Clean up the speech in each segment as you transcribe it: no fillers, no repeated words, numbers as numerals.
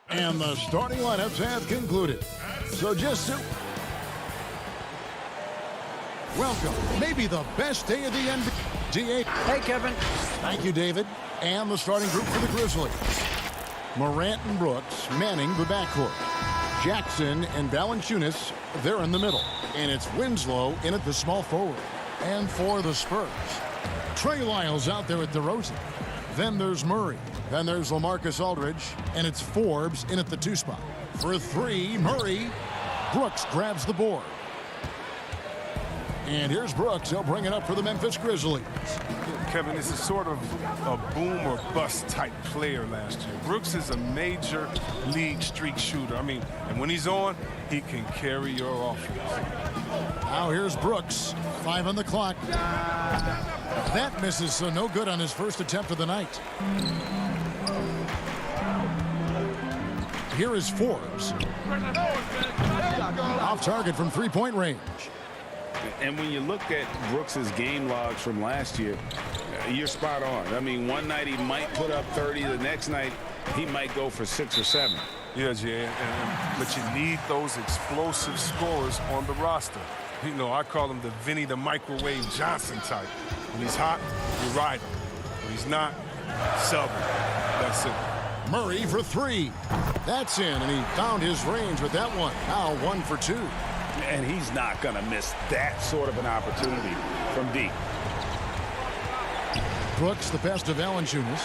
And the starting lineups have concluded. So just to welcome, maybe the best day of the NBA. Hey, Kevin. Thank you, David. And the starting group for the Grizzlies. Morant and Brooks manning the backcourt. Jackson and Valanciunas, they're in the middle. And it's Winslow in at the small forward. And for the Spurs, Trey Lyles out there at DeRozan. Then there's Murray. Then there's LaMarcus Aldridge. And it's Forbes in at the 2 spot. For 3, Murray. Brooks grabs the board. And here's Brooks. He'll bring it up for the Memphis Grizzlies. Kevin, this is sort of a boom or bust type player last year. Brooks is a major league streak shooter. And when he's on, he can carry your offense. Now here's Brooks. 5 on the clock. That misses, so no good on his first attempt of the night. Here is Forbes. Off target from 3-point range. And when you look at Brooks's game logs from last year, you're spot on. One night he might put up 30. The next night he might go for 6 or 7. Yeah, Jay, but you need those explosive scorers on the roster. I call him the Vinny the Microwave Johnson type. When he's hot, you ride him. When he's not, sub him. That's it. Murray for 3. That's in, and he found his range with that one. Now 1 for 2. And he's not going to miss that sort of an opportunity from deep. Brooks, the pass to Valanciunas.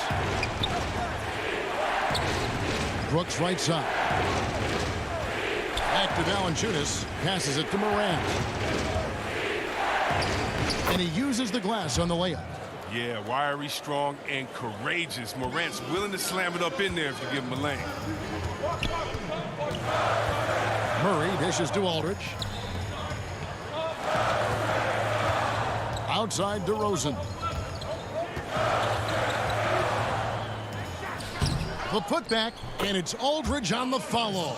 Brooks right side. Back to Valanciunas. Passes it to Morant. And he uses the glass on the layup. Yeah, wiry, strong, and courageous. Morant's willing to slam it up in there if you give him a lane. Murray dishes to Aldridge. Outside DeRozan. The putback, and it's Aldridge on the follow.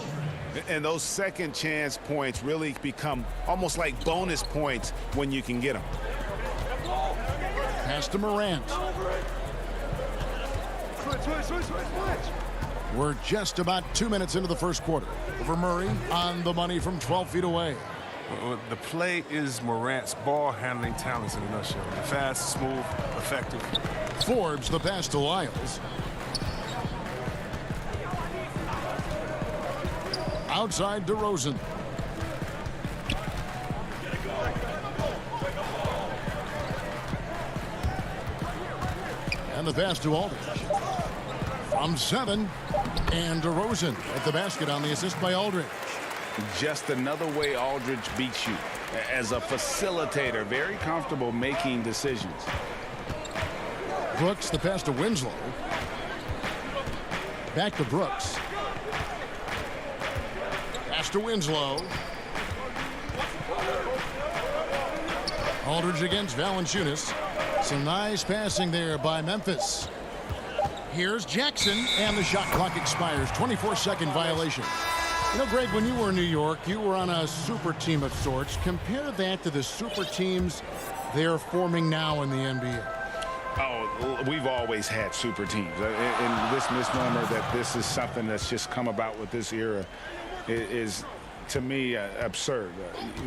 And those second chance points really become almost like bonus points when you can get them. Pass to Morant. We're just about 2 minutes into the first quarter. Over Murray on the money from 12 feet away. The play is Morant's ball handling talents in a nutshell. Fast, smooth, effective. Forbes the pass to Lyles. Outside DeRozan. And the pass to Aldridge. From 7. And DeRozan at the basket on the assist by Aldridge. Just another way Aldridge beats you. As a facilitator, very comfortable making decisions. Brooks the pass to Winslow. Back to Brooks. Pass to Winslow. Aldridge against Valanciunas. Some nice passing there by Memphis. Here's Jackson, and the shot clock expires. 24-second violation. Greg, when you were in New York, you were on a super team of sorts. Compare that to the super teams they're forming now in the NBA. Oh, we've always had super teams. And this misnomer that this is something that's just come about with this era is to me, absurd.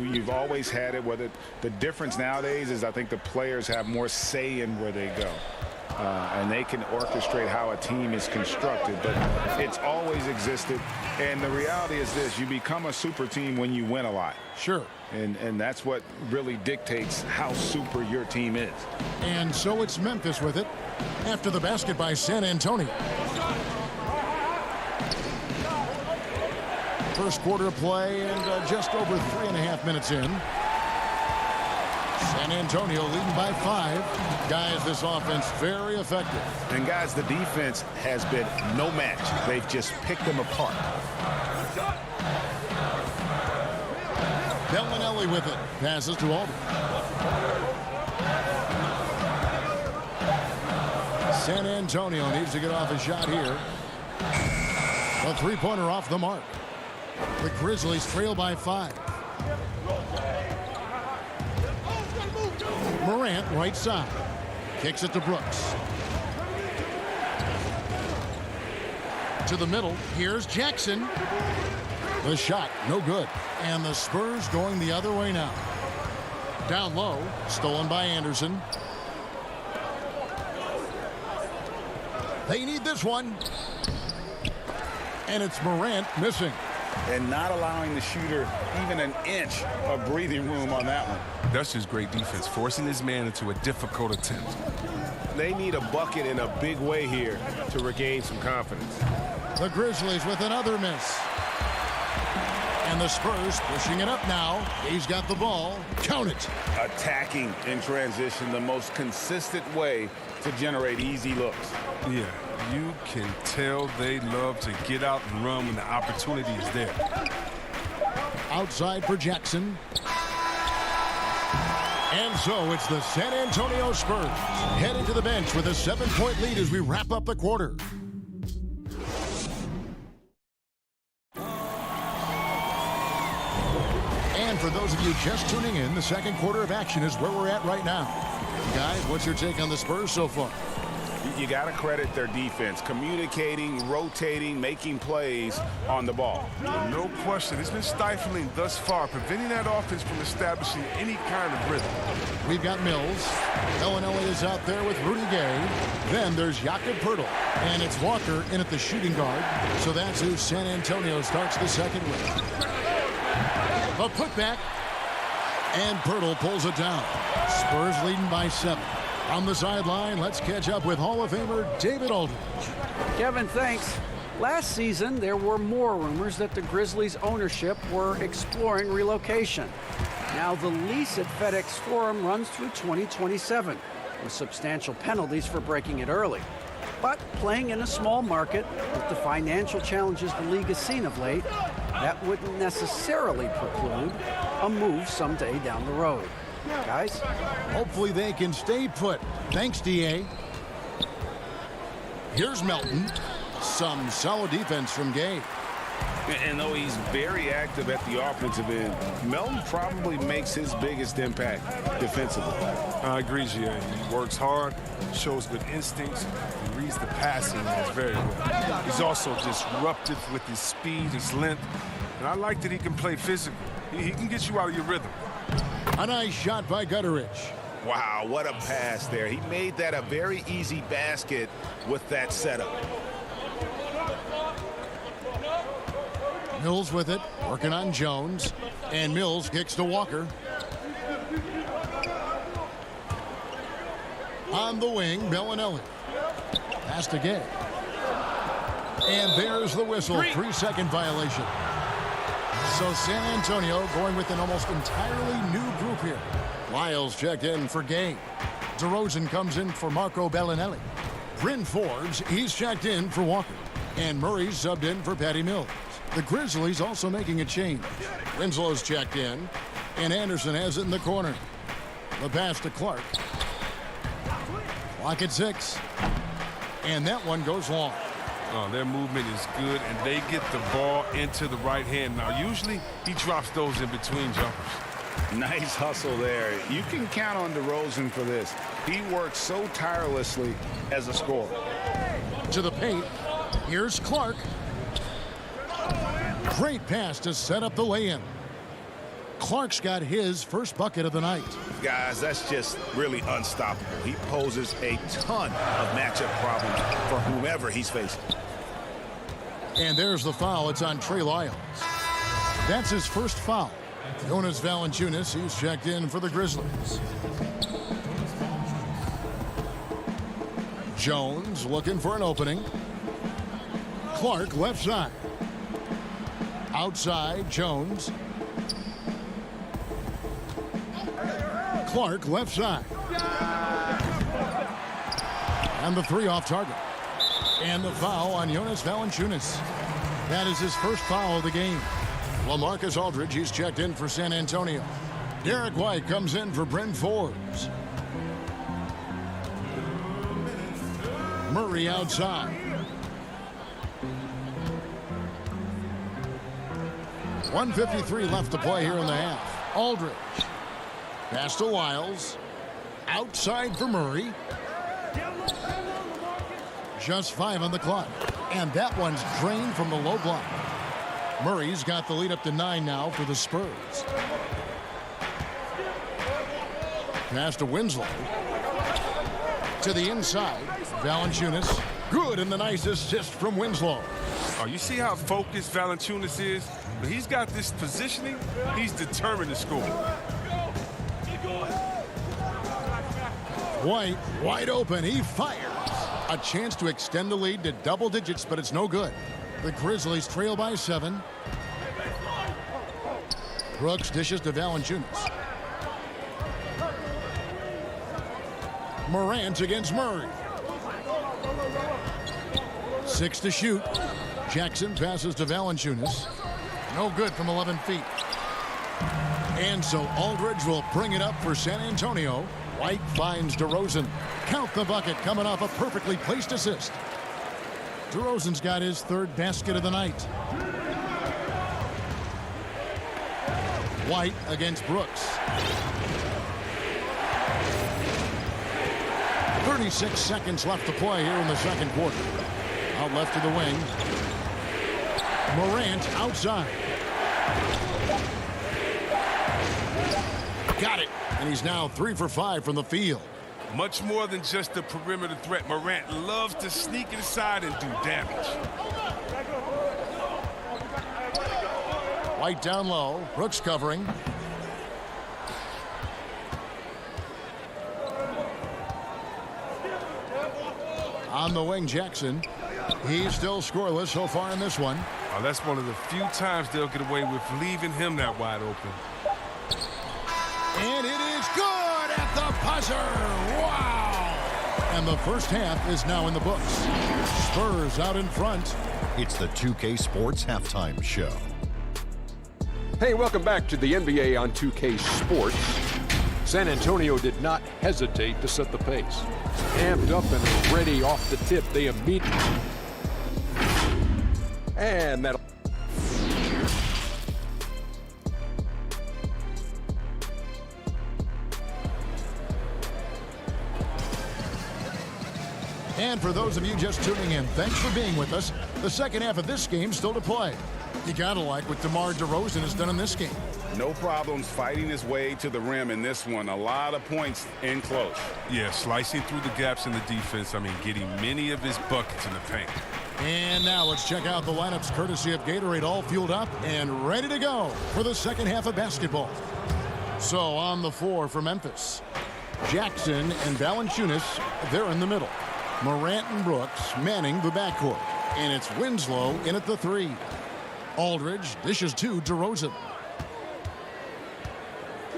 You've always had it. Whether the difference nowadays is I think the players have more say in where they go. And they can orchestrate how a team is constructed. But it's always existed. And the reality is this. You become a super team when you win a lot. Sure. And that's what really dictates how super your team is. And so it's Memphis with it after the basket by San Antonio. First quarter play and just over 3.5 minutes in. San Antonio leading by 5. Guys, this offense very effective. And guys, the defense has been no match. They've just picked them apart. Bellinelli with it. Passes to Aldridge. San Antonio needs to get off a shot here. A three-pointer off the mark. The Grizzlies trail by 5. Morant right side. Kicks it to Brooks. To the middle. Here's Jackson. The shot, no good. And the Spurs going the other way now. Down low, stolen by Anderson. They need this one. And it's Morant missing. And not allowing the shooter even an inch of breathing room on that one. That's just great defense, forcing his man into a difficult attempt. They need a bucket in a big way here to regain some confidence. The Grizzlies with another miss. And the Spurs pushing it up now. He's got the ball. Count it. Attacking in transition, the most consistent way to generate easy looks. Yeah, you can tell they love to get out and run when the opportunity is there. Outside for Jackson. And so it's the San Antonio Spurs heading to the bench with a 7-point lead as we wrap up the quarter. And for those of you just tuning in, the second quarter of action is where we're at right now. Guys, what's your take on the Spurs so far? You got to credit their defense, communicating, rotating, making plays on the ball. No question. It's been stifling thus far, preventing that offense from establishing any kind of rhythm. We've got Mills. Bellinelli is out there with Rudy Gay. Then there's Jakob Poeltl. And it's Walker in at the shooting guard. So that's who San Antonio starts the second with. A putback. And Poeltl pulls it down. Spurs leading by 7. On the sideline, let's catch up with Hall of Famer David Aldridge. Kevin, thanks. Last season, there were more rumors that the Grizzlies' ownership were exploring relocation. Now, the lease at FedEx Forum runs through 2027, with substantial penalties for breaking it early. But playing in a small market, with the financial challenges the league has seen of late, that wouldn't necessarily preclude a move someday down the road. Guys? Hopefully they can stay put. Thanks, D.A. Here's Melton. Some solid defense from Gay. And though he's very active at the offensive end, Melton probably makes his biggest impact defensively. I agree, G.A. He works hard, shows good instincts, he reads the passing lanes very well. He's also disruptive with his speed, his length, and I like that he can play physical. He can get you out of your rhythm. A nice shot by Gutterich. Wow, what a pass there. He made that a very easy basket with that setup. Mills with it, working on Jones. And Mills kicks to Walker. On the wing, Bellinelli. Pass to Gay. And there's the whistle. 3-second violation. So San Antonio going with an almost entirely new group here. Lyles checked in for Gay. DeRozan comes in for Marco Bellinelli. Bryn Forbes, he's checked in for Walker. And Murray's subbed in for Patty Mills. The Grizzlies also making a change. Winslow's checked in. And Anderson has it in the corner. The pass to Clark. Clock at 6. And that one goes long. Oh, their movement is good, and they get the ball into the right hand. Now, usually he drops those in between jumpers. Nice hustle there. You can count on DeRozan for this. He works so tirelessly as a scorer. To the paint. Here's Clark. Great pass to set up the lay-in. Clark's got his first bucket of the night. Guys, that's just really unstoppable. He poses a ton of matchup problems for whomever he's facing. And there's the foul. It's on Trey Lyles. That's his first foul. Jonas Valanciunas, he's checked in for the Grizzlies. Jones looking for an opening. Clark left side. Outside, Jones. Clark left side. And the three off target. And the foul on Jonas Valanciunas. That is his first foul of the game. LaMarcus Aldridge, he's checked in for San Antonio. Derek White comes in for Bryn Forbes. Murray outside. .153 left to play here in the half. Aldridge. Pass to Lyles. Outside for Murray. Just 5 on the clock. And that one's drained from the low block. Murray's got the lead up to 9 now for the Spurs. Pass to Winslow. To the inside. Valanciunas. Good, and the nice assist from Winslow. Oh, you see how focused Valanciunas is? But he's got this positioning. He's determined to score. White, wide open. He fires. A chance to extend the lead to double digits, but it's no good. The Grizzlies trail by 7. Brooks dishes to Valanciunas. Morant against Murray. 6 to shoot. Jackson passes to Valanciunas. No good from 11 feet. And so Aldridge will bring it up for San Antonio. White finds DeRozan. Count the bucket coming off a perfectly placed assist. DeRozan's got his 3rd basket of the night. White against Brooks. 36 seconds left to play here in the second quarter. Out left to the wing. Morant outside. Got it. And he's now 3 for 5 from the field. Much more than just a perimeter threat. Morant loves to sneak inside and do damage. White down low. Brooks covering. On the wing, Jackson. He's still scoreless so far in this one. Oh, that's one of the few times they'll get away with leaving him that wide open. And it is good at the buzzer. Wow! And the first half is now in the books. Spurs out in front. It's the 2K Sports Halftime Show. Hey, welcome back to the NBA on 2K Sports. San Antonio did not hesitate to set the pace. Amped up and ready off the tip, they immediately. And that'll. And for those of you just tuning in, thanks for being with us. The second half of this game still to play. You gotta like what DeMar DeRozan has done in this game. No problems fighting his way to the rim in this one. A lot of points in close. Yeah, slicing through the gaps in the defense. I mean, getting many of his buckets in the paint. And now let's check out the lineups courtesy of Gatorade, all fueled up and ready to go for the second half of basketball. So on the floor for Memphis, Jackson and Valanciunas, they're in the middle. Morant and Brooks manning the backcourt. And it's Winslow in at the 3. Aldridge dishes to DeRozan.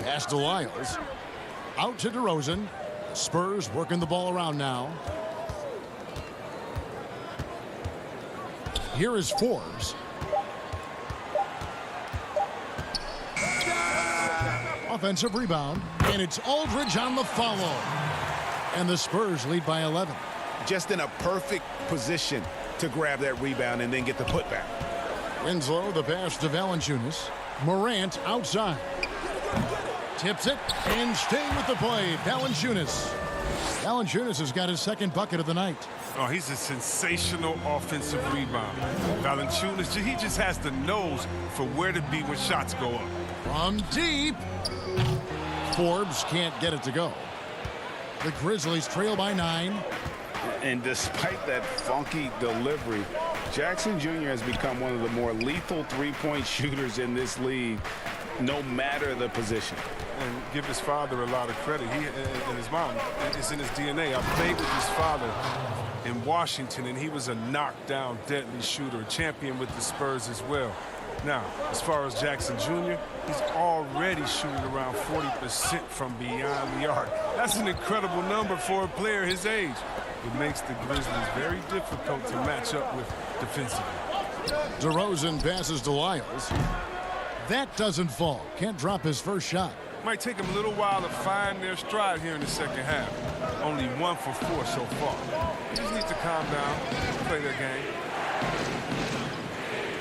Pass to Lyles. Out to DeRozan. Spurs working the ball around now. Here is Forbes. Offensive rebound. And it's Aldridge on the follow. And the Spurs lead by 11. Just in a perfect position to grab that rebound and then get the putback. Winslow, the pass to Valanciunas. Morant outside. Tips it and staying with the play. Valanciunas. Valanciunas has got his 2nd bucket of the night. Oh, he's a sensational offensive rebound. Valanciunas, he just has the nose for where to be when shots go up. From deep. Forbes can't get it to go. The Grizzlies trail by 9. And despite that funky delivery, Jackson Jr. has become one of the more lethal three-point shooters in this league, no matter the position. And give his father a lot of credit. He and his mom, it's in his DNA. I played with his father in Washington, and he was a knockdown, deadly shooter, a champion with the Spurs as well. Now, as far as Jackson Jr., he's already shooting around 40% from beyond the arc. That's an incredible number for a player his age. It makes the Grizzlies very difficult to match up with defensively. DeRozan passes to Lyles. That doesn't fall. Can't drop his first shot. Might take them a little while to find their stride here in the second half. Only 1 for 4 so far. They just need to calm down, play their game.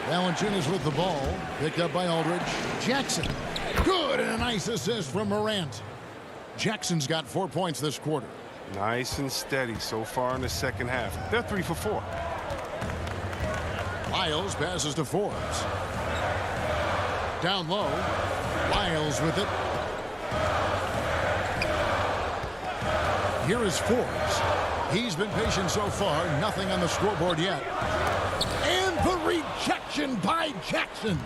Valanciunas with the ball. Picked up by Aldridge. Jackson. Good, and a nice assist from Morant. Jackson's got 4 points this quarter. Nice and steady so far in the second half. They're 3 for 4. Lyles passes to Forbes. Down low. Lyles with it. Here is Forbes. He's been patient so far. Nothing on the scoreboard yet. And the rejection by Jackson.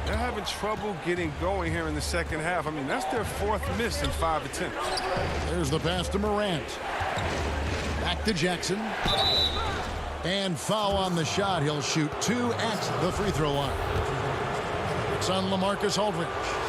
They're having trouble getting going here in the second half. I mean, that's their 4th miss in 5 attempts. There's the pass to Morant. Back to Jackson. And foul on the shot. He'll shoot 2 at the free throw line. It's on LaMarcus Aldridge.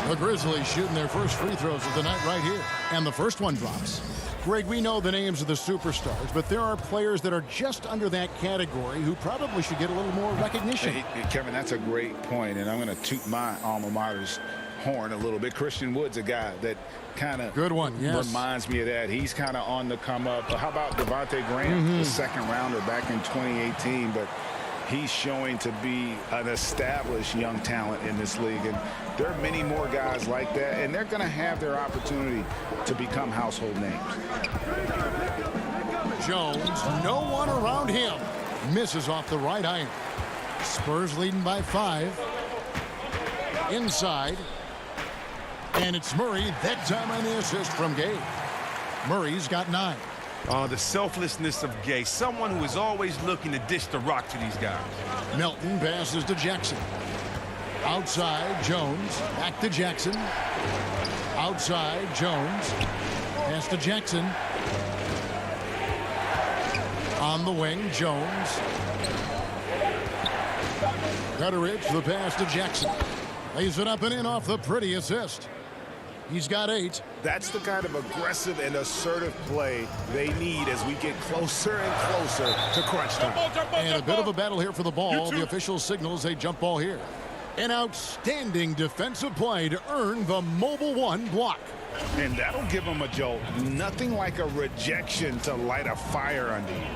The Grizzlies shooting their first free throws of the night right here. And the first one drops. Greg, we know the names of the superstars, but there are players that are just under that category who probably should get a little more recognition. Hey, Kevin, that's a great point, and I'm going to toot my alma mater's horn a little bit. Christian Wood's a guy that kind of reminds me of that. He's kind of on the come up. How about Devontae Graham, the second rounder back in 2018, but he's showing to be an established young talent in this league, and there are many more guys like that, and they're going to have their opportunity to become household names. Jones, no one around him. Misses off the right iron. Spurs leading by 5. Inside. And it's Murray. That time on the assist from Gabe. Murray's got 9. The selflessness of Gay. Someone who is always looking to dish the rock to these guys. Melton passes to Jackson. Outside, Jones. Back to Jackson. Outside, Jones. Pass to Jackson. On the wing, Jones. Gutteridge, the pass to Jackson. Lays it up and in off the pretty assist. He's got 8. That's the kind of aggressive and assertive play they need as we get closer and closer to crunch time. And a bit of a battle here for the ball. The official signals a jump ball here. An outstanding defensive play to earn the mobile 1 block. And that'll give them a jolt. Nothing like a rejection to light a fire under you.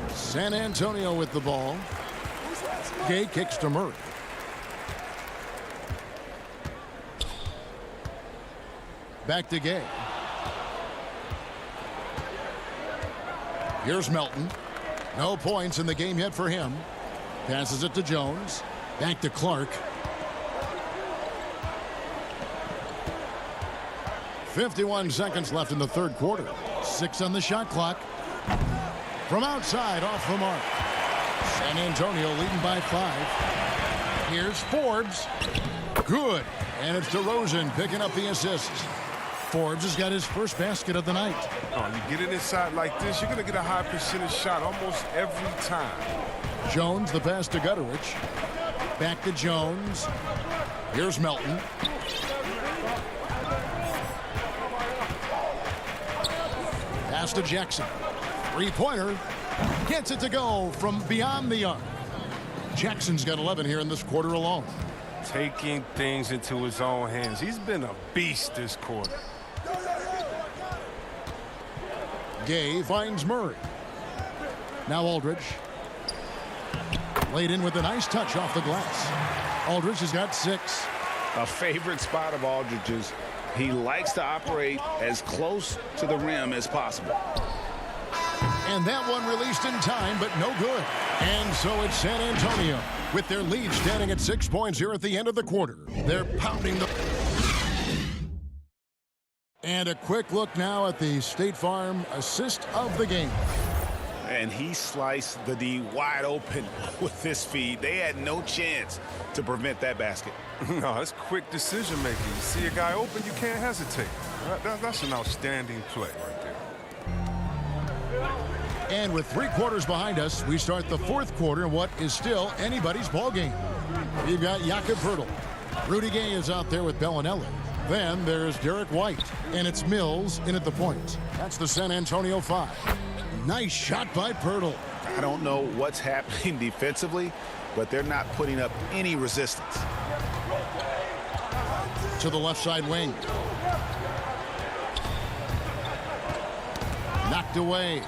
San Antonio with the ball. Gay kicks to Murray. Back to Gay. Here's Melton. No points in the game yet for him. Passes it to Jones. Back to Clark. 51 seconds left in the third quarter. 6 on the shot clock. From outside, off the mark. San Antonio leading by 5. Here's Forbes. Good. And it's DeRozan picking up the assist. Forbes has got his first basket of the night. Oh, you get it inside like this, you're going to get a high percentage shot almost every time. Jones, the pass to Gutteridge. Back to Jones. Here's Melton. Pass to Jackson. Three-pointer. Gets it to go from beyond the arc. Jackson's got 11 here in this quarter alone. Taking things into his own hands. He's been a beast this quarter. Gay finds Murray. Now Aldridge. Laid in with a nice touch off the glass. Aldridge has got 6. A favorite spot of Aldridge's. He likes to operate as close to the rim as possible. And that one released in time, but no good. And so it's San Antonio with their lead standing at 6 points here at the end of the quarter. They're pounding the... And a quick look now at the State Farm assist of the game. And he sliced the D wide open with this feed. They had no chance to prevent that basket. No, that's quick decision making. You see a guy open, you can't hesitate. That's an outstanding play right there. And with 3 quarters behind us, we start the fourth quarter in what is still anybody's ball game. We've got Jakob Poeltl. Rudy Gay is out there with Bellinelli. Then there's Derek White, and it's Mills in at the point. That's the San Antonio 5. Nice shot by Poeltl. I don't know what's happening defensively, but they're not putting up any resistance. To the left side wing. Knocked away.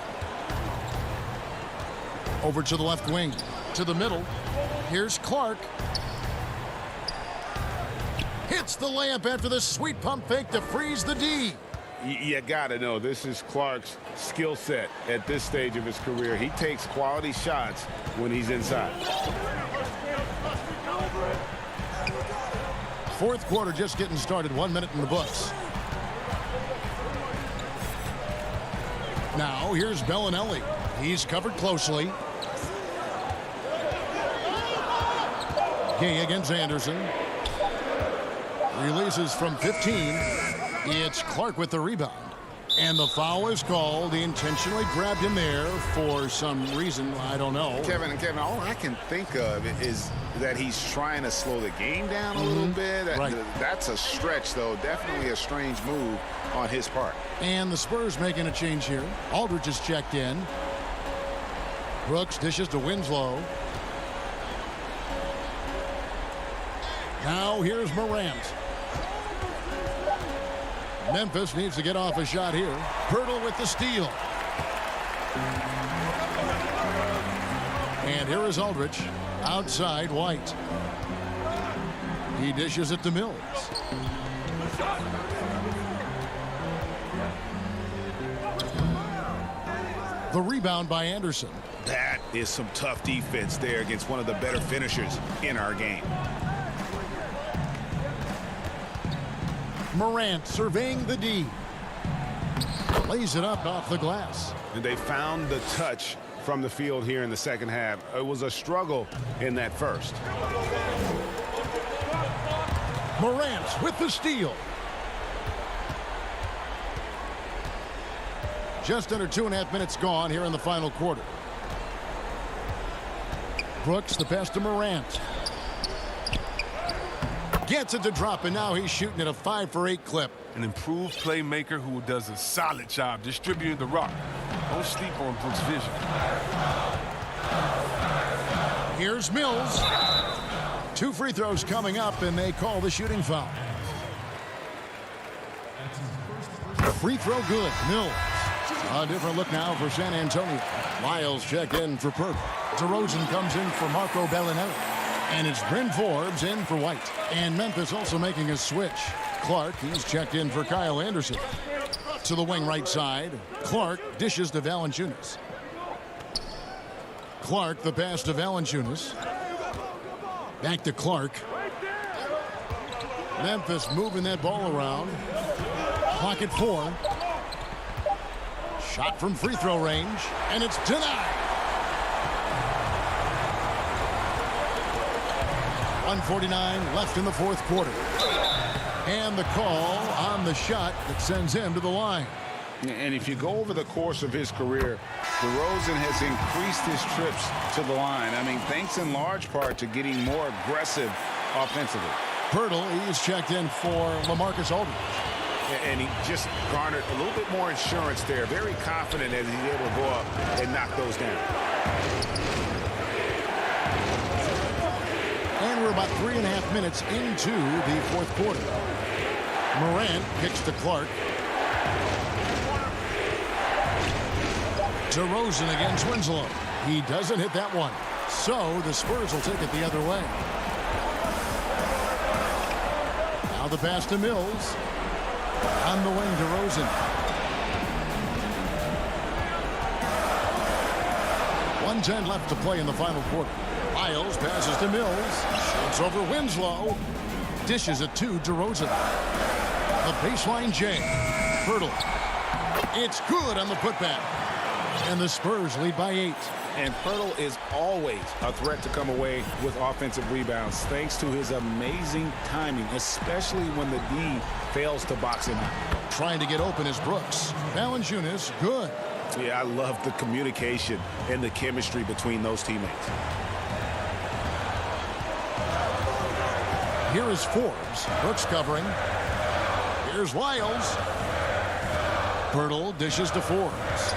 Over to the left wing. To the middle. Here's Clark. Hits the layup after the sweet pump fake to freeze the D. You got to know this is Clark's skill set at this stage of his career. He takes quality shots when he's inside. Fourth quarter just getting started. 1 minute in the books. Now here's Bellinelli. He's covered closely. Gay against Anderson. Releases from 15. It's Clark with the rebound. And the foul is called. He intentionally grabbed him there for some reason. I don't know. Kevin, all I can think of is that he's trying to slow the game down a little bit. Right. That's a stretch, though. Definitely a strange move on his part. And the Spurs making a change here. Aldridge is checked in. Brooks dishes to Winslow. Now here's Morant. Memphis needs to get off a shot here. Pirtle with the steal. And here is Aldridge. Outside White. He dishes it to Mills. The rebound by Anderson. That is some tough defense there against one of the better finishers in our game. Morant surveying the D. Lays it up off the glass. And they found the touch from the field here in the second half. It was a struggle in that first. Morant with the steal. Just under 2.5 minutes gone here in the final quarter. Brooks the pass to Morant. Gets it to drop, and now he's shooting at a 5-for-8 clip. An improved playmaker who does a solid job distributing the rock. Don't sleep on Brooks' vision. Here's Mills. 2 free throws coming up, and they call the shooting foul. Free throw good. Mills. A different look now for San Antonio. Lyles checked in for Purple. DeRozan comes in for Marco Bellinelli. And it's Bryn Forbes in for White. And Memphis also making a switch. Clark, he's checked in for Kyle Anderson. To the wing right side. Clark dishes to Valanciunas. Clark the pass to Valanciunas. Back to Clark. Memphis moving that ball around. Clock at 4. Shot from free throw range. And it's denied. 1:49 left in the fourth quarter. And the call on the shot that sends him to the line. And if you go over the course of his career, DeRozan has increased his trips to the line. I mean, thanks in large part to getting more aggressive offensively. Pirtle, he's checked in for LaMarcus Aldridge. And he just garnered a little bit more insurance there. Very confident that he's able to go up and knock those down. And we're about 3.5 minutes into the fourth quarter. Morant kicks to Clark. DeRozan against Winslow. He doesn't hit that one. So the Spurs will take it the other way. Now the pass to Mills. On the wing, DeRozan. 1:10 left to play in the final quarter. Lyles passes to Mills. It's over Winslow. Dishes it to DeRozan. The baseline J. Pirtle. It's good on the putback. And the Spurs lead by 8. And Pirtle is always a threat to come away with offensive rebounds thanks to his amazing timing, especially when the D fails to box him out. Trying to get open is Brooks. Valanciunas, good. Yeah, I love the communication and the chemistry between those teammates. Here is Forbes. Brooks covering. Here's Lyles. Pirtle dishes to Forbes.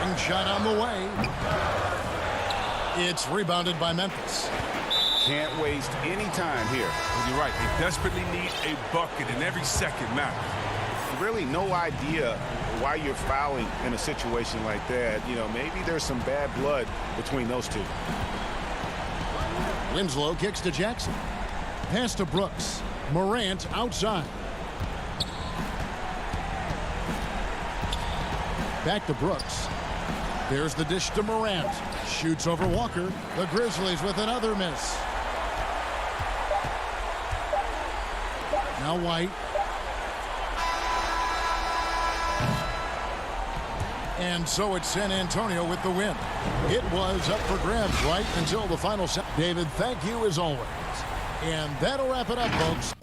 Ring shot on the way. It's rebounded by Memphis. Can't waste any time here. You're right. They desperately need a bucket, and every second matters. Really no idea why you're fouling in a situation like that. You know, maybe there's some bad blood between those two. Winslow kicks to Jackson. Pass to Brooks. Morant outside. Back to Brooks. There's the dish to Morant. Shoots over Walker. The Grizzlies with another miss. Now White. And so it's San Antonio with the win. It was up for grabs right until the final set. David, thank you as always. And that'll wrap it up, folks.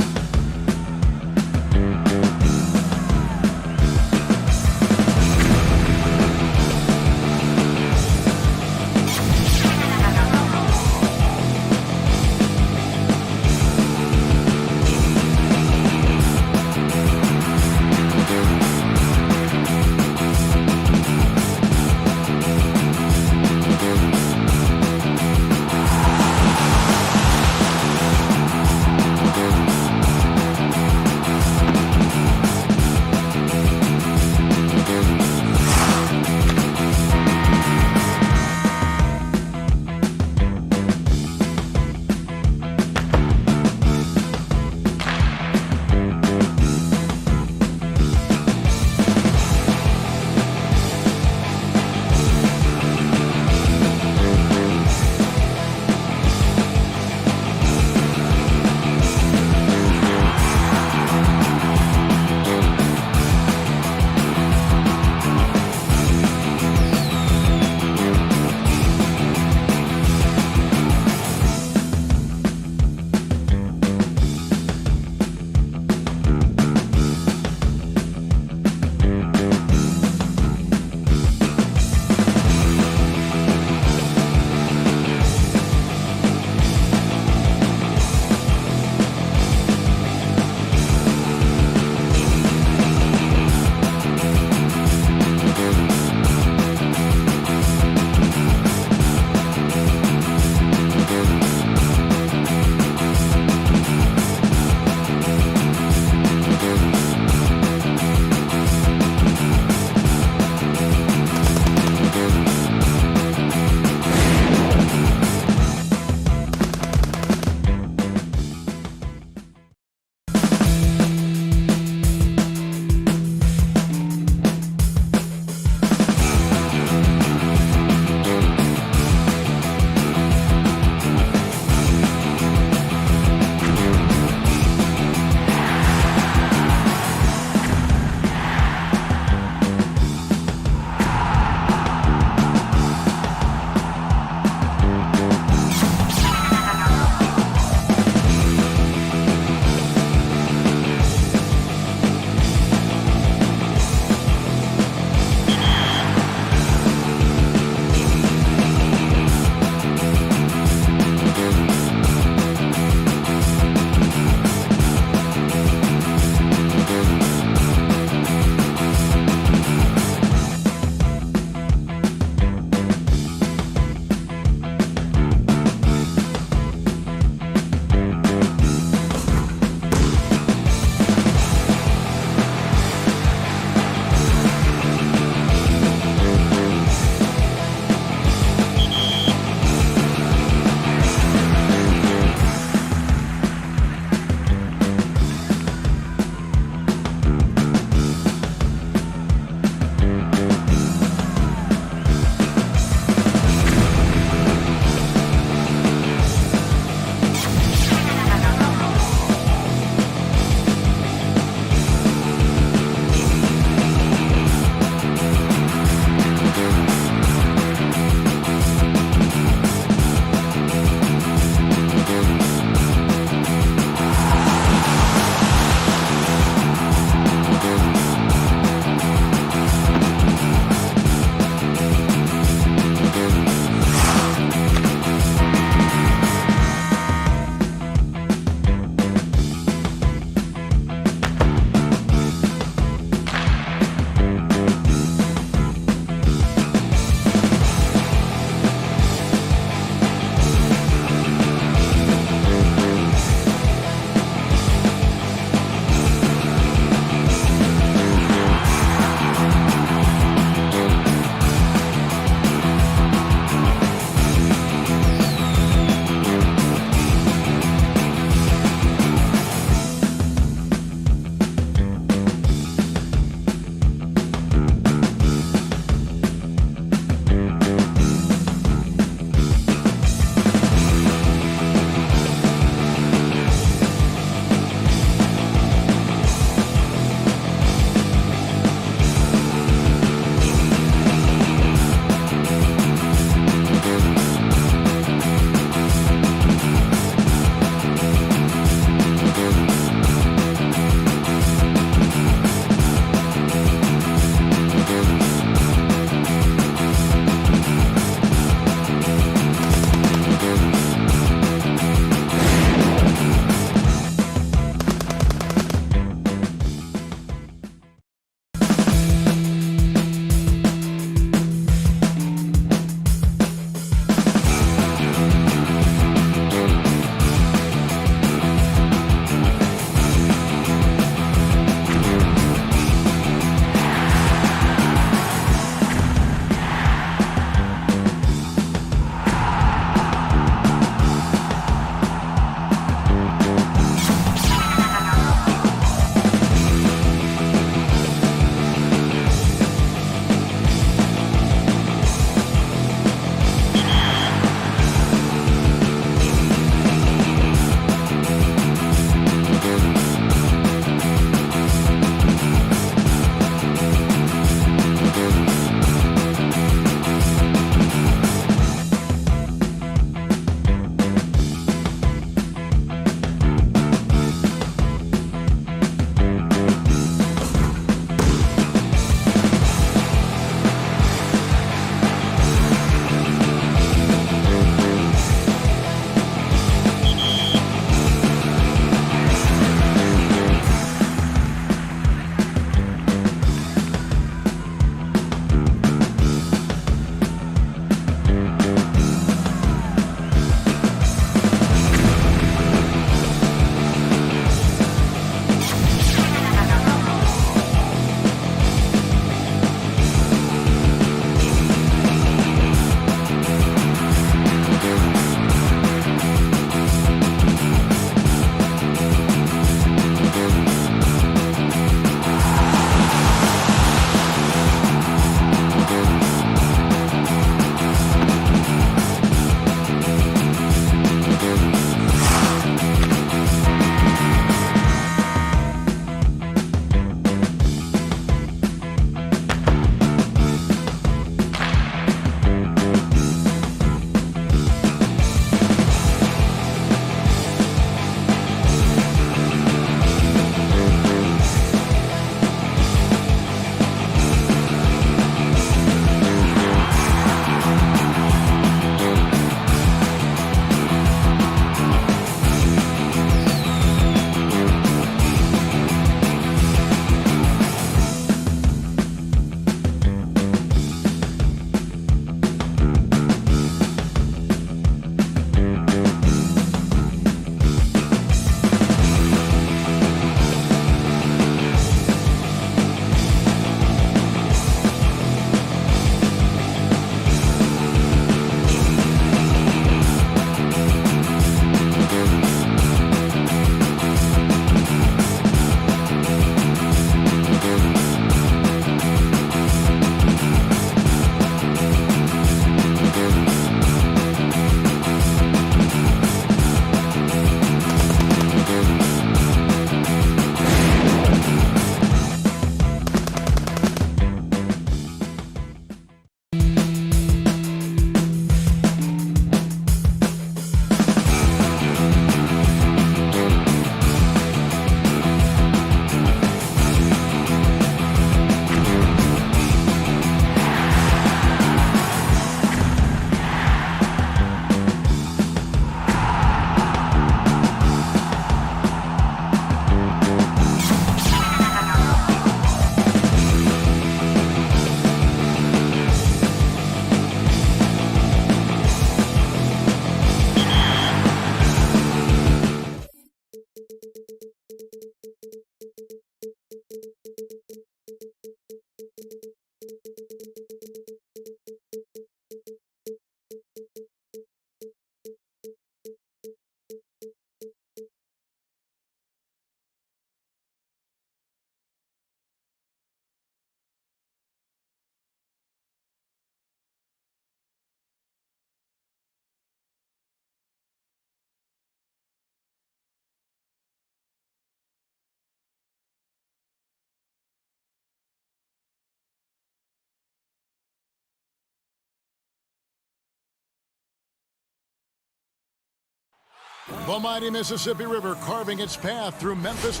The mighty Mississippi River carving its path through Memphis.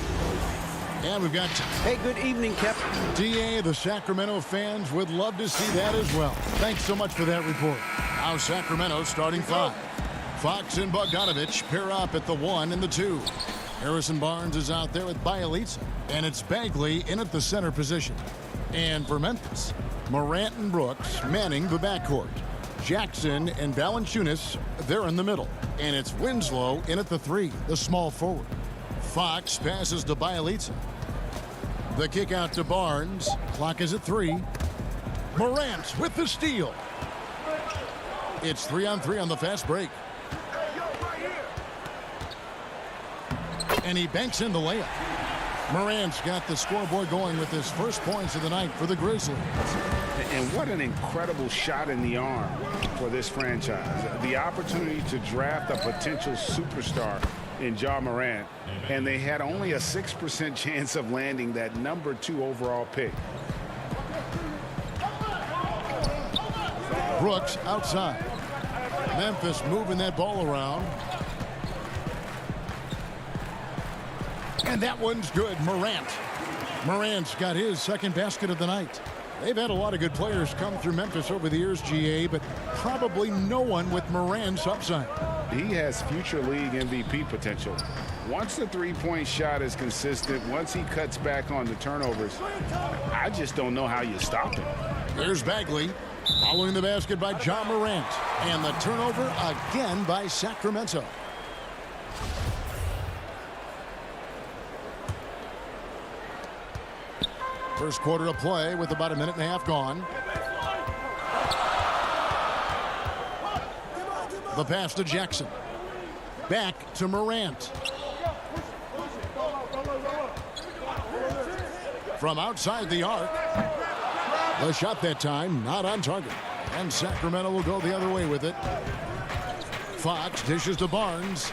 And we've got... Hey, good evening, Captain. DA, the Sacramento fans would love to see that as well. Thanks so much for that report. Now Sacramento starting 5. Fox and Bogdanovich pair up at the 1 and the 2. Harrison Barnes is out there with Bielitsa. And it's Bagley in at the center position. And for Memphis, Morant and Brooks manning the backcourt. Jackson and Valanciunas, they're in the middle. And it's Winslow in at the 3, the small forward. Fox passes to Bielitsa. The kick out to Barnes. Clock is at 3. Morant with the steal. It's 3-on-3 on the fast break. And he banks in the layup. Morant's got the scoreboard going with his first points of the night for the Grizzlies. And what an incredible shot in the arm for this franchise. The opportunity to draft a potential superstar in Ja Morant, and they had only a 6% chance of landing that number 2 overall pick. Brooks outside. Memphis moving that ball around. And that one's good. Morant's got his second basket of the night. They've had a lot of good players come through Memphis over the years, GA, but probably no one with Morant's upside. He has future league MVP potential. Once the three-point shot is consistent, once he cuts back on the turnovers, I just don't know how you stop him. There's Bagley following the basket by Ja Morant. And the turnover again by Sacramento. First quarter of play with about a minute and a half gone. The pass to Jackson. Back to Morant. From outside the arc. The shot that time not on target. And Sacramento will go the other way with it. Fox dishes to Barnes.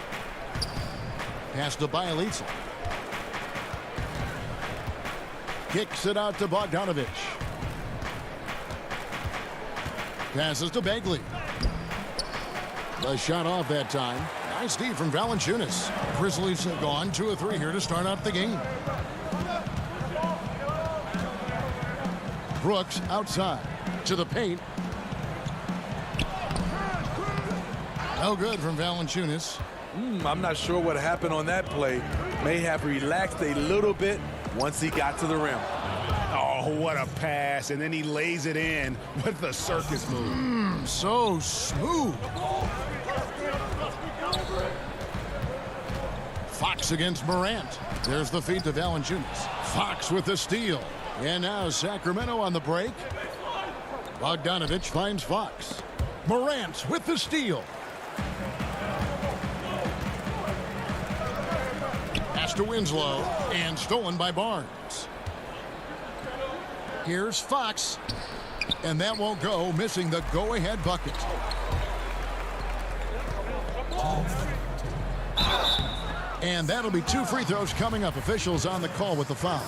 Pass to Bielitsa. Kicks it out to Bogdanovich. Passes to Bagley. The shot off that time. Nice D from Valanciunas. Grizzlies have gone 2 of 3 here to start out the game. Brooks outside to the paint. No good from Valanciunas. I'm not sure what happened on that play. May have relaxed a little bit once he got to the rim. Oh, what a pass. And then he lays it in with the circus move. So smooth. Fox against Morant. There's the feed to Valanciunas. Fox with the steal. And now Sacramento on the break. Bogdanovich finds Fox. Morant with the steal. Pass to Winslow and stolen by Barnes. Here's Fox. And that won't go, missing the go-ahead bucket. And that'll be 2 free throws coming up. Officials on the call with the foul.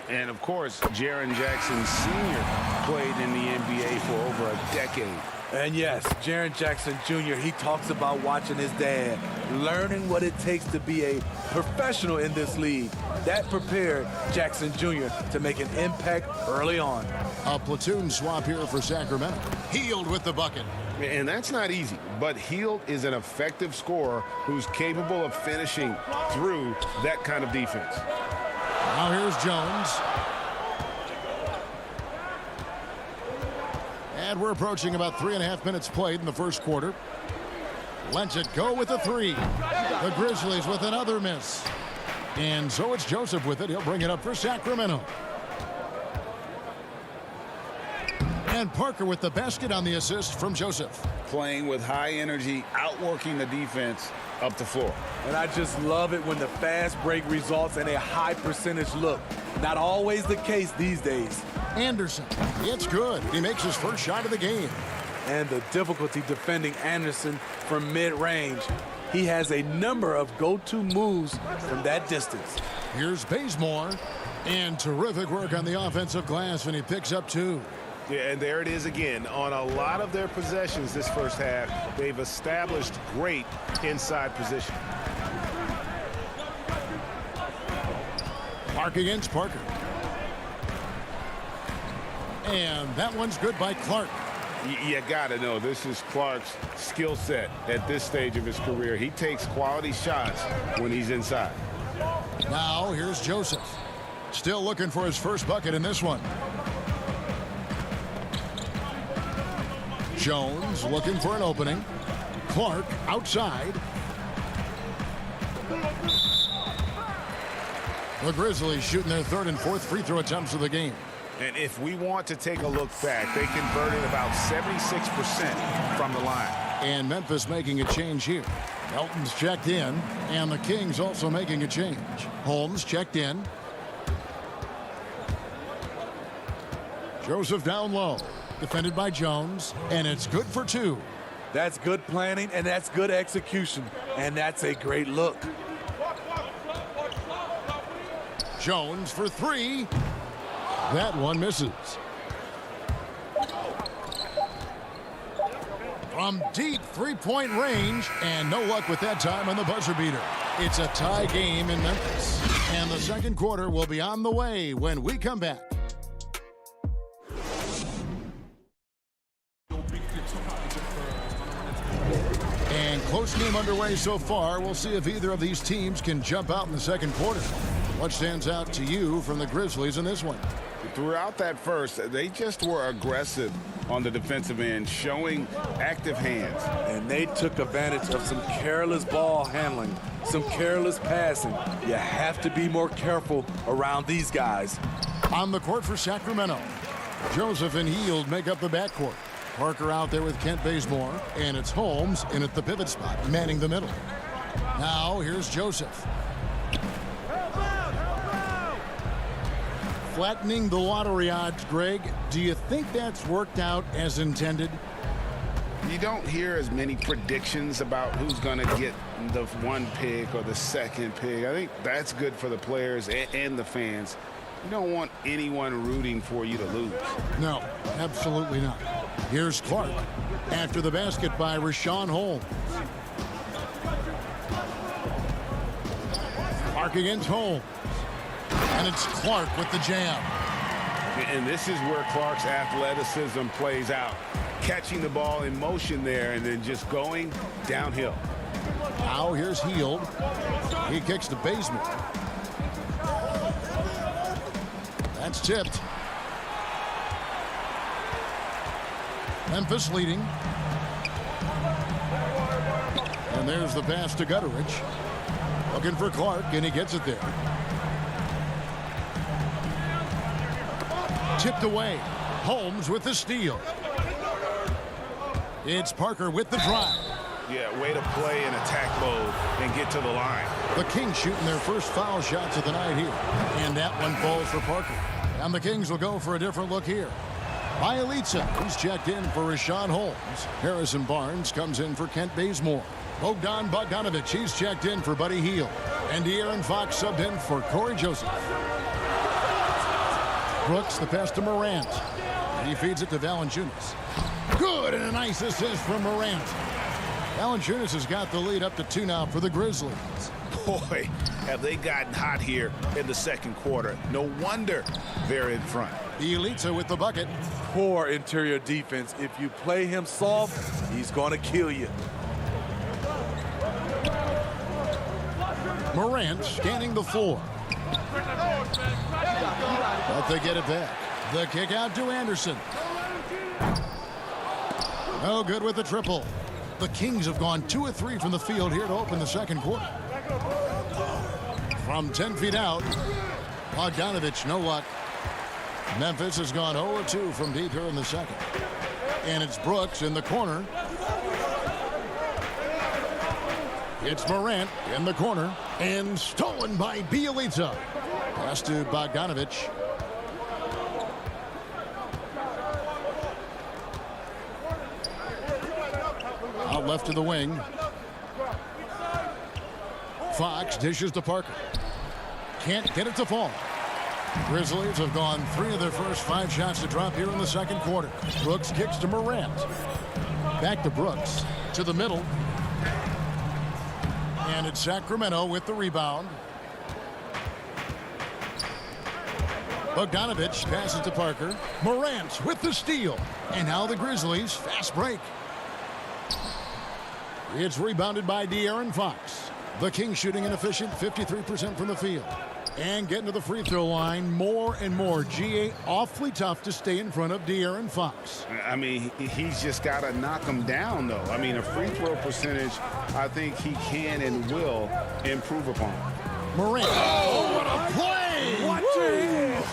And, of course, Jaren Jackson Sr. played in the NBA for over a decade. And yes, Jaren Jackson Jr., he talks about watching his dad, learning what it takes to be a professional in this league. That prepared Jackson Jr. to make an impact early on. A platoon swap here for Sacramento. Hield with the bucket. And that's not easy, but Hield is an effective scorer who's capable of finishing through that kind of defense. Now here's Jones. And we're approaching about 3.5 minutes played in the first quarter. Lets it go with a 3. The Grizzlies with another miss. And so it's Joseph with it. He'll bring it up for Sacramento. And Parker with the basket on the assist from Joseph. Playing with high energy, outworking the defense up the floor. And I just love it when the fast break results in a high percentage look. Not always the case these days. Anderson, it's good. He makes his first shot of the game. And the difficulty defending Anderson from mid-range. He has a number of go-to moves from that distance. Here's Bazemore. And terrific work on the offensive glass, and he picks up 2. Yeah, and there it is again. On a lot of their possessions this first half, they've established great inside position. Clark against Parker. And that one's good by Clark. You got to know this is Clark's skill set at this stage of his career. He takes quality shots when he's inside. Now here's Joseph. Still looking for his first bucket in this one. Jones looking for an opening. Clark outside. The Grizzlies shooting their third and fourth free throw attempts of the game. And if we want to take a look back, they converted about 76% from the line. And Memphis making a change here. Melton's checked in, and the Kings also making a change. Holmes checked in. Joseph down low. Defended by Jones, and it's good for two. That's good planning, and that's good execution, and that's a great look. Jones for three. That one misses. From deep three-point range, and no luck with that time on the buzzer beater. It's a tie game in Memphis, and the second quarter will be on the way when we come back. And close game underway so far. We'll see if either of these teams can jump out in the second quarter. What stands out to you from the Grizzlies in this one? Throughout that first, they just were aggressive on the defensive end, showing active hands. And they took advantage of some careless ball handling, some careless passing. You have to be more careful around these guys. On the court for Sacramento, Joseph and Hield make up the backcourt. Parker out there with Kent Bazemore, and it's Holmes in at the pivot spot, manning the middle. Now here's Joseph. Flattening the lottery odds, Greg. Do you think that's worked out as intended? You don't hear as many predictions about who's going to get the one pick or the second pick. I think that's good for the players and the fans. You don't want anyone rooting for you to lose. No, absolutely not. Here's Clark after the basket by Rashawn Holmes. Clark against Holmes. And it's Clark with the jam. And this is where Clark's athleticism plays out. Catching the ball in motion there and then just going downhill. Now here's Hield. He kicks to Bazemore. That's tipped. Memphis leading. And there's the pass to Gutteridge. Looking for Clark, and he gets it there. Tipped away. Holmes with the steal. It's Parker with the drive. Yeah, way to play in attack mode and get to the line. The Kings shooting their first foul shots of the night here. And that one falls for Parker. And the Kings will go for a different look here. Bielitsa, who's checked in for Rashawn Holmes. Harrison Barnes comes in for Kent Bazemore. Bogdan Bogdanovic, he's checked in for Buddy Hield. And De'Aaron Fox subbed in for Corey Joseph. Brooks, the pass to Morant. He feeds it to Valanciunas. Good, and a nice assist from Morant. Valanciunas has got the lead up to 2 now for the Grizzlies. Boy, have they gotten hot here in the second quarter. No wonder they're in front. Bielitsa with the bucket. Poor interior defense. If you play him soft, he's going to kill you. Morant scanning the floor. But they get it back. The kick out to Anderson. No good with the triple. The Kings have gone 2 of 3 from the field here to open the second quarter. From 10 feet out, Bogdanovic, no luck. Memphis has gone 0 of 2 from deep here in the second. And it's Brooks in the corner. It's Morant in the corner. And stolen by Bielitsa. Pass to Bogdanovic. Out left to the wing. Fox dishes to Parker. Can't get it to fall. Grizzlies have gone 3 of their first 5 shots to drop here in the second quarter. Brooks kicks to Morant. Back to Brooks. To the middle. And it's Sacramento with the rebound. Bogdanovich passes to Parker. Morant with the steal. And now the Grizzlies fast break. It's rebounded by De'Aaron Fox. The Kings shooting an efficient 53% from the field. And getting to the free throw line more and more. GA awfully tough to stay in front of De'Aaron Fox. I mean, he's just got to knock him down, though. I mean, a free throw percentage, I think he can and will improve upon. Morant. Oh, what a play! Watch it!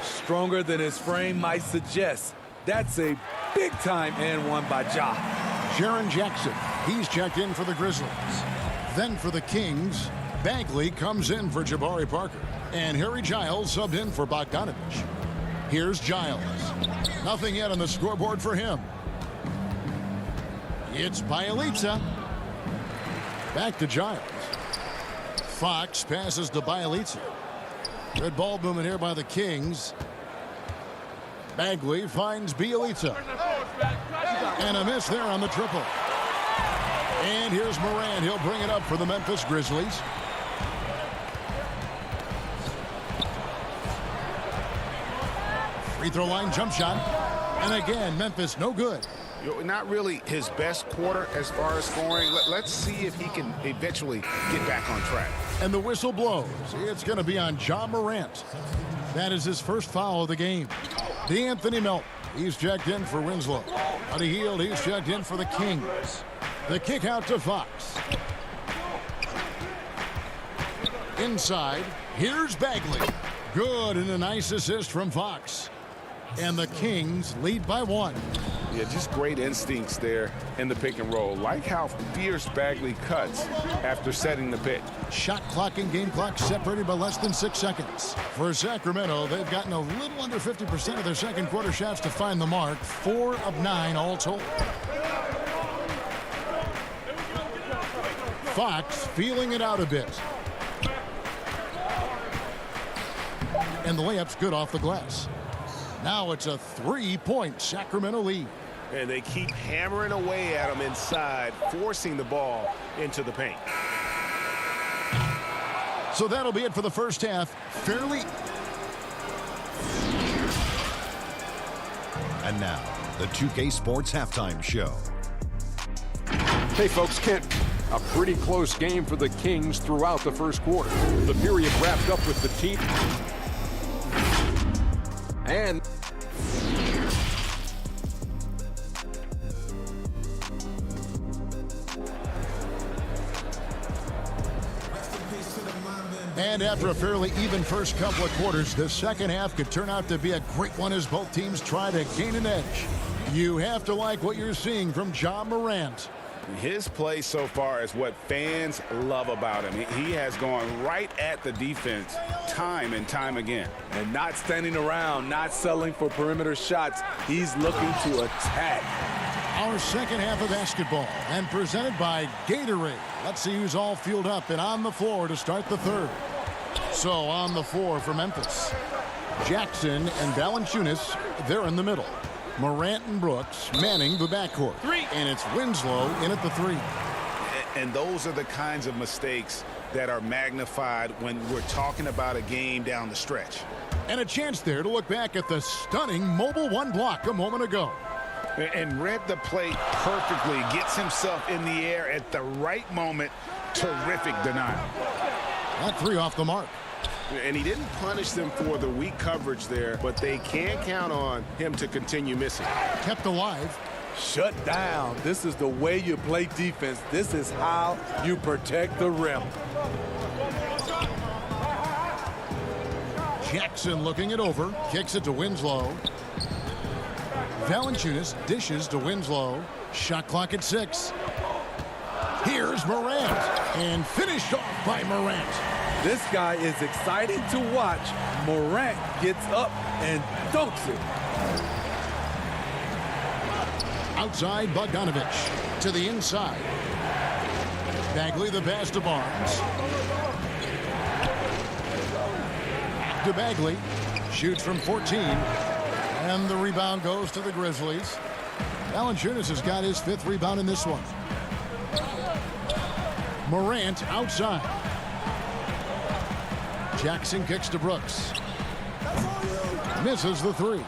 Stronger than his frame might suggest. That's a big-time and one by Ja. Jaren Jackson. He's checked in for the Grizzlies. Then for the Kings, Bagley comes in for Jabari Parker. And Harry Giles subbed in for Bogdanovich. Here's Giles. Nothing yet on the scoreboard for him. It's Bjelica. Back to Giles. Fox passes to Bjelica. Good ball movement here by the Kings. Bagley finds Bjelica. And a miss there on the triple. And here's Morant. He'll bring it up for the Memphis Grizzlies. Free throw line jump shot. And again, Memphis no good. Not really his best quarter as far as scoring. Let's see if he can eventually get back on track. And the whistle blows. It's going to be on Ja Morant. That is his first foul of the game. DeAnthony Melton. He's checked in for Winslow. Buddy Hield, he's checked in for the Kings. The kick out to Fox. Inside, here's Bagley. Good, and a nice assist from Fox. And the Kings lead by 1. Yeah, just great instincts there in the pick and roll. Like how fierce Bagley cuts after setting the pick. Shot clock and game clock separated by less than 6 seconds. For Sacramento, they've gotten a little under 50% of their second quarter shots to find the mark. 4 of 9 all told. Fox feeling it out a bit. And the layup's good off the glass. Now it's a 3-point Sacramento lead. And they keep hammering away at him inside, forcing the ball into the paint. So that'll be it for the first half. Fairly. And now, the 2K Sports Halftime Show. Hey, folks, Kent. A pretty close game for the Kings throughout the first quarter. The period wrapped up with the team. And after a fairly even first couple of quarters, the second half could turn out to be a great one as both teams try to gain an edge. You have to like what you're seeing from Ja Morant. His play so far is what fans love about him. He has gone right at the defense time and time again. And not standing around, not settling for perimeter shots. He's looking to attack. Our second half of basketball, and presented by Gatorade. Let's see who's all fueled up and on the floor to start the third. So on the floor for Memphis, Jackson and Valanciunas, they're in the middle. Morant and Brooks manning the backcourt. And it's Winslow in at the 3. And those are the kinds of mistakes that are magnified when we're talking about a game down the stretch. And a chance there to look back at the stunning mobile 1 block a moment ago. And read the play perfectly. Gets himself in the air at the right moment. Terrific denial. That 3 off the mark. And he didn't punish them for the weak coverage there, but they can count on him to continue missing. Kept alive. Shut down. This is the way you play defense. This is how you protect the rim. Jackson looking it over. Kicks it to Winslow. Valanciunas dishes to Winslow. Shot clock at 6. Here's Morant. And finished off by Morant. This guy is exciting to watch. Morant gets up and dunks it. Outside, Bogdanovich. To the inside. Bagley the pass to Barnes. to Bagley. Shoots from 14. And the rebound goes to the Grizzlies. Valanciunas has got his 5th rebound in this one. Morant outside. Jackson kicks to Brooks. Misses the 3.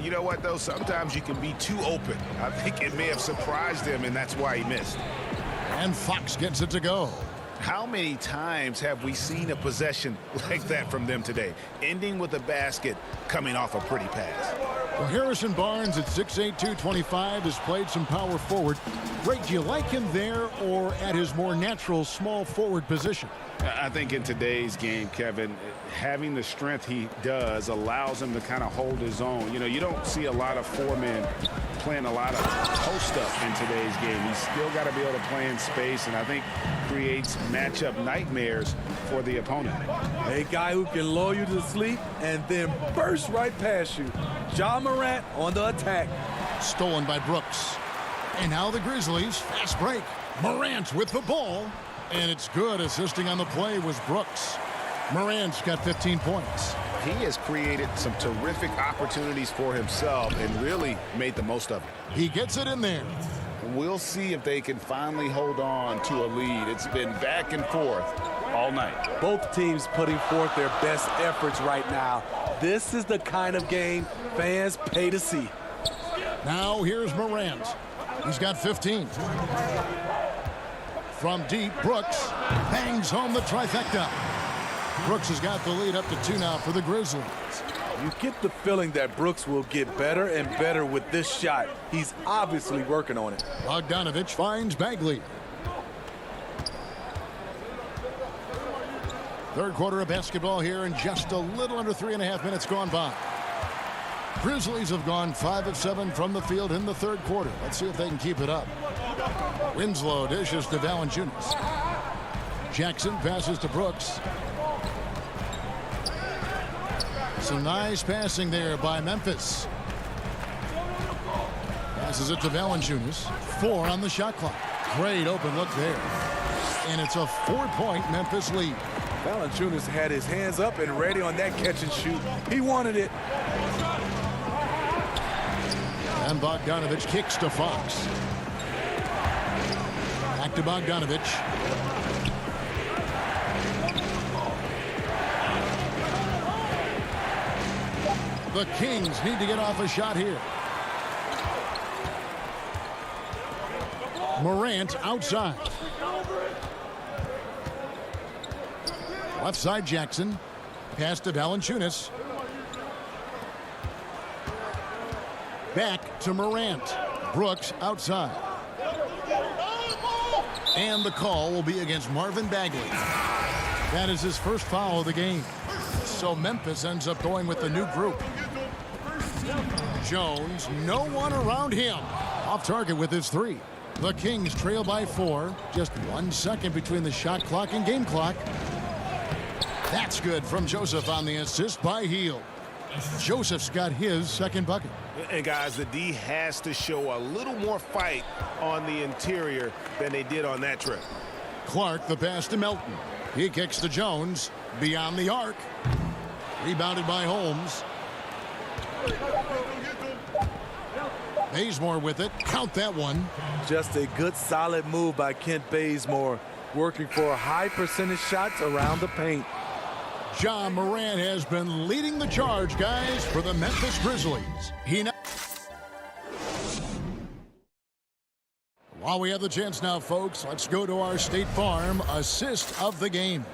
You know what, though? Sometimes you can be too open. I think it may have surprised him, and that's why he missed. And Fox gets it to go. How many times have we seen a possession like that from them today, ending with a basket coming off a pretty pass? Well, Harrison Barnes at 6'8", 225 has played some power forward. Ray, do you like him there or at his more natural small forward position? I think in today's game, Kevin, having the strength he does allows him to kind of hold his own. You know, you don't see a lot of 4 men playing a lot of post-up in today's game. He's still got to be able to play in space, and I think creates matchup nightmares for the opponent. A guy who can lull you to sleep and then burst right past you. Ja Morant on the attack. Stolen by Brooks. And now the Grizzlies, fast break. Morant with the ball. And it's good. Assisting on the play was Brooks. Morant's got 15 points. He has created some terrific opportunities for himself and really made the most of it. He gets it in there. We'll see if they can finally hold on to a lead. It's been back and forth all night. Both teams putting forth their best efforts right now. This is the kind of game fans pay to see. Now here's Morant. He's got 15. From deep, Brooks bangs home the trifecta. Brooks has got the lead up to 2 now for the Grizzlies. You get the feeling that Brooks will get better and better with this shot. He's obviously working on it. Bogdanovich finds Bagley. Third quarter of basketball here, and just a little under 3.5 minutes gone by. Grizzlies have gone 5 of 7 from the field in the third quarter. Let's see if they can keep it up. Winslow dishes to Valanciunas. Jackson passes to Brooks. Some nice passing there by Memphis. Passes it to Valanciunas. 4 on the shot clock. Great open look there. And it's a 4-point Memphis lead. Valanciunas had his hands up and ready on that catch and shoot. He wanted it. And Bogdanovich kicks to Fox. Back to Bogdanovich. The Kings need to get off a shot here. Morant outside. Left side Jackson. Pass to Valanciunas. Back to Morant. Brooks outside. And the call will be against Marvin Bagley. That is his first foul of the game. So Memphis ends up going with the new group. Jones, no one around him. Off target with his 3. The Kings trail by 4. Just 1 second between the shot clock and game clock. That's good from Joseph on the assist by Hield. Joseph's got his second bucket. And guys, the D has to show a little more fight on the interior than they did on that trip. Clark, the pass to Melton. He kicks to Jones. Beyond the arc. Rebounded by Holmes. Bazemore with it. Count that one. Just a good, solid move by Kent Bazemore, working for high percentage shots around the paint. Ja Morant has been leading the charge, guys, for the Memphis Grizzlies. While we have the chance now, folks, let's go to our State Farm assist of the game.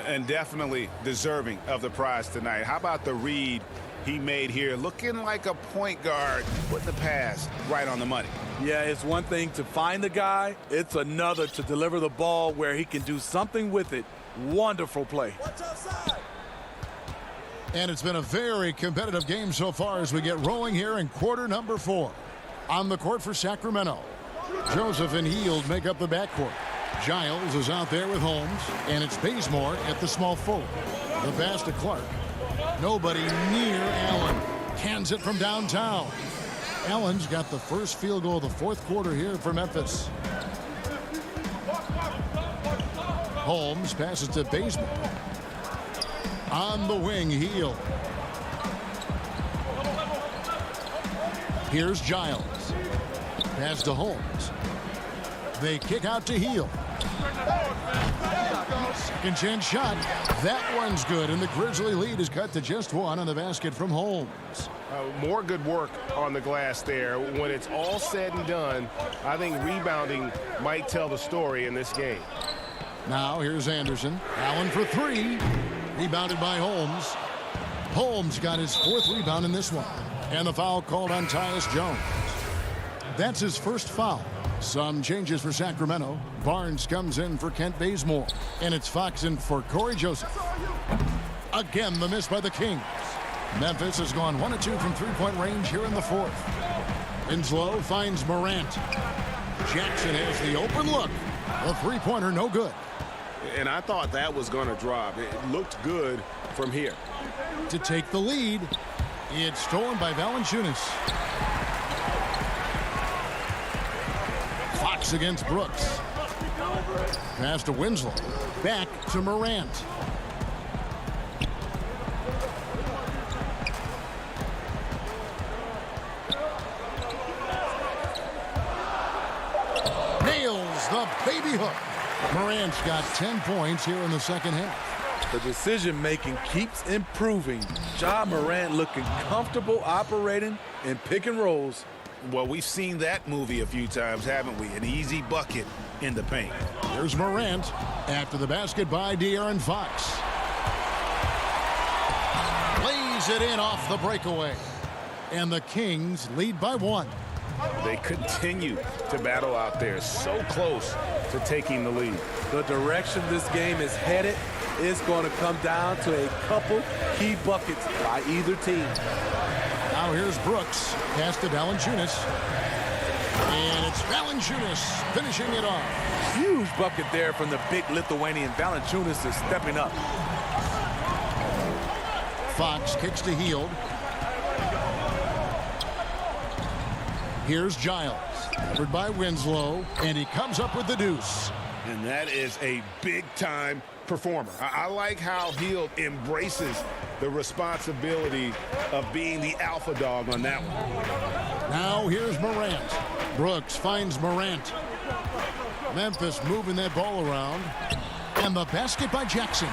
And definitely deserving of the prize tonight. How about the read he made here? Looking like a point guard, putting the pass right on the money. Yeah, it's one thing to find the guy. It's another to deliver the ball where he can do something with it. Wonderful play. And it's been a very competitive game so far as we get rolling here in quarter number 4. On the court for Sacramento, Joseph and Hield make up the backcourt. Giles is out there with Holmes, and it's Bazemore at the small forward. The pass to Clark. Nobody near Allen. Cans it from downtown. Allen's got the first field goal of the fourth quarter here for Memphis. Holmes passes to Bazemore. On the wing, Heel. Here's Giles. Pass to Holmes. They kick out to Heel. Second chance shot. That one's good, and the Grizzly lead is cut to just one on the basket from Holmes. More good work on the glass there. When it's all said and done, I think rebounding might tell the story in this game. Now here's Anderson. Allen for three. Rebounded by Holmes. Holmes got his fourth rebound in this one. And the foul called on Tyus Jones. That's his first foul. Some changes for Sacramento. Barnes comes in for Kent Bazemore. And it's Fox in for Corey Joseph. Again, the miss by the Kings. Memphis has gone 1 of 2 from three-point range here in the fourth. Winslow finds Morant. Jackson has the open look. The three-pointer no good. And I thought that was going to drop. It looked good from here. To take the lead, it's stolen by Valanciunas. Fox against Brooks. Pass to Winslow. Back to Morant. Nails the baby hook. Morant's got 10 points here in the second half. The decision-making keeps improving. Ja Morant looking comfortable operating in pick and rolls. Well, we've seen that movie a few times, haven't we? An easy bucket in the paint. There's Morant after the basket by De'Aaron Fox. Lays it in off the breakaway. And the Kings lead by 1. They continue to battle out there, so close to taking the lead. The direction this game is headed is going to come down to a couple key buckets by either team. Now here's Brooks. Pass to Valanciunas. And it's Valanciunas finishing it off. Huge bucket there from the big Lithuanian. Valanciunas is stepping up. Fox kicks to Hield. Here's Giles. Covered by Winslow. And he comes up with the deuce. And that is a big-time performer. I like how Hield embraces the responsibility of being the alpha dog on that one. Now here's Morant. Brooks finds Morant. Memphis moving that ball around. And the basket by Jackson.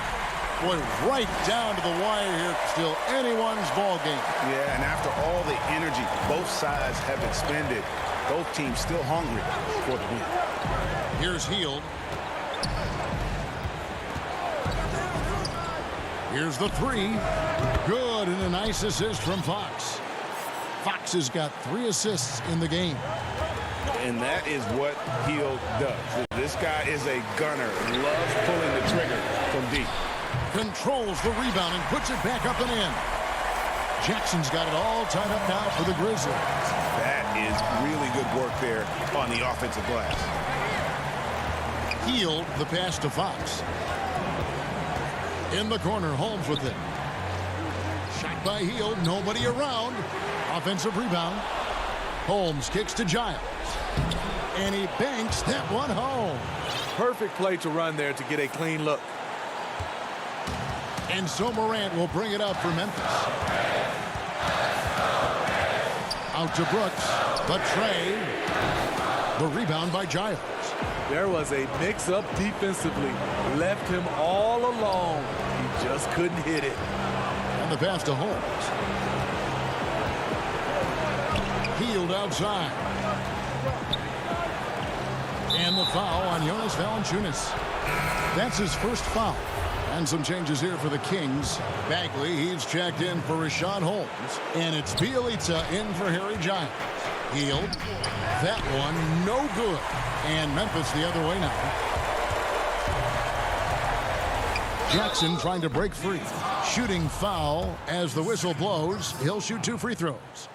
Boy, right down to the wire here. Still anyone's ball game. Yeah, and after all the energy both sides have expended, both teams still hungry for the win. Here's Hield. Here's the three. Good, and a nice assist from Fox. Fox has got 3 assists in the game. And that is what Hield does. This guy is a gunner. Loves pulling the trigger from deep. Controls the rebound and puts it back up and in. Jackson's got it all tied up now for the Grizzlies. That is really good work there on the offensive glass. Hield the pass to Fox. In the corner, Holmes with it. Shot by Hield, nobody around. Offensive rebound. Holmes kicks to Giles. And he banks that one home. Perfect play to run there to get a clean look. And so Morant will bring it up for Memphis. Out to Brooks. The tray. The rebound by Giles. There was a mix-up defensively. Left him all alone. He just couldn't hit it. And the pass to Holmes. Hield outside. And the foul on Jonas Valanciunas. That's his first foul. And some changes here for the Kings. Bagley, he's checked in for Rashad Holmes. And it's Bielitsa in for Harry Giles. Hield. That one, no good. And Memphis the other way now. Jackson trying to break free. Shooting foul as the whistle blows. He'll shoot 2 free throws.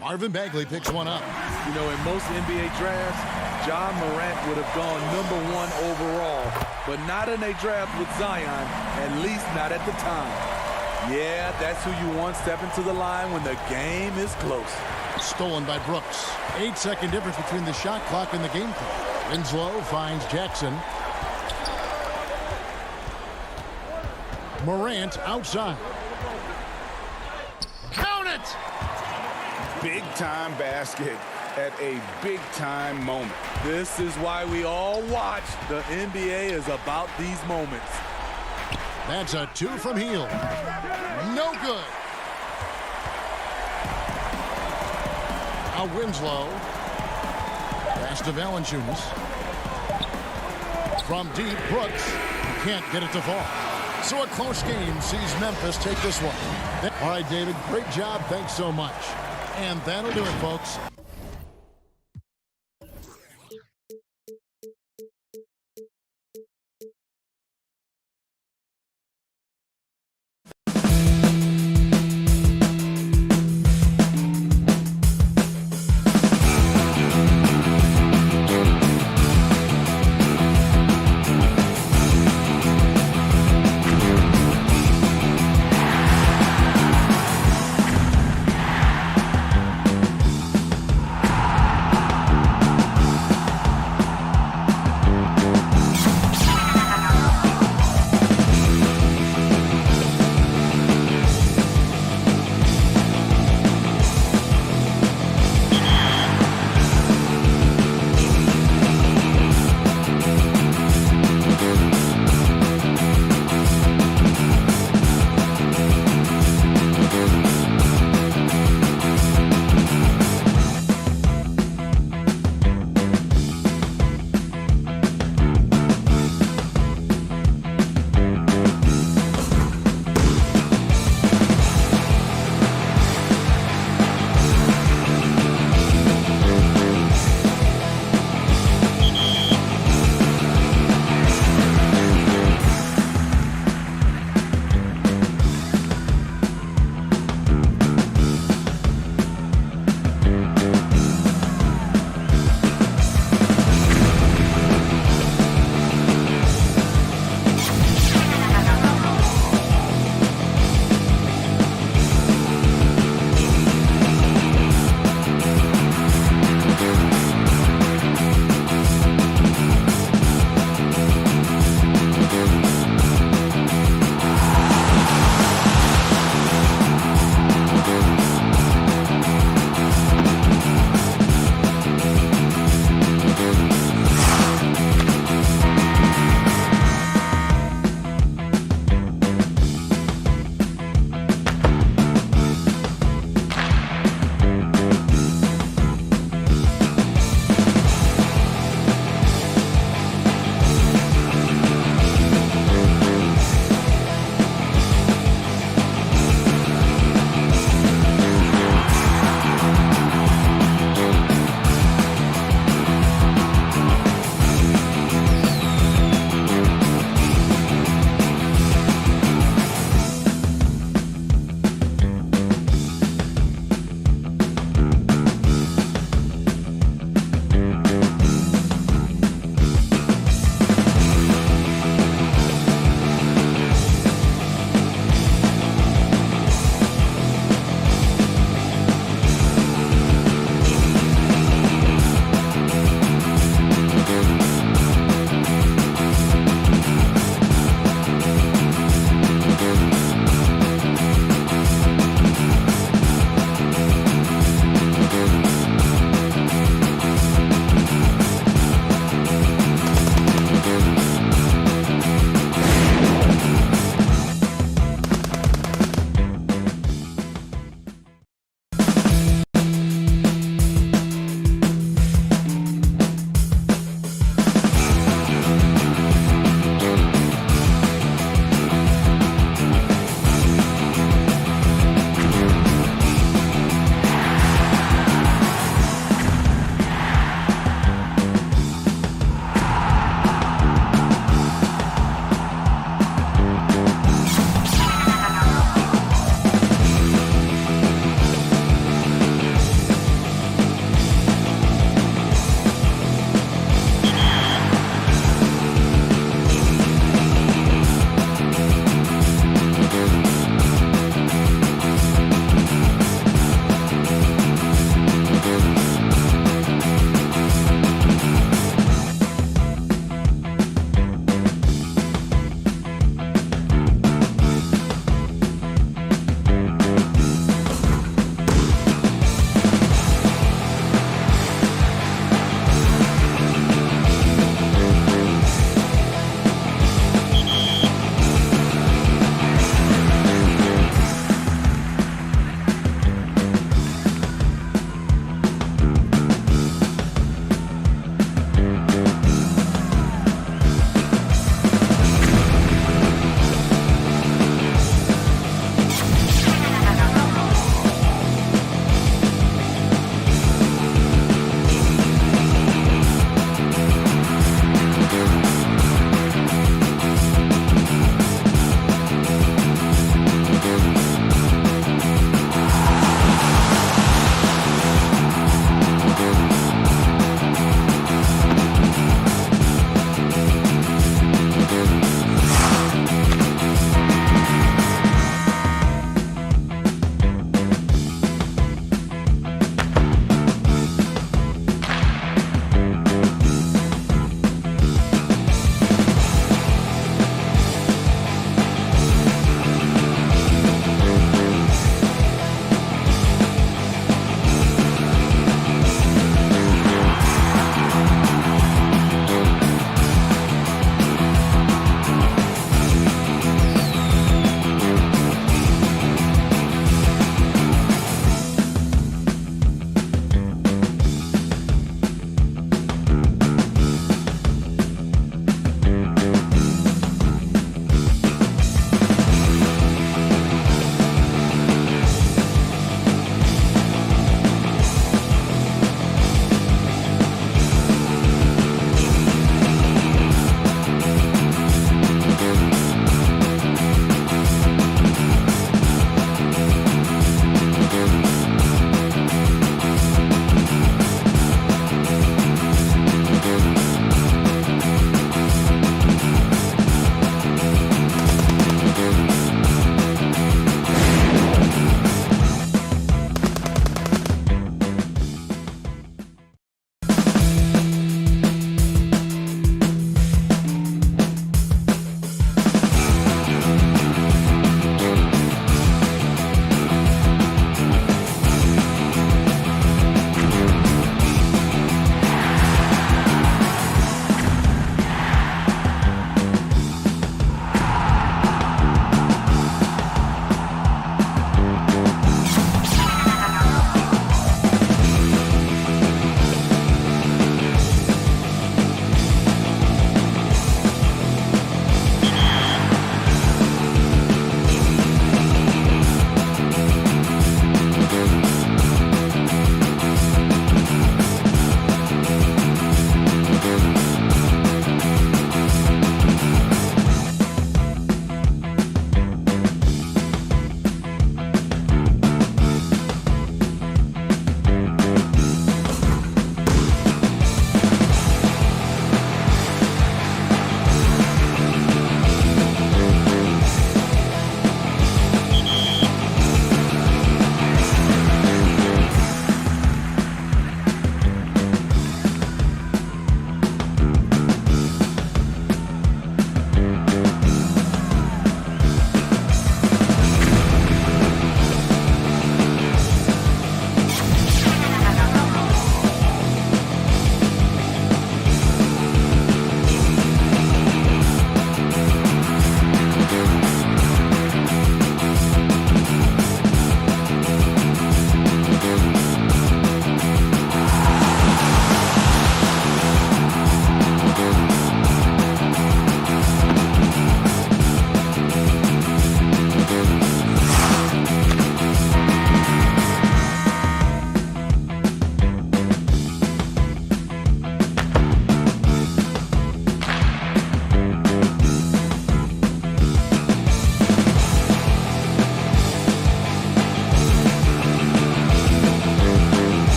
Marvin Bagley picks one up. You know, in most NBA drafts, Ja Morant would have gone #1 overall, but not in a draft with Zion, at least not at the time. Yeah, that's who you want stepping to the line when the game is close. Stolen by Brooks. 8-second difference between the shot clock and the game clock. Winslow finds Jackson. Morant outside. Count it! Big-time basket at a big-time moment. This is why we all watch. The NBA is about these moments. That's a 2 from Hield. No good. Now Winslow. Pass to Valanciunas. From deep, Brooks. Can't get it to fall. So a close game sees Memphis take this one. All right, David, great job. Thanks so much. And that'll do it, folks.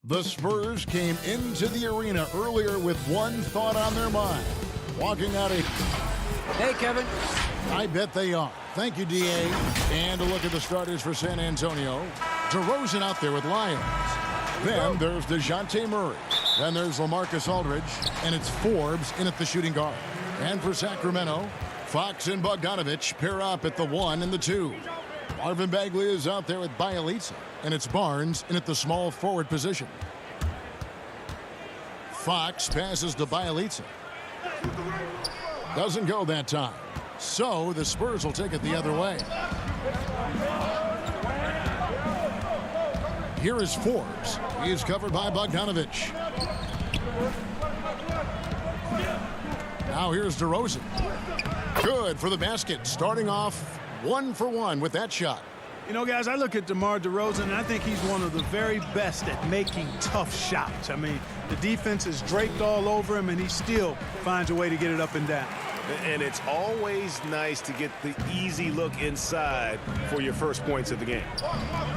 The Spurs came into the arena earlier with one thought on their mind. Walking out a... Hey, Kevin. I bet they are. Thank you, D.A. And a look at the starters for San Antonio. DeRozan out there with Lyons. Then there's DeJounte Murray. Then there's LaMarcus Aldridge. And it's Forbes in at the shooting guard. And for Sacramento, Fox and Bogdanovich pair up at the 1 and the 2. Marvin Bagley is out there with Bielitsa. And it's Barnes in at the small forward position. Fox passes to Bielitsa. Doesn't go that time. So the Spurs will take it the other way. Here is Forbes. He is covered by Bogdanovich. Now here's DeRozan. Good for the basket. Starting off 1 for 1 with that shot. You know, guys, I look at DeMar DeRozan, and I think he's one of the very best at making tough shots. I mean, the defense is draped all over him, and he still finds a way to get it up and down. And it's always nice to get the easy look inside for your first points of the game.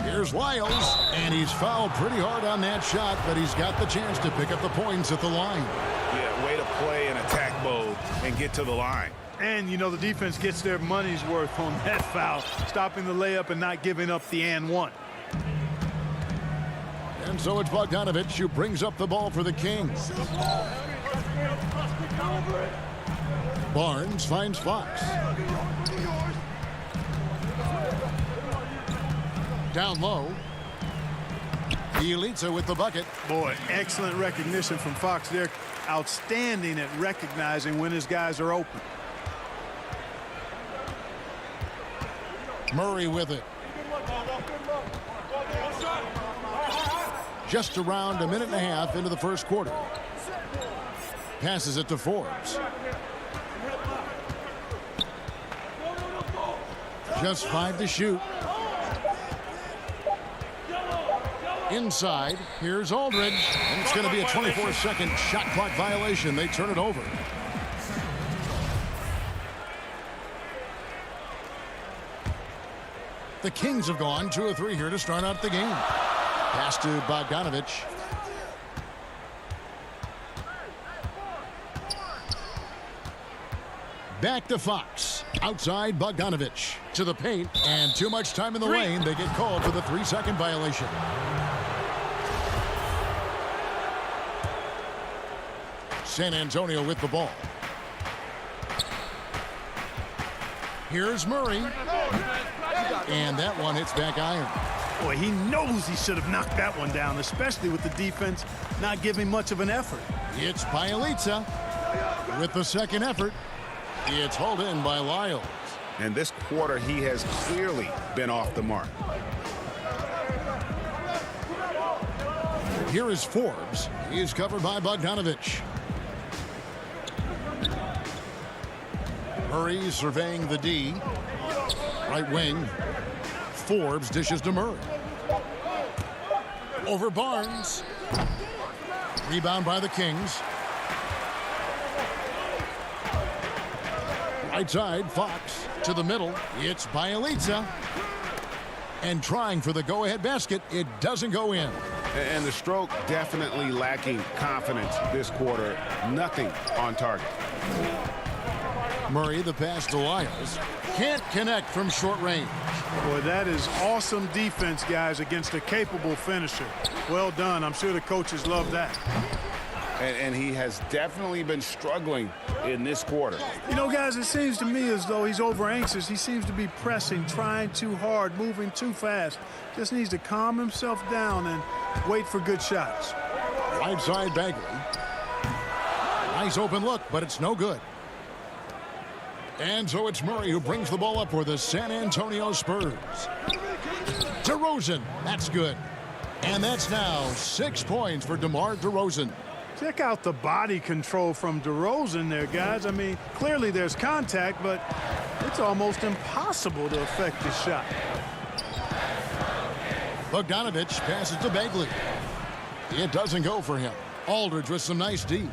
Here's Lyles, and he's fouled pretty hard on that shot, but he's got the chance to pick up the points at the line. Yeah, way to play in attack mode and get to the line. And, you know, the defense gets their money's worth on that foul, stopping the layup and not giving up the and one. And so it's Bogdanovich who brings up the ball for the Kings. Barnes finds Fox. Down low. Bielitsa with the bucket. Boy, excellent recognition from Fox. They're outstanding at recognizing when his guys are open. Murray with it. Just around a minute and a half into the first quarter. Passes it to Forbes. Just 5 to shoot. Inside, here's Aldridge. And it's going to be a 24-second shot clock violation. They turn it over. The Kings have gone 2 of 3 here to start out the game. Pass to Bogdanovich. Back to Fox. Outside Bogdanovich. To the paint. And too much time in the lane. They get called for the 3-second violation. San Antonio with the ball. Here's Murray. And that one hits back iron. Boy, he knows he should have knocked that one down, especially with the defense not giving much of an effort. It's Bielitsa with the second effort. It's hauled in by Lyles. And this quarter, he has clearly been off the mark. Here is Forbes. He is covered by Bogdanovich. Murray surveying the D. Right wing. Forbes dishes to Murray. Over Barnes. Rebound by the Kings. Right side, Fox to the middle. It's Bielitsa. And trying for the go-ahead basket. It doesn't go in. And the stroke definitely lacking confidence this quarter. Nothing on target. Murray, the pass to Lyles. Can't connect from short range. Boy, that is awesome defense, guys, against a capable finisher. Well done. I'm sure the coaches love that. And he has definitely been struggling in this quarter. You know, guys, it seems to me as though he's over anxious. He seems to be pressing, trying too hard, moving too fast. Just needs to calm himself down and wait for good shots. Right side Bagley. Nice open look, but it's no good. And so it's Murray who brings the ball up for the San Antonio Spurs. DeRozan, that's good. And that's now 6 points for DeMar DeRozan. Check out the body control from DeRozan there, guys. I mean, clearly there's contact, but it's almost impossible to affect the shot. Bogdanovich passes to Bagley. It doesn't go for him. Aldridge with some nice D.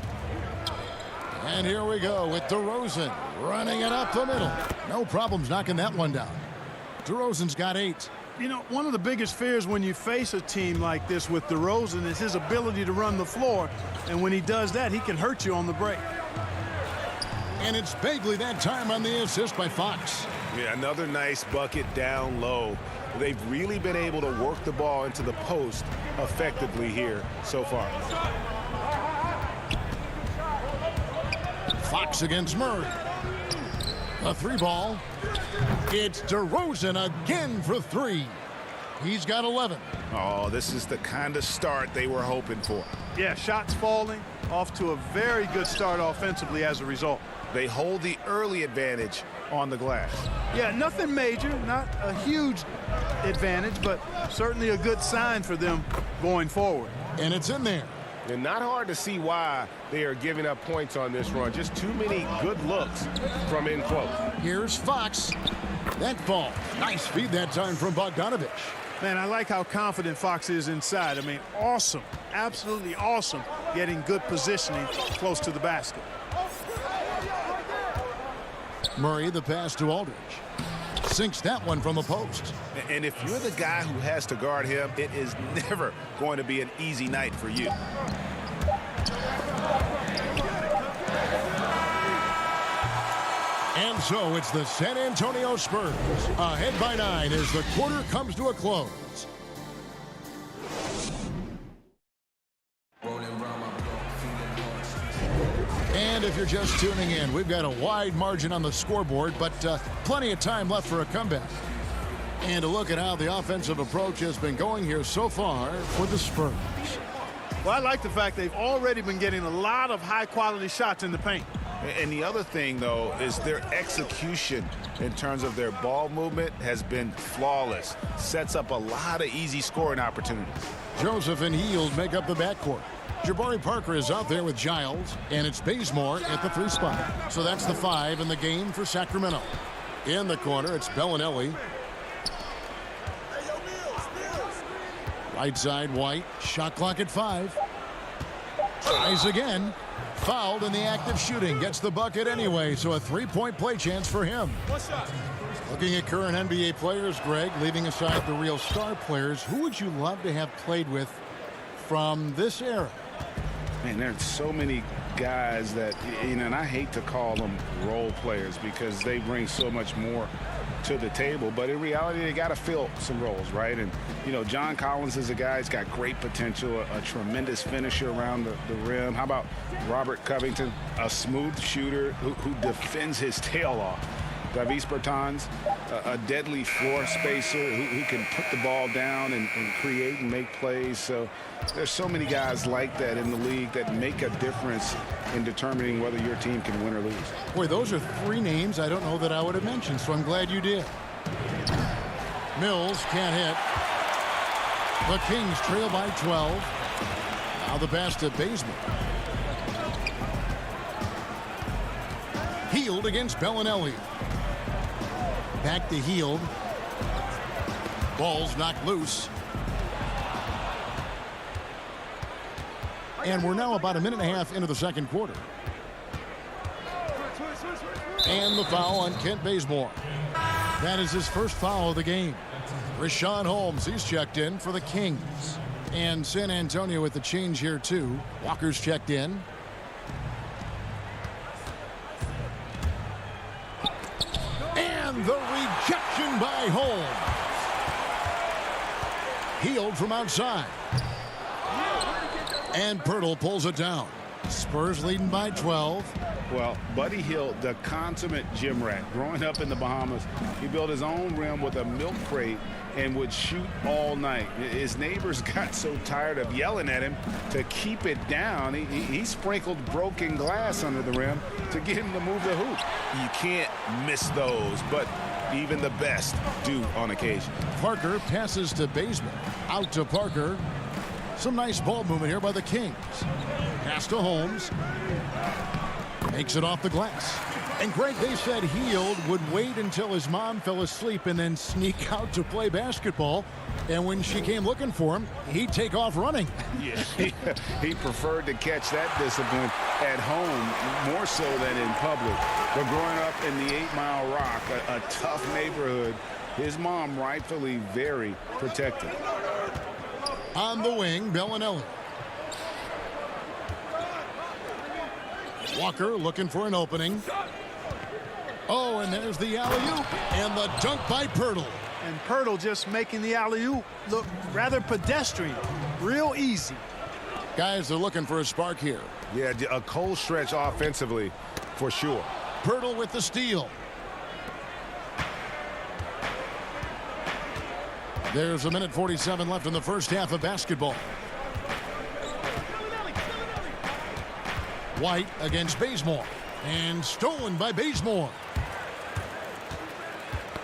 And here we go with DeRozan running it up the middle. No problems knocking that one down. DeRozan's got 8. You know, one of the biggest fears when you face a team like this with DeRozan is his ability to run the floor. And when he does that, he can hurt you on the break. And it's Bagley that time on the assist by Fox. Yeah, another nice bucket down low. They've really been able to work the ball into the post effectively here so far. Fox against Murray. A three ball. It's DeRozan again for three. He's got 11. Oh, this is the kind of start they were hoping for. Yeah, shots falling, off to a very good start offensively as a result. They hold the early advantage on the glass. Yeah, nothing major, not a huge advantage, but certainly a good sign for them going forward. And it's in there. And not hard to see why they are giving up points on this run. Just too many good looks from in close. Here's Fox. That ball. Nice feed that time from Bogdanovich. Man, I like how confident Fox is inside. I mean, awesome, absolutely awesome, getting good positioning close to the basket. Murray, the pass to Aldridge. Sinks that one from the post. And if you're the guy who has to guard him, it is never going to be an easy night for you. And so it's the San Antonio Spurs ahead by 9 as the quarter comes to a close. And if you're just tuning in, we've got a wide margin on the scoreboard, but plenty of time left for a comeback. And a look at how the offensive approach has been going here so far for the Spurs. Well, I like the fact they've already been getting a lot of high-quality shots in the paint. And the other thing, though, is their execution in terms of their ball movement has been flawless. Sets up a lot of easy scoring opportunities. Joseph and Hield make up the backcourt. Jabari Parker is out there with Giles, and it's Bazemore at the 3 spot. So that's the 5 in the game for Sacramento. In the corner, it's Bellinelli. Right side, White. Shot clock at 5. Tries again. Fouled in the act of shooting. Gets the bucket anyway, so a 3-point play chance for him. Looking at current NBA players, Greg, leaving aside the real star players, who would you love to have played with from this era? Man, there's so many guys that, you know, and I hate to call them role players because they bring so much more to the table, but in reality they got to fill some roles, right? And you know, John Collins is a guy who's got great potential, a tremendous finisher around the rim. How about Robert Covington, a smooth shooter who defends his tail off? Davis Bertans, a deadly floor spacer who can put the ball down and create and make plays. So there's so many guys like that in the league that make a difference in determining whether your team can win or lose. Boy, those are 3 names I don't know that I would have mentioned, so I'm glad you did. Mills can't hit. The Kings trail by 12. Now the pass to Bazemore. Hield against Bellinelli. Back to Hield. Ball's knocked loose. And we're now about a minute and a half into the second quarter. And the foul on Kent Bazemore. That is his first foul of the game. Richaun Holmes, he's checked in for the Kings. And San Antonio with the change here too. Walker's checked in. And the rejection by Holmes. Hield from outside. And Pirtle pulls it down. Spurs leading by 12. Well, Buddy Hield, the consummate gym rat. Growing up in the Bahamas, he built his own rim with a milk crate and would shoot all night. His neighbors got so tired of yelling at him to keep it down. He sprinkled broken glass under the rim to get him to move the hoop. You can't miss those, but even the best do on occasion. Parker passes to Bazemore. Out to Parker. Some nice ball movement here by the Kings. Pass to Holmes. Makes it off the glass. And Greg, they said Hield would wait until his mom fell asleep and then sneak out to play basketball. And when she came looking for him, he'd take off running. Yeah, he preferred to catch that discipline at home more so than in public. But growing up in the 8 Mile Rock, a tough neighborhood, his mom rightfully very protective. On the wing, Bellinelli. Walker looking for an opening. Oh, and there's the alley-oop and the dunk by Pirtle. And Pirtle just making the alley-oop look rather pedestrian. Real easy. Guys, they're looking for a spark here. Yeah, a cold stretch offensively for sure. Pirtle with the steal. There's a minute 47 left in the first half of basketball. White against Bazemore. And stolen by Bazemore.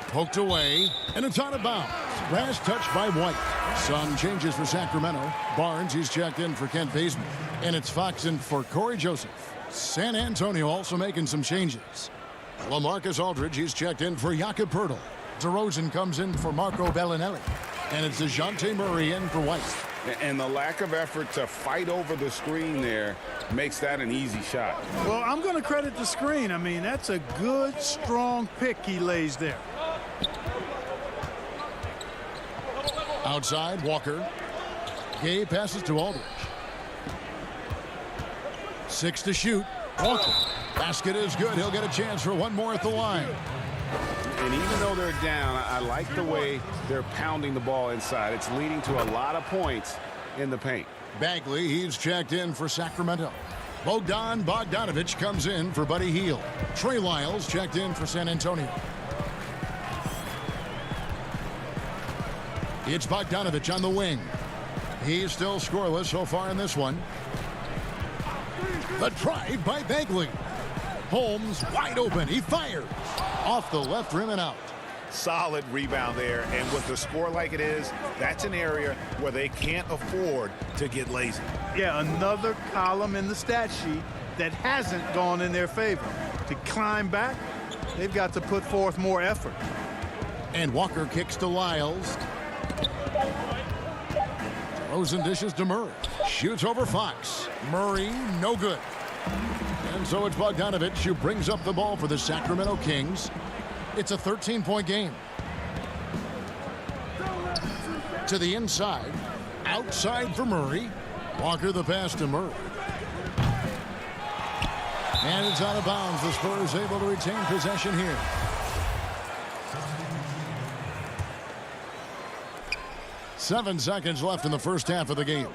Poked away, and it's out of bounds. Last touch by White. Some changes for Sacramento. Barnes, he's checked in for Kent Bazemore. And it's Fox in for Corey Joseph. San Antonio also making some changes. LaMarcus Aldridge, he's checked in for Jakob Poeltl. DeRozan comes in for Marco Bellinelli. And it's DeJounte Murray in for White. And the lack of effort to fight over the screen there makes that an easy shot. Well, I'm going to credit the screen. I mean, that's a good, strong pick he lays there. Outside, Walker. Gay passes to Aldridge. 6 to shoot. Walker. Basket is good. He'll get a chance for one more at the line. And even though they're down, I like the way they're pounding the ball inside. It's leading to a lot of points in the paint. Bagley, he's checked in for Sacramento. Bogdan Bogdanovic comes in for Buddy Hield. Trey Lyles checked in for San Antonio. It's Bogdanovic on the wing. He's still scoreless so far in this one. The drive by Bagley. Holmes wide open. He fires. Off the left rim and out. Solid rebound there, and with the score like it is, that's an area where they can't afford to get lazy. Yeah, another column in the stat sheet that hasn't gone in their favor. To climb back, they've got to put forth more effort. And Walker kicks to Lyles. Rosen dishes to Murray. Shoots over Fox. Murray, no good. And so it's Bogdanovic who brings up the ball for the Sacramento Kings. It's a 13-point game. To the inside. Outside for Murray. Walker the pass to Murray. And it's out of bounds. The Spurs able to retain possession here. Seven seconds left in the first half of the game.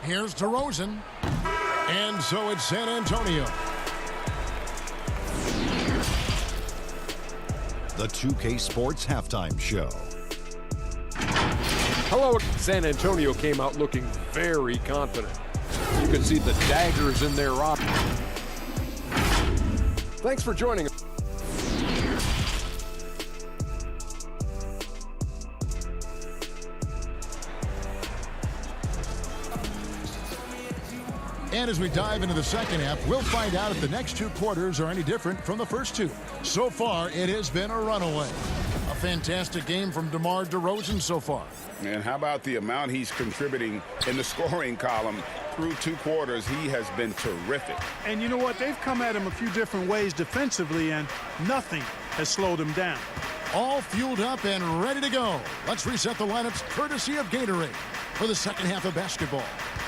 Here's DeRozan. And so it's San Antonio. The 2K Sports Halftime Show. Hello, San Antonio came out looking very confident. You can see the daggers in their eye. Thanks for joining us. And as we dive into the second half, we'll find out if the next two quarters are any different from the first two. So far, it has been a runaway. A fantastic game from DeMar DeRozan so far. And how about the amount he's contributing in the scoring column through two quarters? He has been terrific. And you know what? They've come at him a few different ways defensively, and nothing has slowed him down. All fueled up and ready to go. Let's reset the lineups courtesy of Gatorade for the second half of basketball.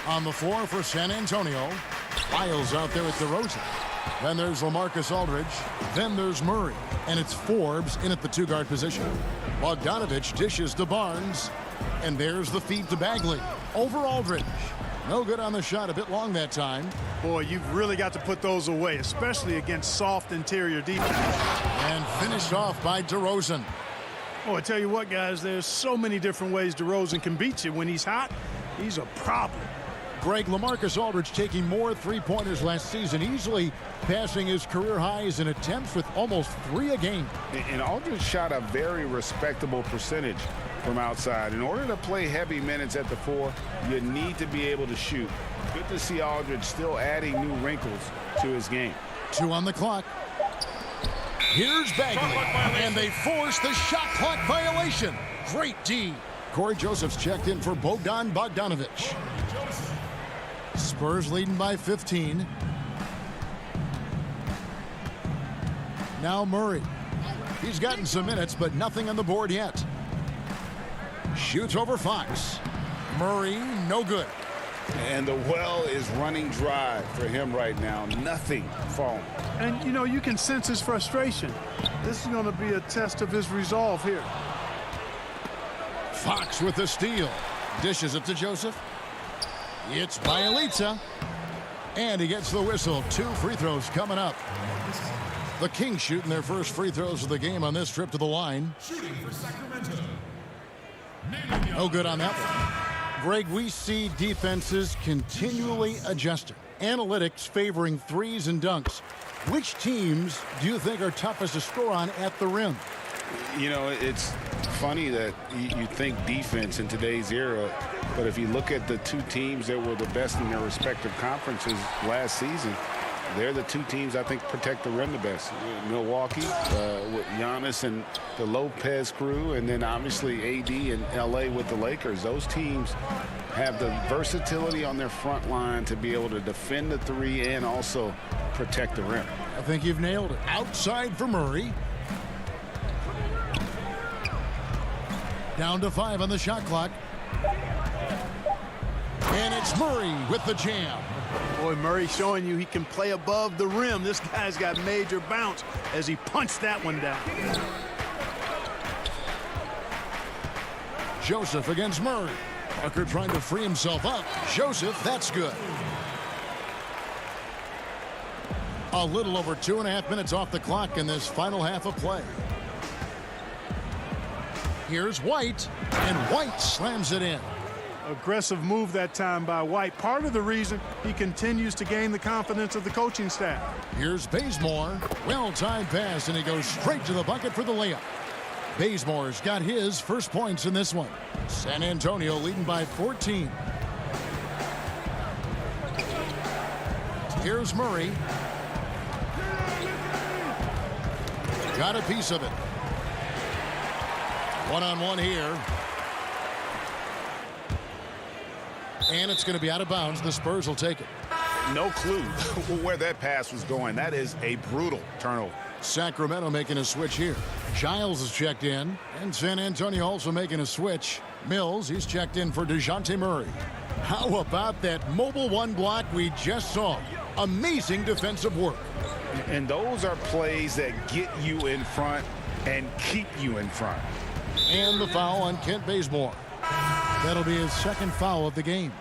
On the floor for San Antonio, Lyles out there with DeRozan. Then there's LaMarcus Aldridge. Then there's Murray. And it's Forbes in at the two-guard position. Bogdanovic dishes to Barnes. And there's the feed to Bagley. Over Aldridge. No good on the shot. A bit long that time. Boy, you've really got to put those away, especially against soft interior defense. And finished off by DeRozan. Oh, I tell you what, guys, there's so many different ways DeRozan can beat you. When he's hot, he's a problem. Greg, LaMarcus Aldridge taking more three-pointers last season, easily passing his career highs in attempts with almost 3 a game. And Aldridge shot a very respectable percentage from outside. In order to play heavy minutes at the 4, you need to be able to shoot. Good to see Aldridge still adding new wrinkles to his game. 2 on the clock. Here's Bagley, and they force the shot clock violation. Great D. Corey Joseph's checked in for Bogdan Bogdanovic. Spurs leading by 15. Now Murray. He's gotten some minutes, but nothing on the board yet. Shoots over Fox. Murray, no good. And the well is running dry for him right now. Nothing falling. And, you know, you can sense his frustration. This is going to be a test of his resolve here. Fox with the steal. Dishes it to Joseph. It's Bielitsa. And he gets the whistle. 2 free throws coming up. The Kings shooting their first free throws of the game on this trip to the line. No good on that one. Greg, we see defenses continually adjusting. Analytics favoring threes and dunks. Which teams do you think are toughest to score on at the rim? You know, it's funny that you think defense in today's era, but if you look at the 2 teams that were the best in their respective conferences last season, they're the 2 teams I think protect the rim the best. Milwaukee with Giannis and the Lopez crew, and then obviously AD and LA with the Lakers. Those teams have the versatility on their front line to be able to defend the 3 and also protect the rim. I think you've nailed it. Outside for Murray. Down to 5 on the shot clock. And it's Murray with the jam. Boy, Murray showing you he can play above the rim. This guy's got major bounce as he punched that one down. Joseph against Murray. Parker trying to free himself up. Joseph, that's good. A little over 2.5 minutes off the clock in this final half of play. Here's White, and White slams it in. Aggressive move that time by White. Part of the reason he continues to gain the confidence of the coaching staff. Here's Bazemore. Well-timed pass, and he goes straight to the bucket for the layup. Bazemore's got his first points in this one. San Antonio leading by 14. Here's Murray. Got a piece of it. One-on-one here. And it's going to be out of bounds. The Spurs will take it. No clue where that pass was going. That is a brutal turnover. Sacramento making a switch here. Giles is checked in. And San Antonio also making a switch. Mills, he's checked in for DeJounte Murray. How about that mobile 1 block we just saw? Amazing defensive work. And those are plays that get you in front and keep you in front. And the foul on Kent Bazemore. That'll be his second foul of the game.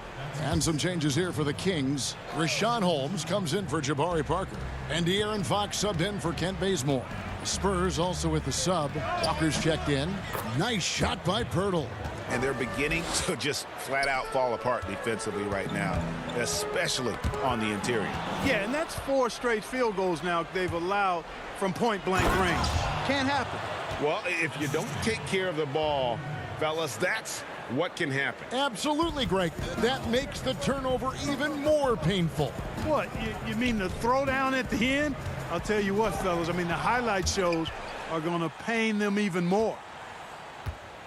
And some changes here for the Kings. Rashawn Holmes comes in for Jabari Parker. And De'Aaron Fox subbed in for Kent Bazemore. The Spurs also with the sub. Walker's checked in. Nice shot by Pirtle. And they're beginning to just flat out fall apart defensively right now, especially on the interior. Yeah, and that's 4 straight field goals now they've allowed from point-blank range. Can't happen. Well, if you don't take care of the ball, fellas, that's what can happen. Absolutely, Greg. That makes the turnover even more painful. What, you mean the throwdown at the end? I'll tell you what, fellas, I mean, the highlight shows are going to pain them even more.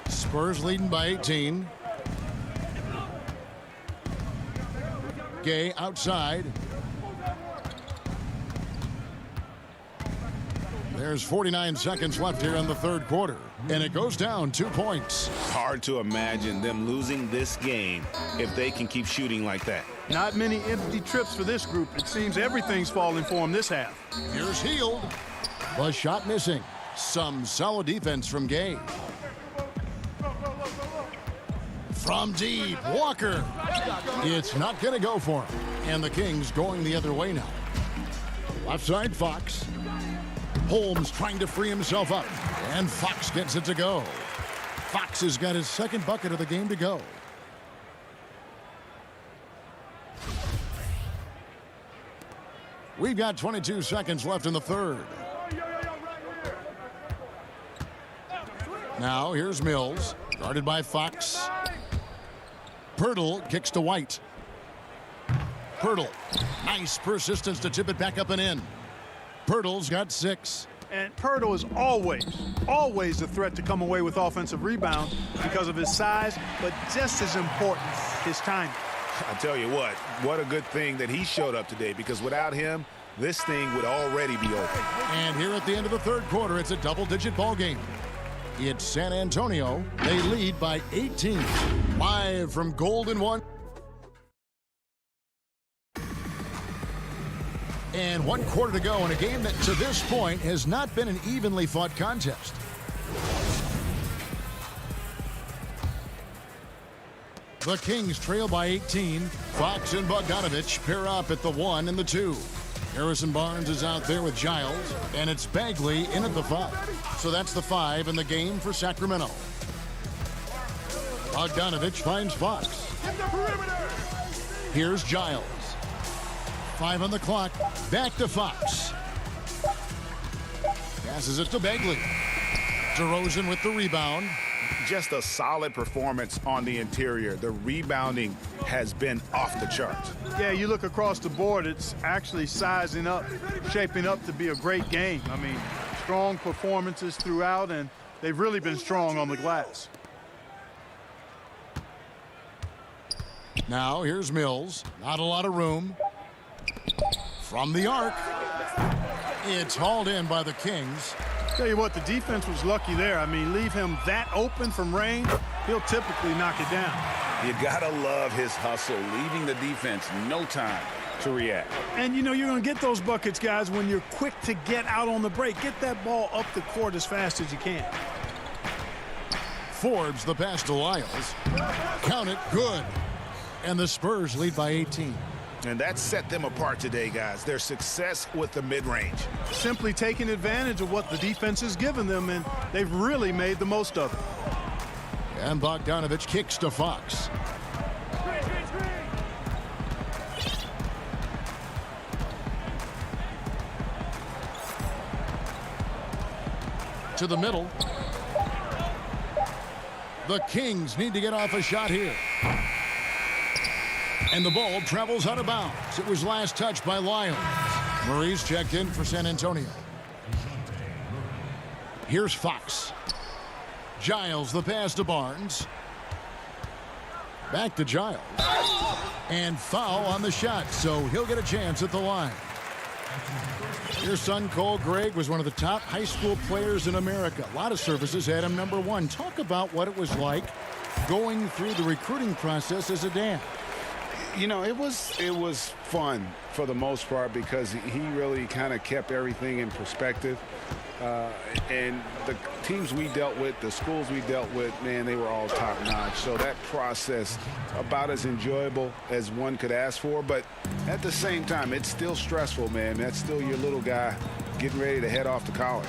Spurs leading by 18. Gay outside. There's 49 seconds left here in the third quarter, and it goes down 2 points. Hard to imagine them losing this game if they can keep shooting like that. Not many empty trips for this group. It seems everything's falling for them this half. Here's Hield. The shot missing. Some solid defense from Gay. From deep, Walker. It's not going to go for him. And the Kings going the other way now. Left side, Fox. Holmes trying to free himself up. And Fox gets it to go. Fox has got his second bucket of the game to go. We've got 22 seconds left in the third. Now here's Mills, guarded by Fox. Pirtle kicks to White. Pirtle, nice persistence to tip it back up and in. Pirtle's got 6. And Pirtle is always a threat to come away with offensive rebounds because of his size, but just as important, his timing. I tell you what a good thing that he showed up today, because without him, this thing would already be over. And here at the end of the third quarter, it's a double-digit ball game. It's San Antonio. They lead by 18. Live from Golden One. And 1 quarter to go in a game that to this point has not been an evenly fought contest. The Kings trail by 18. Fox and Bogdanovich pair up at the 1 and the 2. Harrison Barnes is out there with Giles, and it's Bagley in at the 5. So that's the 5 in the game for Sacramento. Bogdanovich finds Fox. Here's Giles. 5 on the clock. Back to Fox. Passes it to Bagley. DeRozan with the rebound. Just a solid performance on the interior. The rebounding has been off the charts. Yeah, you look across the board, it's actually sizing up, shaping up to be a great game. I mean, strong performances throughout, and they've really been strong on the glass. Now here's Mills. Not a lot of room. From the arc. It's hauled in by the Kings. Tell you what, the defense was lucky there. I mean, leave him that open from range, he'll typically knock it down. You gotta love his hustle, leaving the defense no time to react. And you know you're going to get those buckets, guys, when you're quick to get out on the break. Get that ball up the court as fast as you can. Forbes the pass to Lyles. Count it, good. And the Spurs lead by 18. And that set them apart today, guys. Their success with the mid-range. Simply taking advantage of what the defense has given them, and they've really made the most of it. And Bogdanovich kicks to Fox. To the middle. The Kings need to get off a shot here. And the ball travels out of bounds. It was last touched by Lyles. Murray's checked in for San Antonio. Here's Fox. Giles the pass to Barnes. Back to Giles. And foul on the shot, so he'll get a chance at the line. Your son, Cole Gregg, was one of the top high school players in America. A lot of services had him number 1. Talk about what it was like going through the recruiting process as a dad. You know, it was fun for the most part because he really kind of kept everything in perspective. And the teams we dealt with, the schools we dealt with, man, they were all top-notch. So that process, about as enjoyable as one could ask for. But at the same time, it's still stressful, man. That's still your little guy getting ready to head off to college.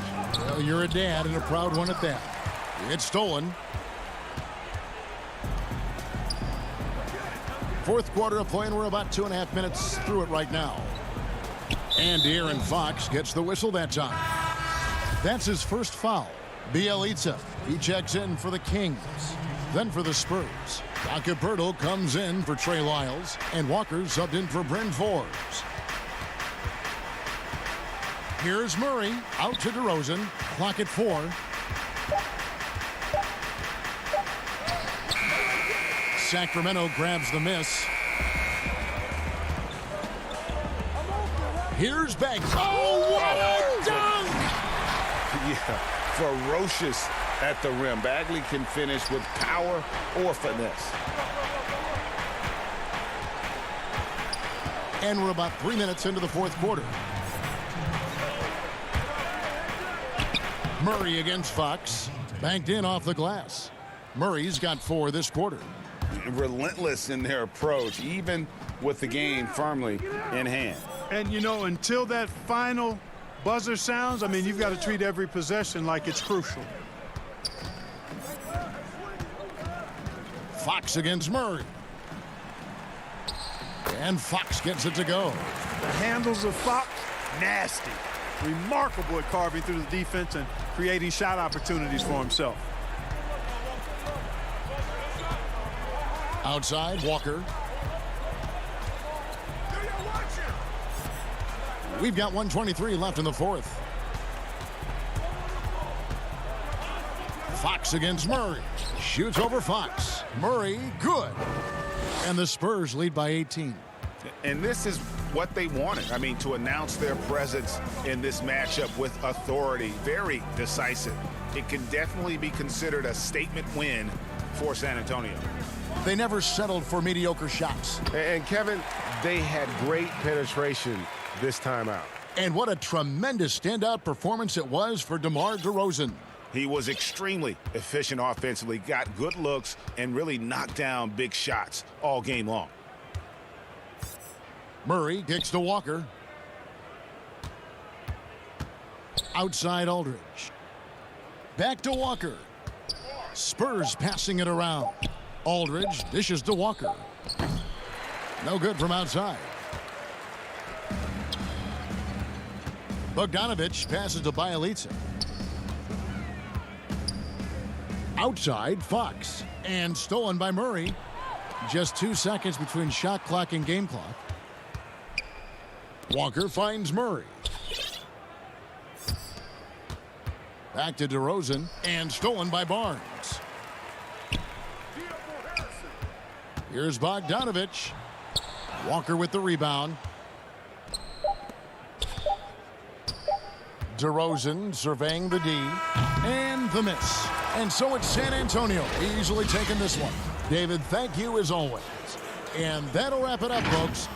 Well, you're a dad and a proud one at that. It's stolen. Fourth quarter of play, and we're about 2.5 minutes through it right now. And De'Aaron Fox gets the whistle that time. That's his first foul. Bielitsa, he checks in for the Kings. Then for the Spurs. Acapurdo comes in for Trey Lyles, and Walker subbed in for Bryn Forbes. Here's Murray, out to DeRozan, clock at 4. Sacramento grabs the miss. Here's Bagley. Oh, what a dunk! Yeah, ferocious at the rim. Bagley can finish with power or finesse. And we're about 3 minutes into the fourth quarter. Murray against Fox. Banked in off the glass. Murray's got 4 this quarter. Relentless in their approach, even with the game firmly in hand. And, you know, until that final buzzer sounds, I mean, you've got to treat every possession like it's crucial. Fox against Murray. And Fox gets it to go. The handles of Fox, nasty. Remarkable at carving through the defense and creating shot opportunities for himself. Outside, Walker. We've got 1:23 left in the fourth. Fox against Murray. Shoots over Fox. Murray, good. And the Spurs lead by 18. And this is what they wanted. I mean, to announce their presence in this matchup with authority, very decisive. It can definitely be considered a statement win for San Antonio. They never settled for mediocre shots. And Kevin, they had great penetration this time out. And what a tremendous standout performance it was for DeMar DeRozan. He was extremely efficient offensively, got good looks, and really knocked down big shots all game long. Murray kicks to Walker. Outside Aldridge. Back to Walker. Spurs passing it around. Aldridge dishes to Walker. No good from outside. Bogdanovich passes to Bialica. Outside, Fox. And stolen by Murray. Just 2 seconds between shot clock and game clock. Walker finds Murray. Back to DeRozan. And stolen by Barnes. Here's Bogdanovich. Walker with the rebound. DeRozan surveying the D. And the miss. And so it's San Antonio easily taking this one. David, thank you as always. And that'll wrap it up, folks.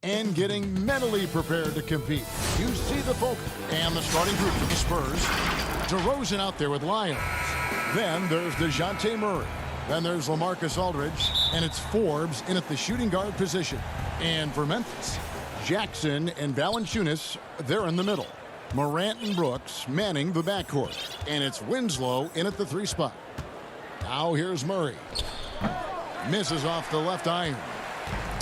and getting mentally prepared to compete. You see the focus. And the starting group for the Spurs. DeRozan out there with Lyons. Then there's DeJounte Murray. Then there's LaMarcus Aldridge. And it's Forbes in at the shooting guard position. And for Memphis, Jackson and Valanciunas, they're in the middle. Morant and Brooks manning the backcourt. And it's Winslow in at the 3 spot. Now here's Murray. Misses off the left iron.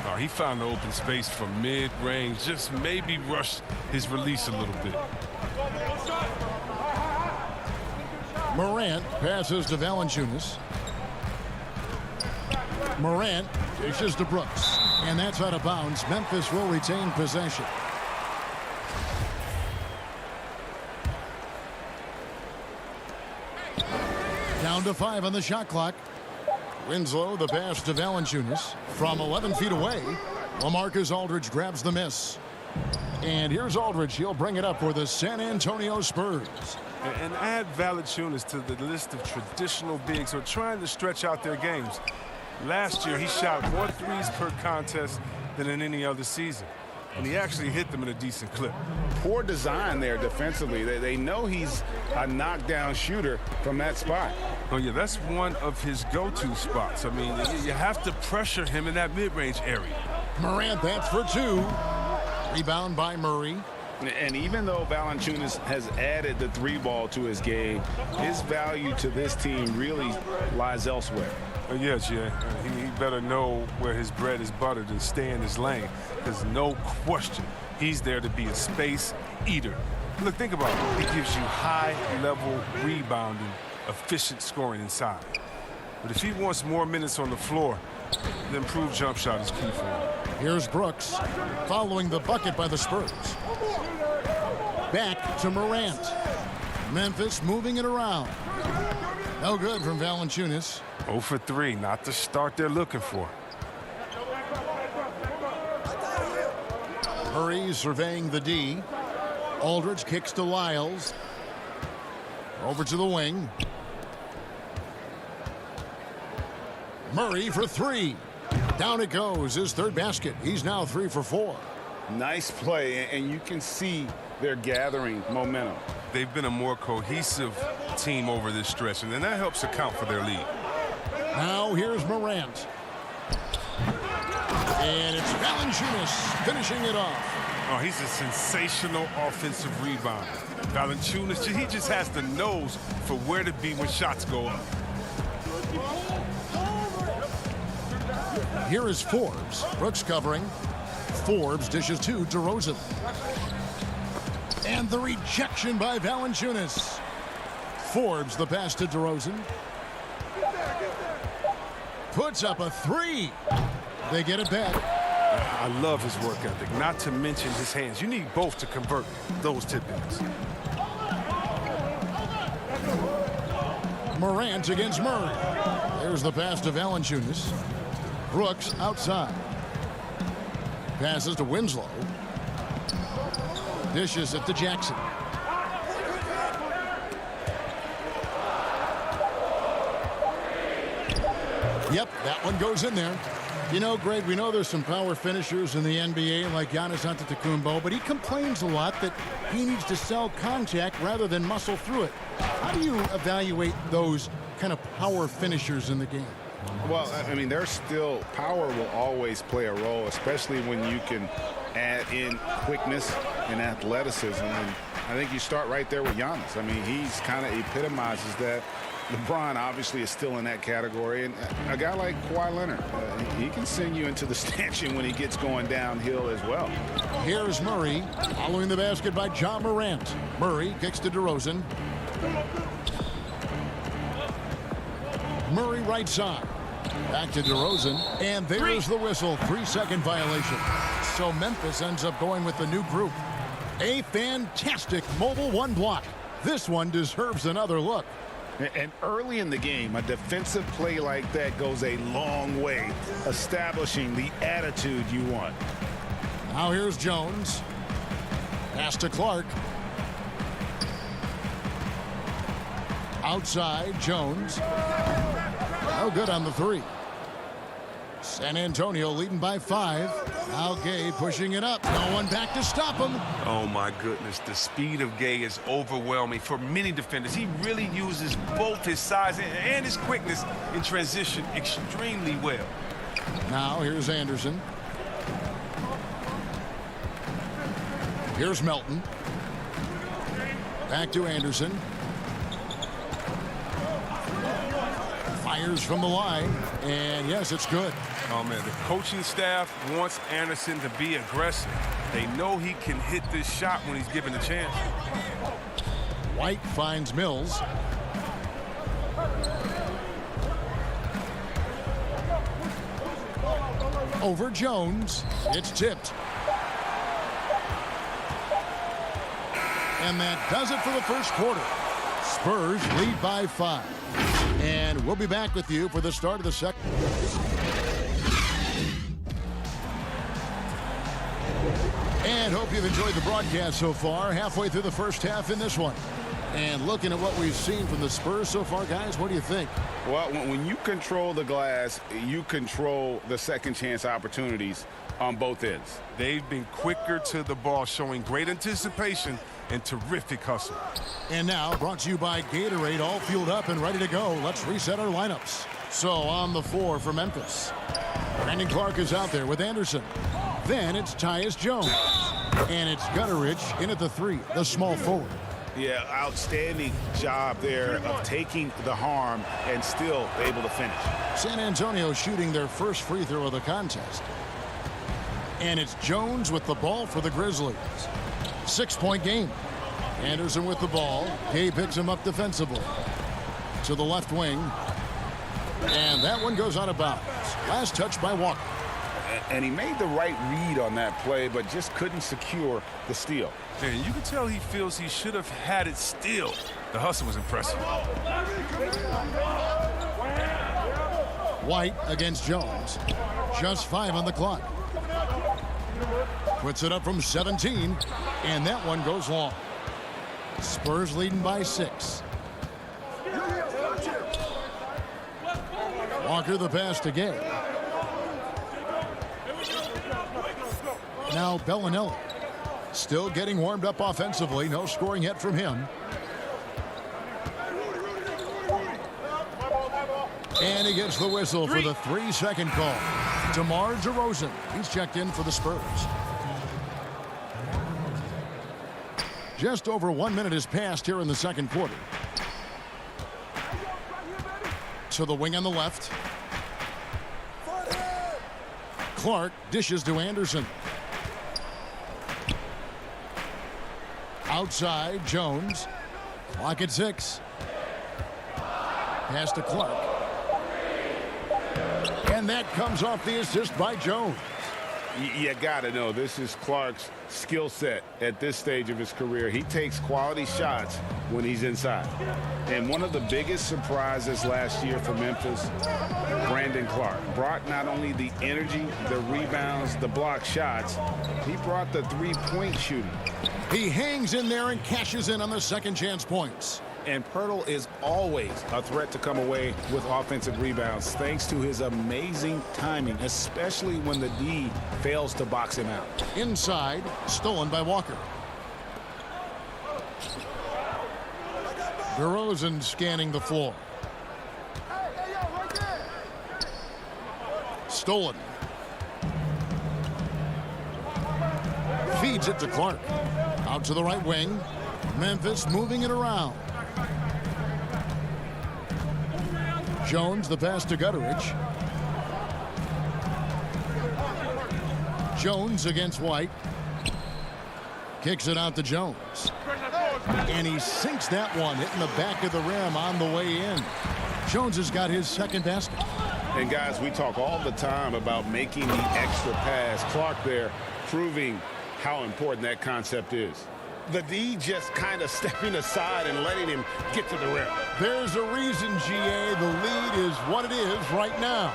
Oh, he found the open space from mid-range. Just maybe rushed his release a little bit. Morant passes to Valanciunas. Morant dishes to Brooks. And that's out of bounds. Memphis will retain possession. Down to 5 on the shot clock. Winslow, the pass to Valanciunas. From 11 feet away, LaMarcus Aldridge grabs the miss. And here's Aldridge. He'll bring it up for the San Antonio Spurs. And add Valanciunas to the list of traditional bigs who are trying to stretch out their games. Last year, he shot more threes per contest than in any other season. And he actually hit them in a decent clip. Poor design there defensively. They know he's a knockdown shooter from that spot. Oh, yeah, that's one of his go-to spots. I mean, you have to pressure him in that mid-range area. Morant, that's for 2. Rebound by Murray. And even though Valanciunas has added the 3-ball to his game, his value to this team really lies elsewhere. Yeah, Jay. He better know where his bread is buttered and stay in his lane. There's no question he's there to be a space eater. Look, think about it. He gives you high-level rebounding, efficient scoring inside. But if he wants more minutes on the floor, the improved jump shot is key for him. Here's Brooks following the bucket by the Spurs. Back to Morant. Memphis moving it around. No good from Valanciunas. 0 for 3, not the start they're looking for. Murray surveying the D. Aldridge kicks to Lyles. Over to the wing. Murray for 3. Down it goes, his 3rd basket. He's now 3 for 4. Nice play, and you can see they're gathering momentum. They've been a more cohesive team over this stretch, and then that helps account for their lead. Now here's Morant. And it's Valanciunas finishing it off. Oh, he's a sensational offensive rebounder. Valanciunas, he just has the nose for where to be when shots go up. Here is Forbes. Brooks covering. Forbes dishes to DeRozan. And the rejection by Valanciunas. Forbes the pass to DeRozan. Puts up a 3. They get it back. I love his work ethic, not to mention his hands. You need both to convert those tip-ins. Morant against Murray. There's the pass to Valanciunas. Brooks outside. Passes to Winslow. Dishes it to Jackson. Yep, that one goes in there. You know, Greg, we know there's some power finishers in the NBA like Giannis Antetokounmpo, but he complains a lot that he needs to sell contact rather than muscle through it. How do you evaluate those kind of power finishers in the game? Well, I mean, there's still power will always play a role, especially when you can add in quickness and athleticism. And I think you start right there with Giannis. I mean, he's kind of epitomizes that. LeBron obviously is still in that category, and a guy like Kawhi Leonard, he can send you into the stanchion when he gets going downhill as well. Here's Murray following the basket by John Morant. Murray kicks to DeRozan. Murray right side. Back to DeRozan, and there's the whistle. 3-second violation. So Memphis ends up going with the new group. A fantastic mobile 1 block. This one deserves another look. And early in the game, a defensive play like that goes a long way, establishing the attitude you want. Now here's Jones. Pass to Clark. Outside, Jones. No good on the 3. San Antonio leading by 5. Now Gay pushing it up. No one back to stop him. Oh, my goodness. The speed of Gay is overwhelming for many defenders. He really uses both his size and his quickness in transition extremely well. Now here's Anderson. Here's Melton. Back to Anderson. Fires from the line. And yes, it's good. Oh, man, the coaching staff wants Anderson to be aggressive. They know he can hit this shot when he's given a chance. White finds Mills. Over Jones. It's tipped. And that does it for the first quarter. Spurs lead by 5. And we'll be back with you for the start of the second. And hope you've enjoyed the broadcast so far. Halfway through the first half in this one. And looking at what we've seen from the Spurs so far, guys, what do you think? Well, when you control the glass, you control the second chance opportunities on both ends. They've been quicker to the ball, showing great anticipation and terrific hustle. And now, brought to you by Gatorade, all fueled up and ready to go. Let's reset our lineups. So, on the floor for Memphis, Brandon Clark is out there with Anderson. Then it's Tyus Jones. And it's Gutteridge in at the 3, the small forward. Yeah, outstanding job there of taking the harm and still able to finish. San Antonio shooting their first free throw of the contest. And it's Jones with the ball for the Grizzlies. 6-point game. Anderson with the ball. Gay picks him up defensively. To the left wing. And that one goes out of bounds. Last touch by Walker. And he made the right read on that play, but just couldn't secure the steal. And you can tell he feels he should have had it still. The hustle was impressive. White against Jones. Just 5 on the clock. Puts it up from 17, and that one goes long. Spurs leading by 6. Walker the pass to Gay. Now Bellinelli. Still getting warmed up offensively. No scoring yet from him. And he gets the whistle for the 3-second call. DeMar DeRozan. He's checked in for the Spurs. Just over 1 minute has passed here in the second quarter. To the wing on the left. Clark dishes to Anderson. Outside, Jones. Clock at 6. Pass to Clark. And that comes off the assist by Jones. You got to know this is Clark's skill set at this stage of his career. He takes quality shots when he's inside. And one of the biggest surprises last year for Memphis, Brandon Clark, brought not only the energy, the rebounds, the block shots, he brought the three-point shooting. He hangs in there and cashes in on the second chance points. And Pirtle is always a threat to come away with offensive rebounds thanks to his amazing timing, especially when the D fails to box him out. Inside, stolen by Walker. DeRozan scanning the floor. Stolen. Feeds it to Clark. Out to the right wing. Memphis moving it around. Jones, the pass to Gutteridge. Jones against White. Kicks it out to Jones. And he sinks that one, hitting the back of the rim on the way in. Jones has got his second basket. And guys, we talk all the time about making the extra pass. Clark there proving how important that concept is. The D just kind of stepping aside and letting him get to the rim. There's a reason, GA. The lead is what it is right now.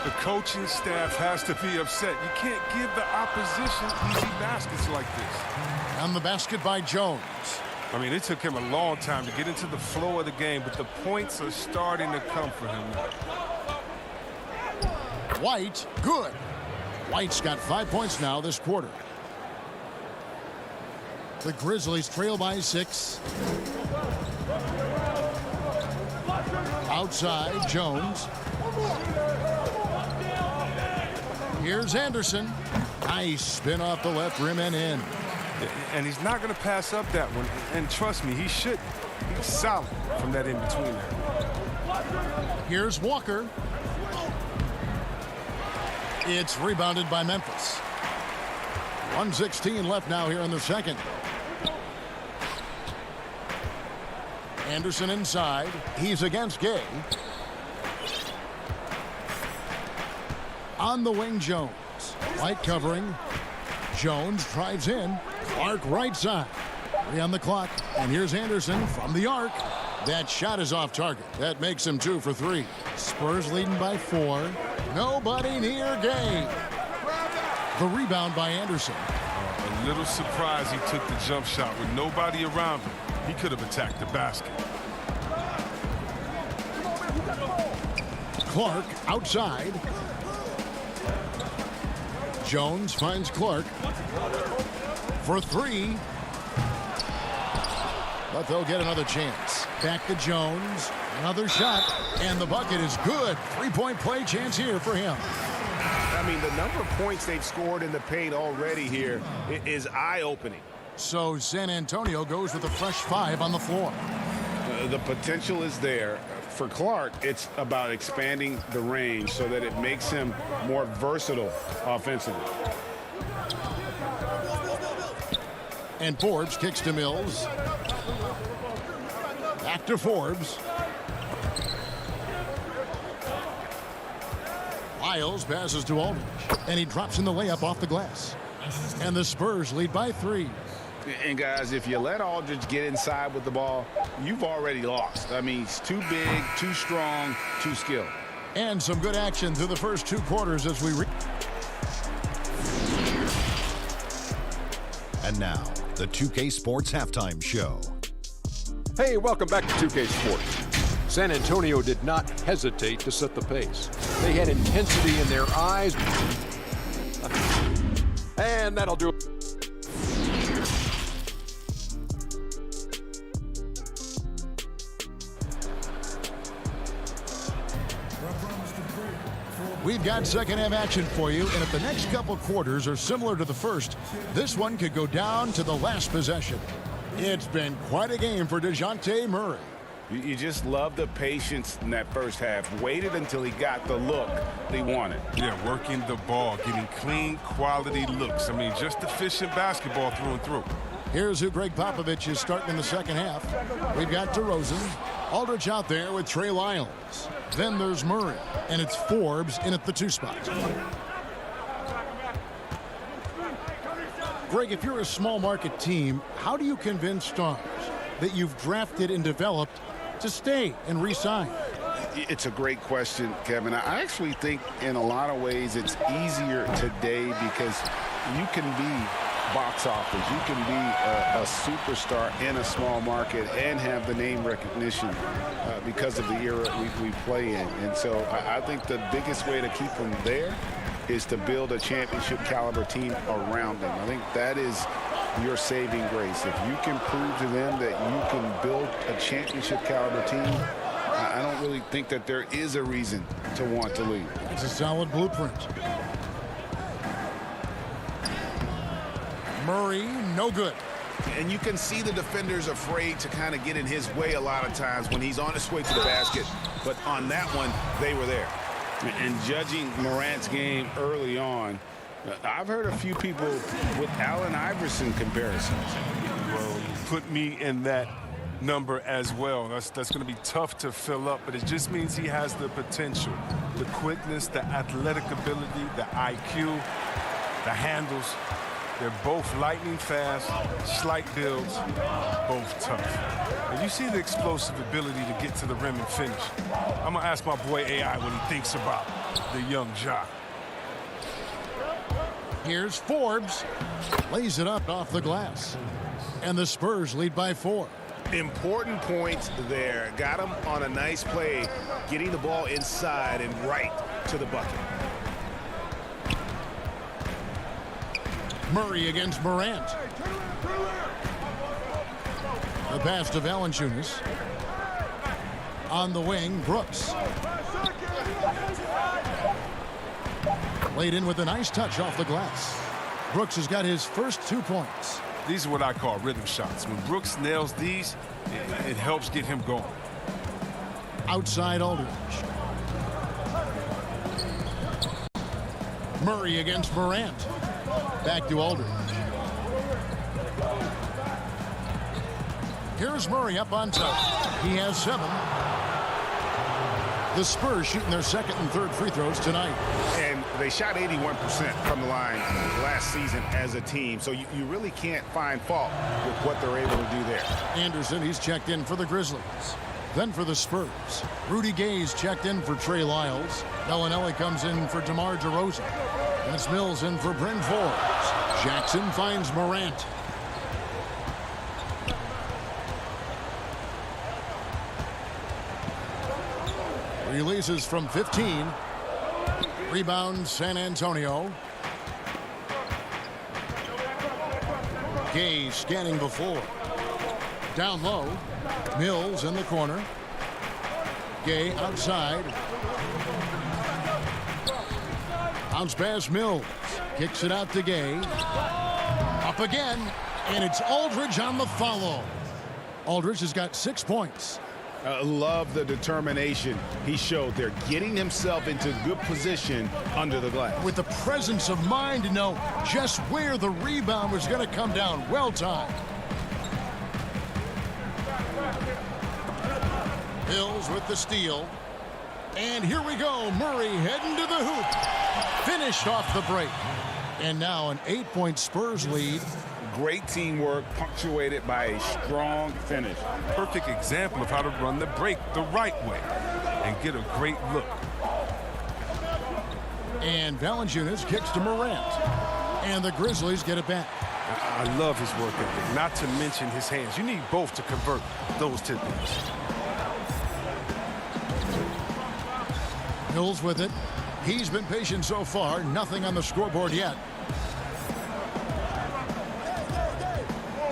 The coaching staff has to be upset. You can't give the opposition easy baskets like this. On the basket by Jones. I mean, it took him a long time to get into the flow of the game, but the points are starting to come for him now. White, good. White's got 5 points now this quarter. The Grizzlies trail by 6. Outside, Jones. Here's Anderson. Nice spin off the left rim and in. And he's not going to pass up that one. And trust me, he should. He's solid from that in-between there. Here's Walker. It's rebounded by Memphis. 1:16 left now here in the second. Anderson inside. He's against Gay. On the wing, Jones. White covering. Jones drives in. Clark right side. 3 on the clock. And here's Anderson from the arc. That shot is off target. That makes him 2 for 3. Spurs leading by 4. Nobody near Gay. The rebound by Anderson. A little surprised he took the jump shot with nobody around him. He could have attacked the basket. Clark outside. Jones finds Clark for 3. But they'll get another chance. Back to Jones. Another shot. And the bucket is good. 3-point play chance here for him. I mean, the number of points they've scored in the paint already here is eye-opening. So San Antonio goes with a fresh 5 on the floor. The potential is there. For Clark, it's about expanding the range so that it makes him more versatile offensively. And Forbes kicks to Mills. Back to Forbes. Lyles passes to Aldridge. And he drops in the layup off the glass. And the Spurs lead by 3. And guys, if you let Aldridge get inside with the ball, you've already lost. I mean, he's too big, too strong, too skilled. And some good action through the first 2 quarters as we And now, the 2K Sports Halftime Show. Hey, welcome back to 2K Sports. San Antonio did not hesitate to set the pace. They had intensity in their eyes. And that'll do it. We've got second half action for you, and if the next couple quarters are similar to the first, this one could go down to the last possession. It's been quite a game for DeJounte Murray. You just love the patience in that first half. Waited until he got the look he wanted. Yeah, working the ball, getting clean, quality looks. I mean, just efficient basketball through and through. Here's who Greg Popovich is starting in the second half. We've got DeRozan. Aldridge out there with Trey Lyles. Then there's Murray, and it's Forbes in at the 2 spot. Greg, if you're a small market team, how do you convince stars that you've drafted and developed to stay and re-sign? It's a great question, Kevin. I actually think in a lot of ways it's easier today because you can be box office. You can be a superstar in a small market and have the name recognition because of the era we play in. And so I think the biggest way to keep them there is to build a championship caliber team around them. I think that is your saving grace. If you can prove to them that you can build a championship caliber team, I don't really think that there is a reason to want to leave. It's a solid blueprint. Murray, no good. And you can see the defenders afraid to kind of get in his way a lot of times when he's on his way to the basket. But on that one, they were there. And judging Morant's game early on, I've heard a few people with Allen Iverson comparisons. Well, put me in that number as well. That's going to be tough to fill up, but it just means he has the potential, the quickness, the athletic ability, the IQ, the handles. They're both lightning fast, slight builds, both tough. And you see the explosive ability to get to the rim and finish. I'm going to ask my boy AI what he thinks about the young Ja. Here's Forbes. Lays it up off the glass. And the Spurs lead by 4. Important points there. Got him on a nice play, getting the ball inside and right to the bucket. Murray against Morant. The pass to Valanciunas. On the wing, Brooks. Laid in with a nice touch off the glass. Brooks has got his first 2 points. These are what I call rhythm shots. When Brooks nails these, it helps get him going. Outside Aldridge. Murray against Morant. Back to Aldridge. Here's Murray up on top. He has 7. The Spurs shooting their second and third free throws tonight. And they shot 81% from the line last season as a team. So you really can't find fault with what they're able to do there. Anderson, he's checked in for the Grizzlies. Then for the Spurs, Rudy Gay's checked in for Trey Lyles. Bellinelli comes in for DeMar DeRozan. And it's Mills in for Bryn Forbes. Jackson finds Morant. Releases from 15. Rebound San Antonio. Gay scanning the floor. Down low. Mills in the corner. Gay outside. Bounce pass Mills. Kicks it out to Gay. Up again. And it's Aldridge on the follow. Aldridge has got 6 points. Love the determination he showed there, getting himself into good position under the glass. With the presence of mind to know just where the rebound was going to come down. Well timed. Mills with the steal. And here we go. Murray heading to the hoop. Finished off the break. And now an 8-point Spurs lead. Great teamwork punctuated by a strong finish. Perfect example of how to run the break the right way and get a great look. And Valanciunas kicks to Morant. And the Grizzlies get it back. I love his work ethic, not to mention his hands. You need both to convert those tidbits. Mills with it. He's been patient so far. Nothing on the scoreboard yet.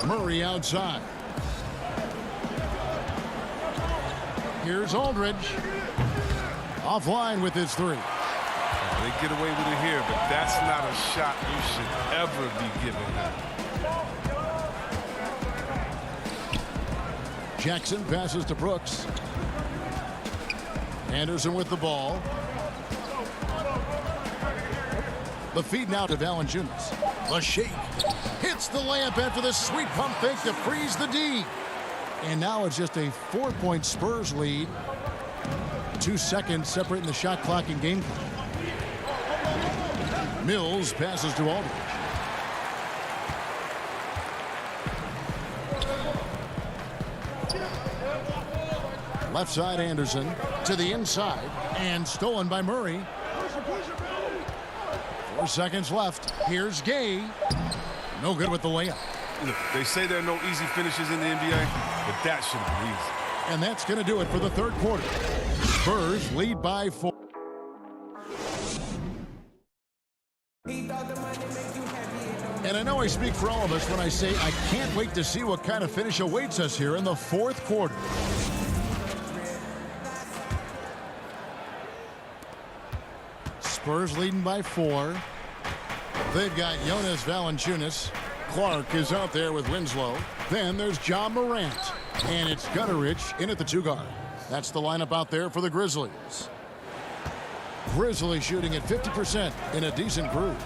Murray outside. Here's Aldridge. Offline with his 3. They get away with it here, but that's not a shot you should ever be giving them. Jackson passes to Brooks. Anderson with the ball. The feed now to Valanciunas. The shake. Hits the layup after the sweet pump fake to freeze the D. And now it's just a 4-point Spurs lead. 2 seconds separating the shot clock and game clock. Mills passes to Aldridge. Left side Anderson to the inside and stolen by Murray. 4 seconds left. Here's Gay. No good with the layup. Look, they say there are no easy finishes in the NBA, but that should be easy. And that's going to do it for the third quarter. Spurs lead by 4. And I know I speak for all of us when I say I can't wait to see what kind of finish awaits us here in the fourth quarter. Spurs leading by 4. They've got Jonas Valanciunas. Clark is out there with Winslow. Then there's John Morant. And it's Gutterich in at the 2 guard. That's the lineup out there for the Grizzlies. Grizzlies shooting at 50% in a decent groove.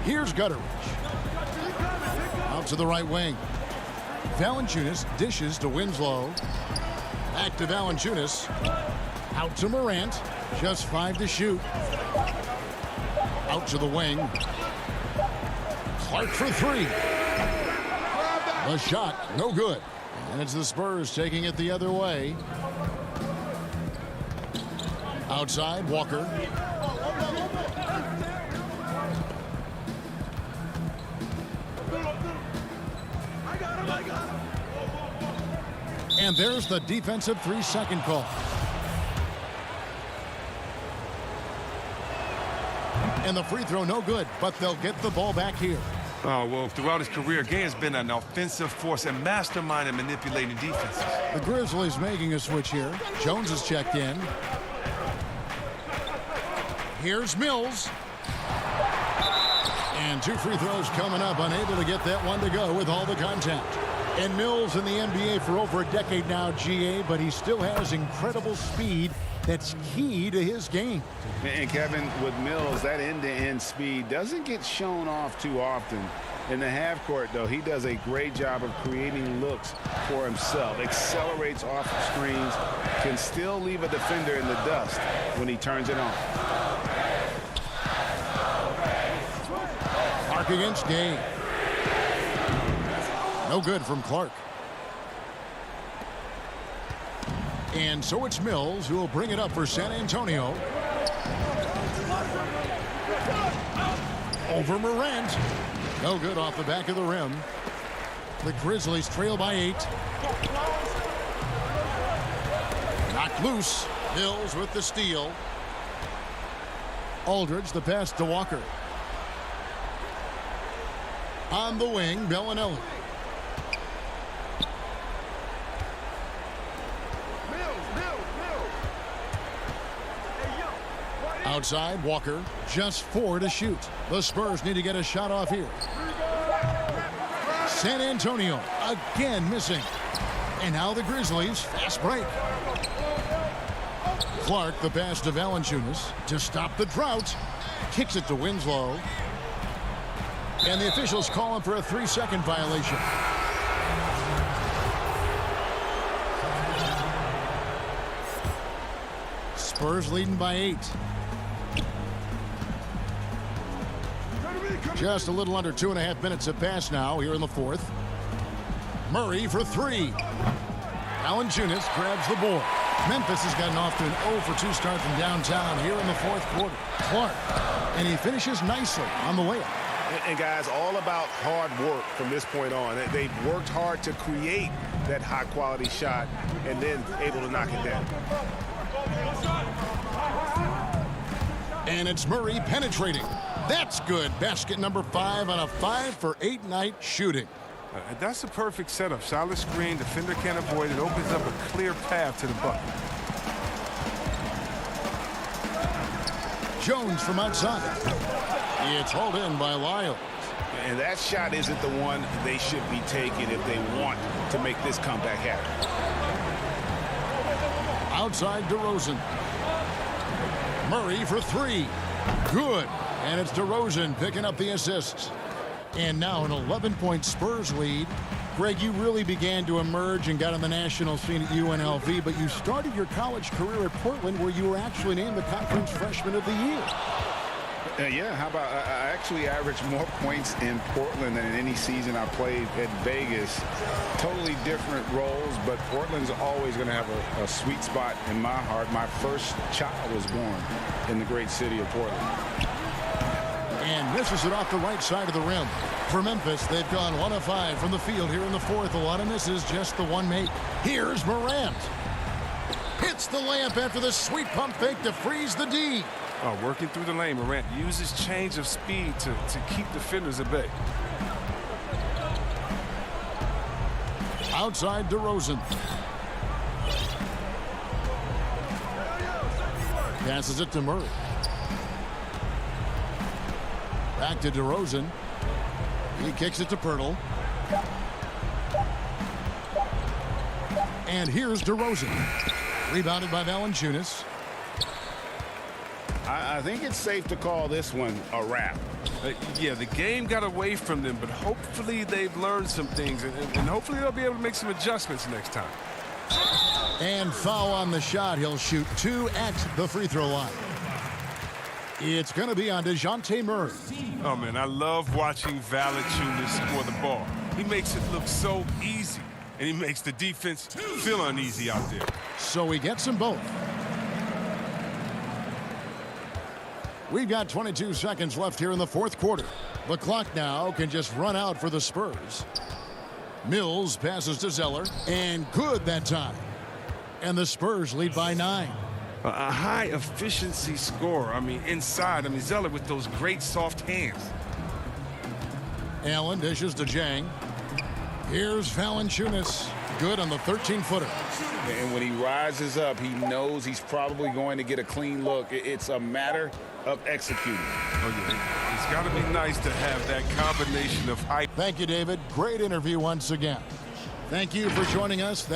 Here's Gutterich. Out to the right wing. Valanciunas dishes to Winslow. Back to Valanciunas. Out to Morant. Just 5 to shoot. Out to the wing. Clark for 3. The shot, no good. And it's the Spurs taking it the other way. Outside, Walker. And there's the defensive 3-second call. And the free throw no good, but they'll get the ball back here. Oh, well, throughout his career, Gay has been an offensive force and mastermind in manipulating defenses. The Grizzlies making a switch here. Jones is checked in. Here's Mills. And 2 free throws coming up, unable to get that one to go with all the contact. And Mills in the NBA for over a decade now, GA, but he still has incredible speed that's key to his game. And Kevin, with Mills, that end-to-end speed doesn't get shown off too often. In the half court, though, he does a great job of creating looks for himself, accelerates off of screens, can still leave a defender in the dust when he turns it on. Clark against Gay. No good from Clark. And so it's Mills who will bring it up for San Antonio. Over Morant. No good off the back of the rim. The Grizzlies trail by 8. Knocked loose. Mills with the steal. Aldridge the pass to Walker. On the wing, Bellinelli. Outside, Walker, just 4 to shoot. The Spurs need to get a shot off here. San Antonio again missing. And now the Grizzlies, fast break. Clark, the pass to Valanciunas to stop the drought. Kicks it to Winslow. And the officials call him for a 3-second violation. Spurs leading by 8. Just a little under 2.5 minutes have passed now here in the 4th. Murray for 3. Valanciunas grabs the board. Memphis has gotten off to an 0-for-2 start from downtown here in the 4th quarter. Clark, and he finishes nicely on the layup. And guys, all about hard work from this point on. They've worked hard to create that high-quality shot and then able to knock it down. And it's Murray penetrating. That's good. Basket number 5 on a 5-for-8 night shooting. That's a perfect setup. Solid screen, defender can't avoid it. Opens up a clear path to the bucket. Jones from outside. It's hauled in by Lyles. And that shot isn't the one they should be taking if they want to make this comeback happen. Outside DeRozan. Murray for 3. Good. And it's DeRozan picking up the assists. And now an 11-point Spurs lead. Greg, you really began to emerge and got on the national scene at UNLV, but you started your college career at Portland, where you were actually named the Conference Freshman of the Year. Yeah, how about I actually averaged more points in Portland than in any season I played at Vegas. Totally different roles, but Portland's always going to have a sweet spot in my heart. My first child was born in the great city of Portland. And misses it off the right side of the rim. For Memphis, they've gone 1 of 5 from the field here in the 4th. A lot of misses, just the one make. Here's Morant. Hits the layup after the sweet pump fake to freeze the D. Oh, working through the lane, Morant uses change of speed to keep defenders at bay. Outside DeRozan. Passes it to Murray. Back to DeRozan. He kicks it to Pirtle. And here's DeRozan. Rebounded by Valanciunas. I think it's safe to call this one a wrap. Yeah, the game got away from them, but hopefully they've learned some things, and hopefully they'll be able to make some adjustments next time. And foul on the shot. He'll shoot 2 at the free throw line. It's going to be on DeJounte Murray. Oh, man, I love watching Valanciunas score the ball. He makes it look so easy, and he makes the defense feel uneasy out there. So he gets them both. We've got 22 seconds left here in the 4th quarter. The clock now can just run out for the Spurs. Mills passes to Zeller, and good that time. And the Spurs lead by 9. a high efficiency scorer. I mean, inside. I mean, Zeller with those great soft hands. Allen dishes to Jang. Here's Valanciunas. Good on the 13-footer. And when he rises up, he knows he's probably going to get a clean look. It's a matter of executing. Oh, yeah. It's got to be nice to have that combination of height. Thank you, David. Great interview once again. Thank you for joining us.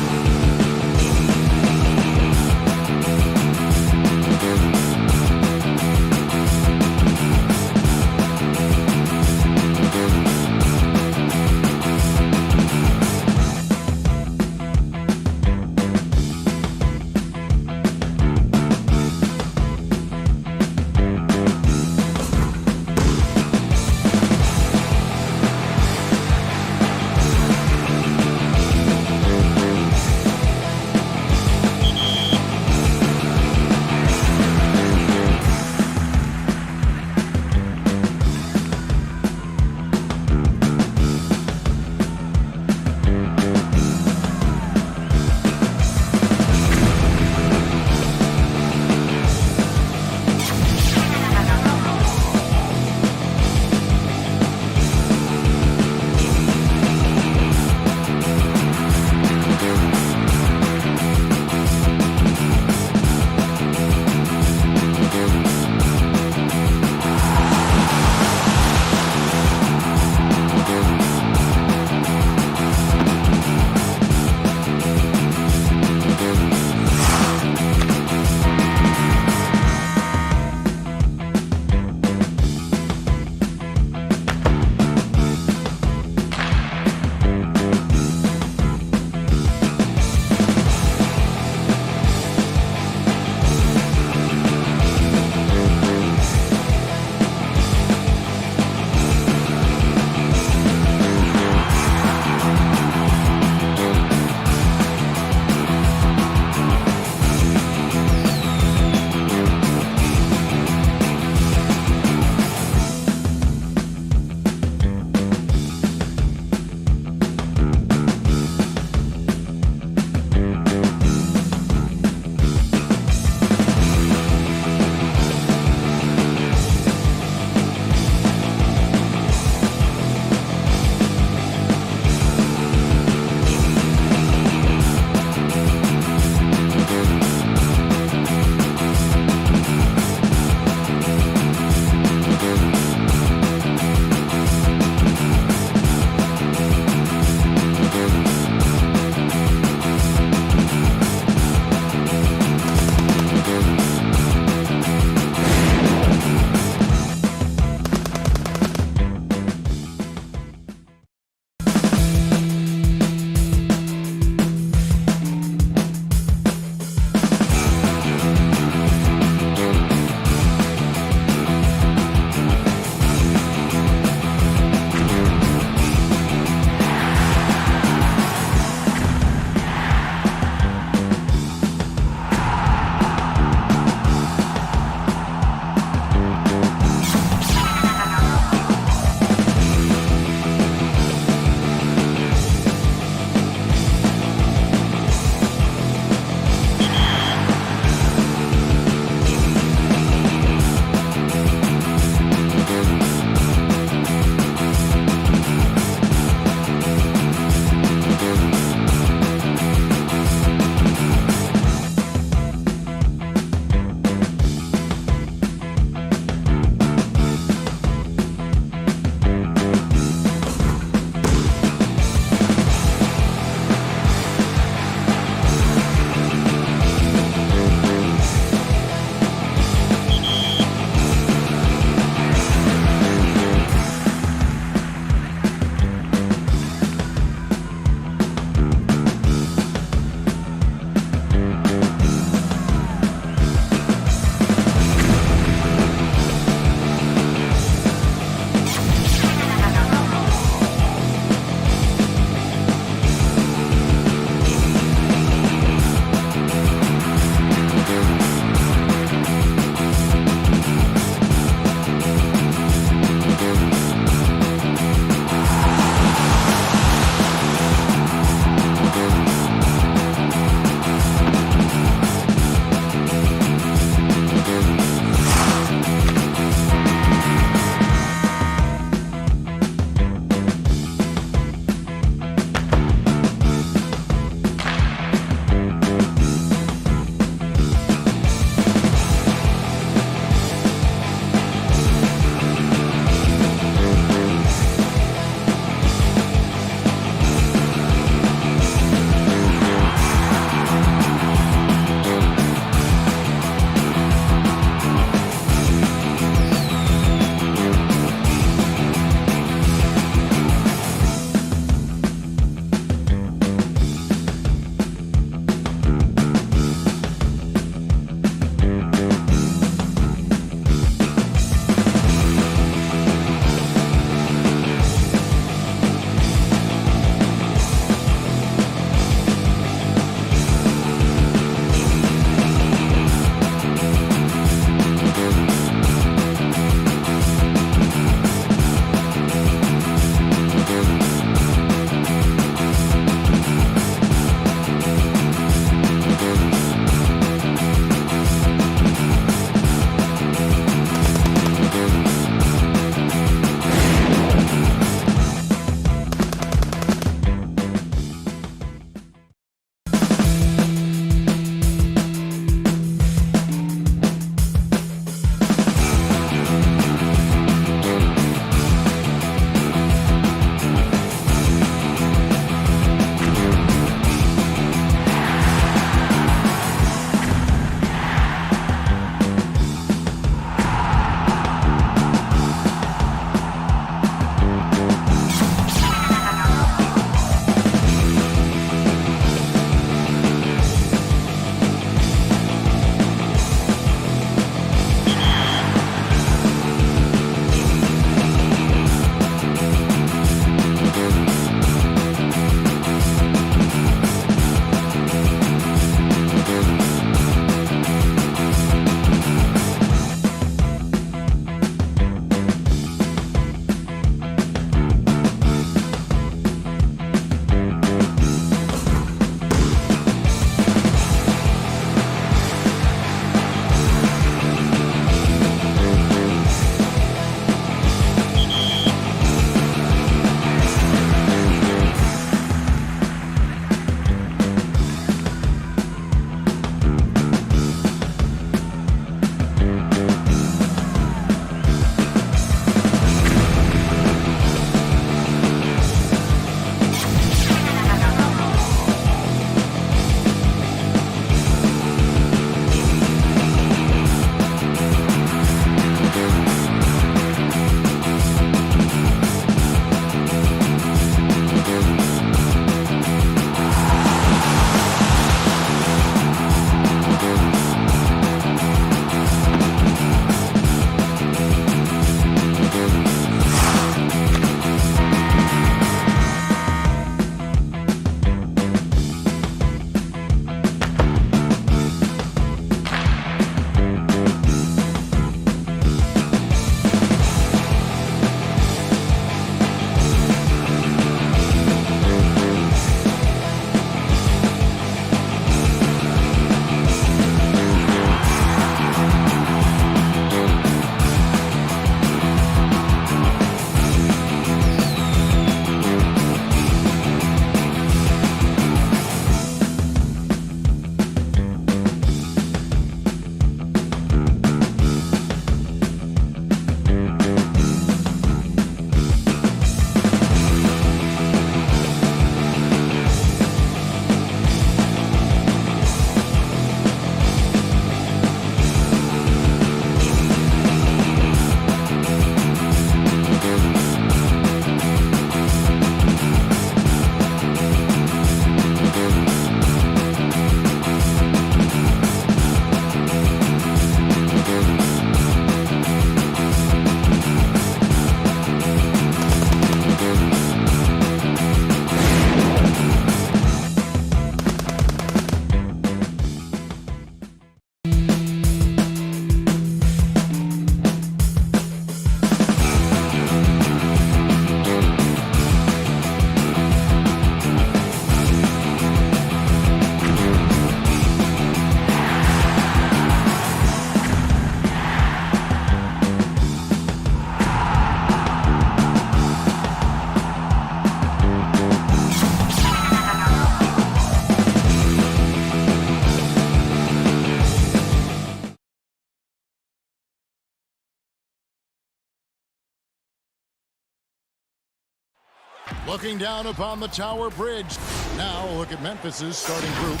looking down upon the Tower Bridge. Now look at Memphis's starting group.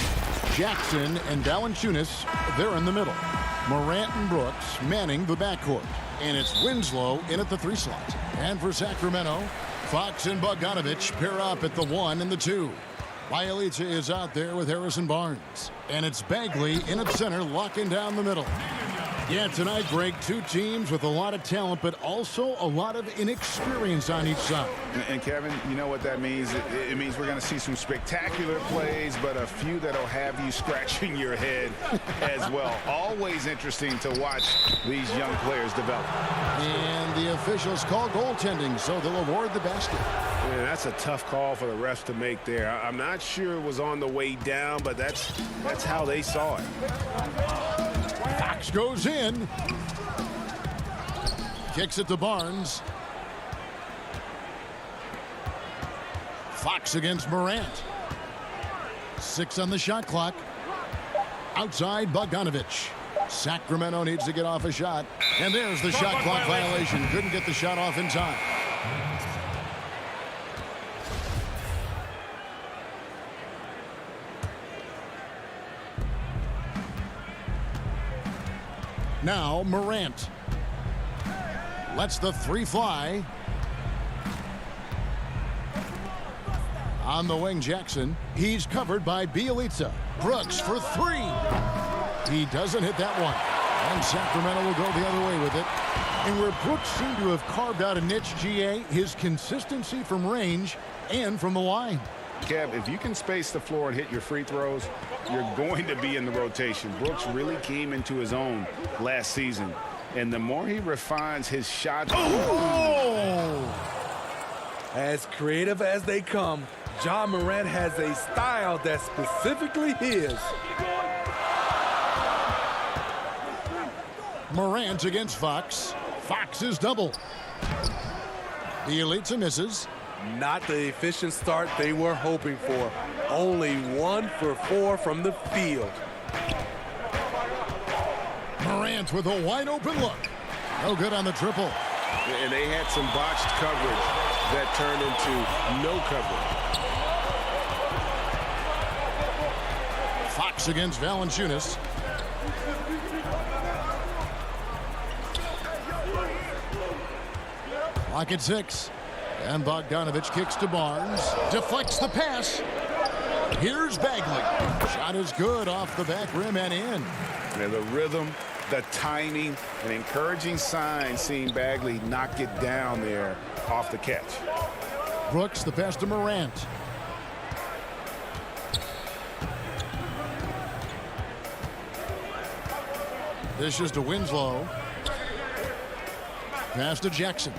Jackson and Valanciunas, they're in the middle. Morant and Brooks manning the backcourt. And it's Winslow in at the 3 slot. And for Sacramento, Fox and Bogdanovich pair up at the 1 and the 2. Bielitsa is out there with Harrison Barnes. And it's Bagley in at center, locking down the middle. Yeah, tonight, Greg, 2 teams with a lot of talent, but also a lot of inexperience on each side. And Kevin, you know what that means? It means we're going to see some spectacular plays, but a few that'll have you scratching your head as well. Always interesting to watch these young players develop. And the officials call goaltending, so they'll award the basket. Man, that's a tough call for the refs to make there. I'm not sure it was on the way down, but that's how they saw it. Fox goes in. Kicks it to Barnes. Fox against Morant. 6 on the shot clock. Outside Bogdanovich. Sacramento needs to get off a shot. And there's the shot clock violation. Couldn't get the shot off in time. Now Morant lets the 3 fly. On the wing, Jackson. He's covered by Bielitsa. Brooks for 3. He doesn't hit that one. And Sacramento will go the other way with it. And where Brooks seemed to have carved out a niche, GA, his consistency from range and from the line. Kev, if you can space the floor and hit your free throws, you're going to be in the rotation. Brooks really came into his own last season. And the more he refines his shot. Oh! As creative as they come, Ja Morant has a style that's specifically his. Morant against Fox. Fox is double. Bielitsa misses. Not the efficient start they were hoping for. Only 1 for 4 from the field. Morant with a wide open look. No good on the triple. And they had some botched coverage that turned into no coverage. Fox against Valanciunas. Clock at 6. And Bogdanovich kicks to Barnes. Deflects the pass. Here's Bagley. Shot is good off the back rim and in. And the rhythm, the timing, an encouraging sign seeing Bagley knock it down there off the catch. Brooks, the pass to Morant. This is to Winslow. Pass to Jackson.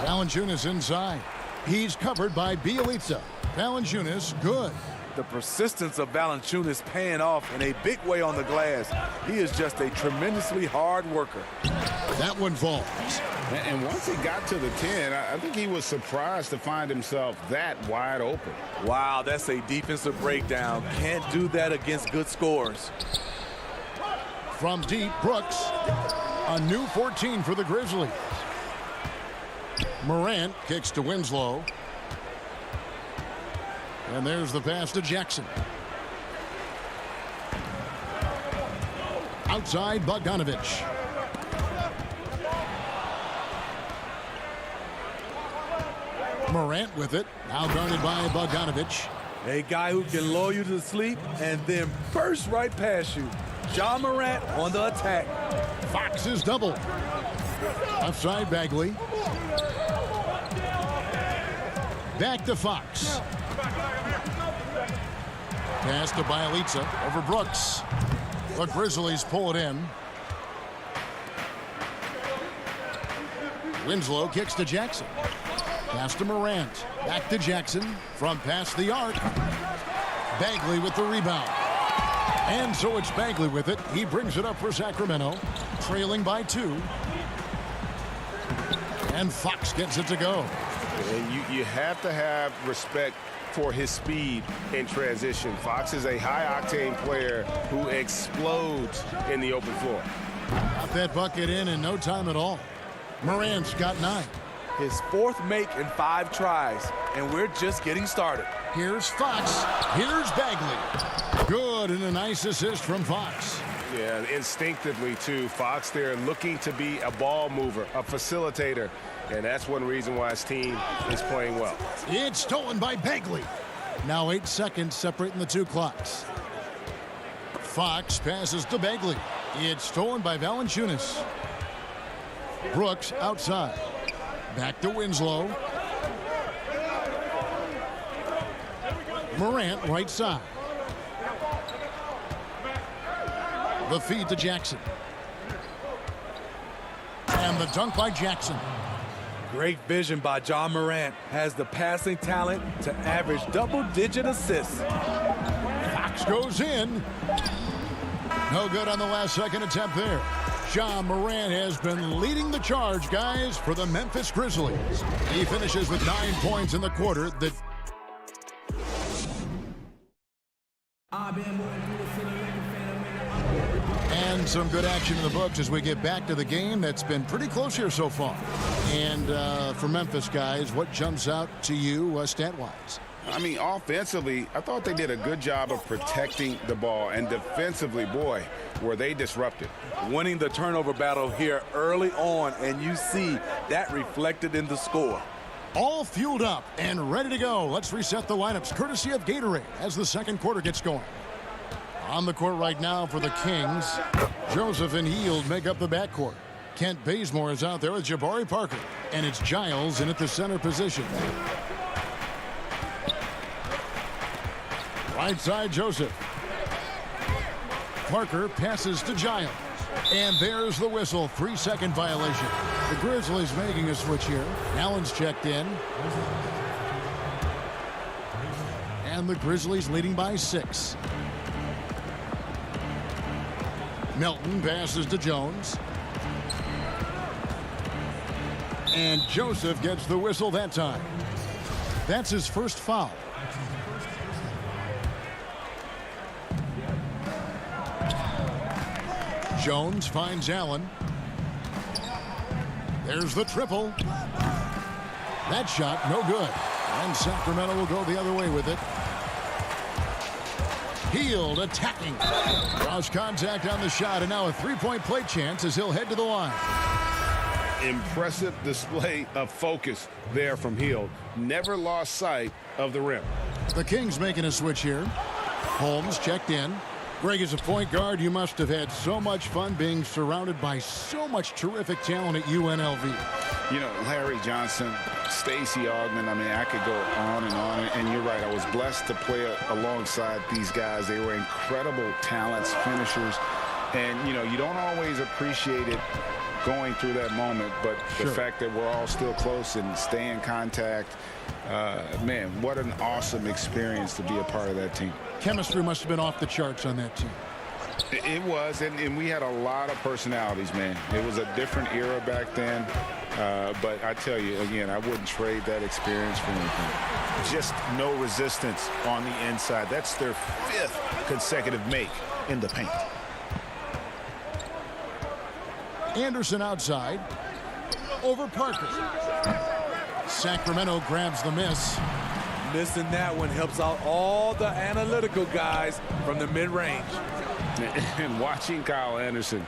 Valanciunas inside. He's covered by Bielitsa. Valanciunas good. The persistence of Valanciunas paying off in a big way on the glass. He is just a tremendously hard worker. That one falls. And once he got to the 10, I think he was surprised to find himself that wide open. Wow, that's a defensive breakdown. Can't do that against good scores. From deep, Brooks. A new 14 for the Grizzlies. Morant kicks to Winslow. And there's the pass to Jackson. Outside Bogdanovich. Morant with it. Now guarded by Bogdanovich. A guy who can lull you to sleep and then burst right past you. Ja Morant on the attack. Fox is double. Outside Bagley. Back to Fox. Pass to Bielitsa over Brooks. The Grizzlies pull it in. Winslow kicks to Jackson. Pass to Morant. Back to Jackson. From past the arc. Bagley with the rebound. And so it's Bagley with it. He brings it up for Sacramento. Trailing by 2. And Fox gets it to go. And you have to have respect for his speed in transition. Fox is a high-octane player who explodes in the open floor. Got that bucket in no time at all. Morant's got 9. His 4th make in 5 tries, and we're just getting started. Here's Fox. Here's Bagley. Good, and a nice assist from Fox. Yeah, instinctively, too. Fox there looking to be a ball mover, a facilitator, and that's one reason why his team is playing well. It's stolen by Bagley. Now 8 seconds separating the 2 clocks. Fox passes to Bagley. It's stolen by Valanciunas. Brooks outside. Back to Winslow. Morant right side. The feed to Jackson. And the dunk by Jackson. Great vision by John Morant. Has the passing talent to average double-digit assists. Fox goes in. No good on the last second attempt there. John Morant has been leading the charge, guys, for the Memphis Grizzlies. He finishes with 9 points in the quarter. And some good action in the books as we get back to the game that's been pretty close here so far. And for Memphis, guys, what jumps out to you stat-wise? I mean, offensively, I thought they did a good job of protecting the ball. And defensively, boy, were they disruptive. Winning the turnover battle here early on, and you see that reflected in the score. All fueled up and ready to go. Let's reset the lineups courtesy of Gatorade as the second quarter gets going. On the court right now for the Kings, Joseph and Hield make up the backcourt. Kent Bazemore is out there with Jabari Parker, and it's Giles in at the center position. Right side, Joseph. Parker passes to Giles. And there's the whistle. 3-second violation. The Grizzlies making a switch here. Allen's checked in. And the Grizzlies leading by 6. Melton passes to Jones. And Joseph gets the whistle that time. That's his first foul. Jones finds Allen. There's the triple. That shot, no good. And Sacramento will go the other way with it. Hield attacking. Cross contact on the shot, and now a three-point play chance as he'll head to the line. Impressive display of focus there from Hield. Never lost sight of the rim. The Kings making a switch here. Holmes checked in. Greg, as a point guard, you must have had so much fun being surrounded by so much terrific talent at UNLV. You know, Larry Johnson, Stacey Augmon, I mean, I could go on. And you're right, I was blessed to play alongside these guys. They were incredible talents, finishers. And, you know, you don't always appreciate it going through that moment, but the fact that we're all still close and stay in contact, man, what an awesome experience to be a part of that team. Chemistry must have been off the charts on that team. It was, and we had a lot of personalities, man. It was a different era back then, but I tell you, again, I wouldn't trade that experience for anything. Just no resistance on the inside. That's their 5th consecutive make in the paint. Anderson outside. Over Parker. Sacramento grabs the miss. Missing that one helps out all the analytical guys from the mid-range. And watching Kyle Anderson,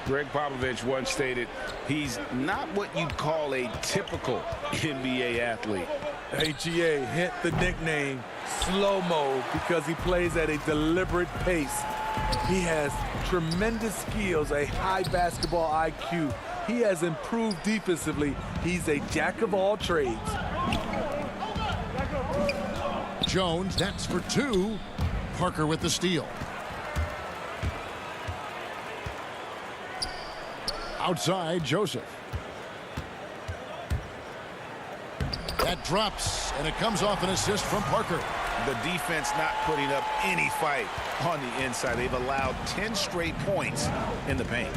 Greg Popovich once stated, he's not what you'd call a typical NBA athlete. AGA hit the nickname slow-mo because he plays at a deliberate pace. He has tremendous skills, a high basketball IQ. He has improved defensively. He's a jack of all trades. Jones, that's for 2. Parker with the steal. Outside, Joseph. That drops, and it comes off an assist from Parker. The defense not putting up any fight on the inside. They've allowed 10 straight points in the paint.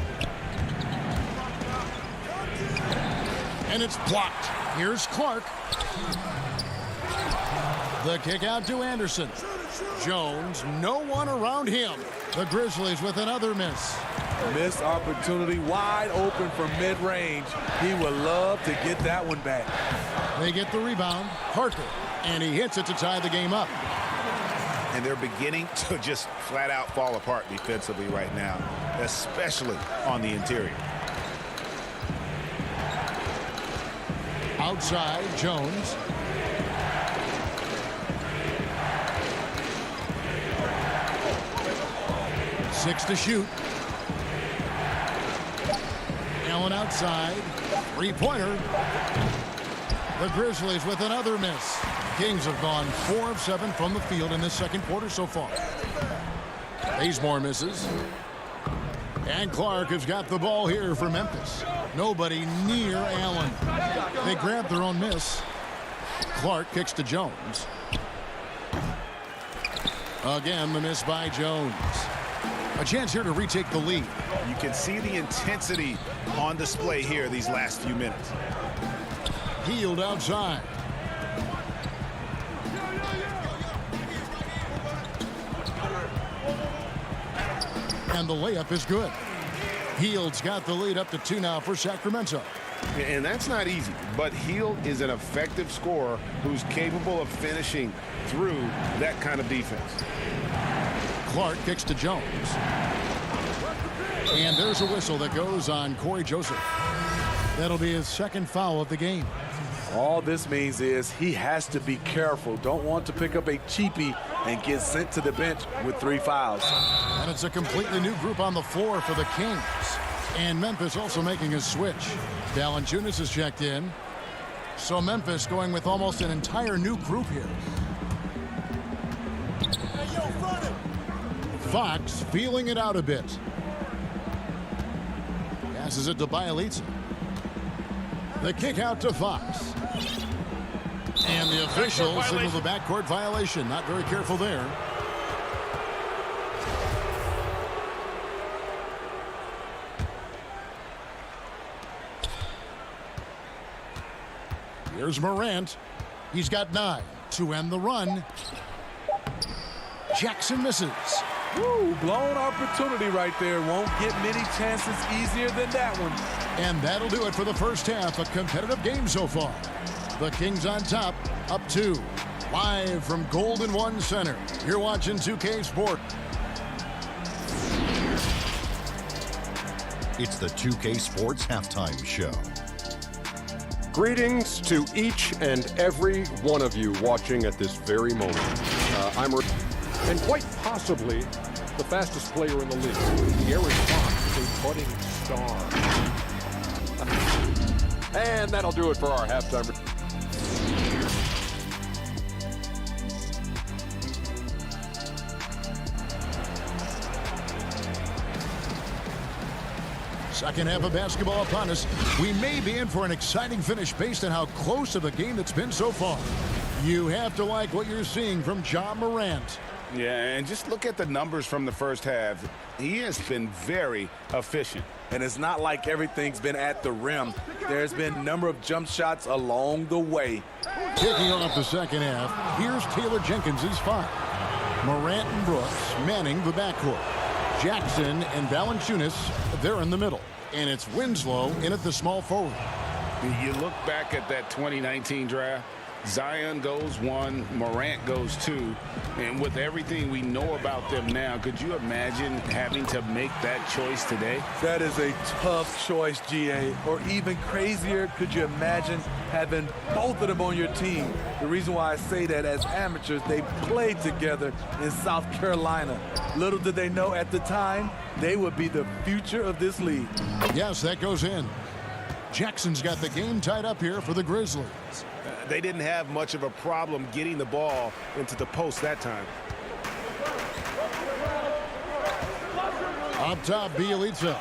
And it's blocked. Here's Clark. The kick out to Anderson. Jones, no one around him. The Grizzlies with another miss. Missed opportunity, wide open from mid-range. He would love to get that one back. They get the rebound. Parker, and he hits it to tie the game up. And they're beginning to just flat out fall apart defensively right now, especially on the interior. Outside, Jones. Six to shoot. Allen outside. Three-pointer. The Grizzlies with another miss. Kings have gone 4 of 7 from the field in this second quarter so far. Bazemore misses. And Clark has got the ball here for Memphis. Nobody near Allen. They grab their own miss. Clark kicks to Jones. Again, the miss by Jones. A chance here to retake the lead. You can see the intensity on display here these last few minutes. Hield outside. And the layup is good. Hield's got the lead up to 2 now for Sacramento. And that's not easy, but Hield is an effective scorer who's capable of finishing through that kind of defense. Clark kicks to Jones. And there's a whistle that goes on Corey Joseph. That'll be his second foul of the game. All this means is he has to be careful. Don't want to pick up a cheapie and get sent to the bench with 3 fouls. And it's a completely new group on the floor for the Kings. And Memphis also making a switch. Valanciunas is checked in. So Memphis going with almost an entire new group here. Fox feeling it out a bit. Passes it to Bielitsa. The kick out to Fox. And the official signaled the backcourt violation. Not very careful there. Here's Morant. He's got 9 to end the run. Jackson misses. Woo, blown opportunity right there. Won't get many chances easier than that one. And that'll do it for the first half. A competitive game so far. The Kings on top, up 2. Live from Golden One Center. You're watching 2K Sport. It's the 2K Sports Halftime Show. Greetings to each and every one of you watching at this very moment. And quite possibly the fastest player in the league. Aaron Fox, a budding star. And that'll do it for our halftime. Second half of basketball upon us. We may be in for an exciting finish based on how close of a game it's been so far. You have to like what you're seeing from Ja Morant. Yeah, and just look at the numbers from the first half. He has been very efficient. And it's not like everything's been at the rim. There's been a number of jump shots along the way. Kicking off the second half, here's Taylor Jenkins' 5. Morant and Brooks manning the backcourt. Jackson and Valanciunas, they're in the middle. And it's Winslow in at the small forward. You look back at that 2019 draft, Zion goes 1, Morant goes 2, and with everything we know about them now, could you imagine having to make that choice today? That is a tough choice, GA. Or even crazier, could you imagine having both of them on your team? The reason why I say that, as amateurs, they played together in South Carolina. Little did they know at the time, they would be the future of this league. Yes, that goes in. Jackson's got the game tied up here for the Grizzlies. They didn't have much of a problem getting the ball into the post that time. Up top, Bielitsa.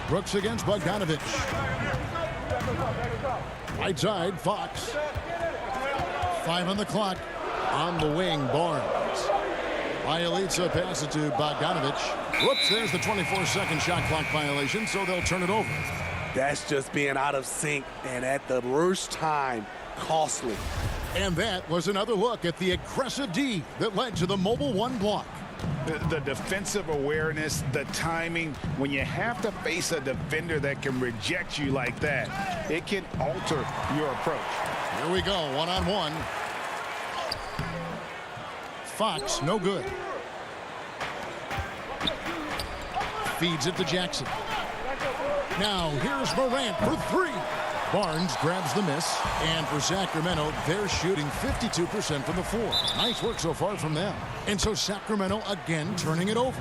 Brooks against Bogdanovich. Right side, Fox. 5 on the clock. On the wing, Barnes. Bielitsa passes it to Bogdanovich. Whoops, there's the 24-second shot clock violation, so they'll turn it over. That's just being out of sync, and at the worst time, costly. And that was another look at the aggressive D that led to the Mobile One block. The defensive awareness, the timing, when you have to face a defender that can reject you like that, it can alter your approach. Here we go, one-on-one. Fox, no good. Feeds it to Jackson. Now, here's Morant for three. Barnes grabs the miss, and for Sacramento, they're shooting 52% from the floor. Nice work so far from them. And so Sacramento again turning it over.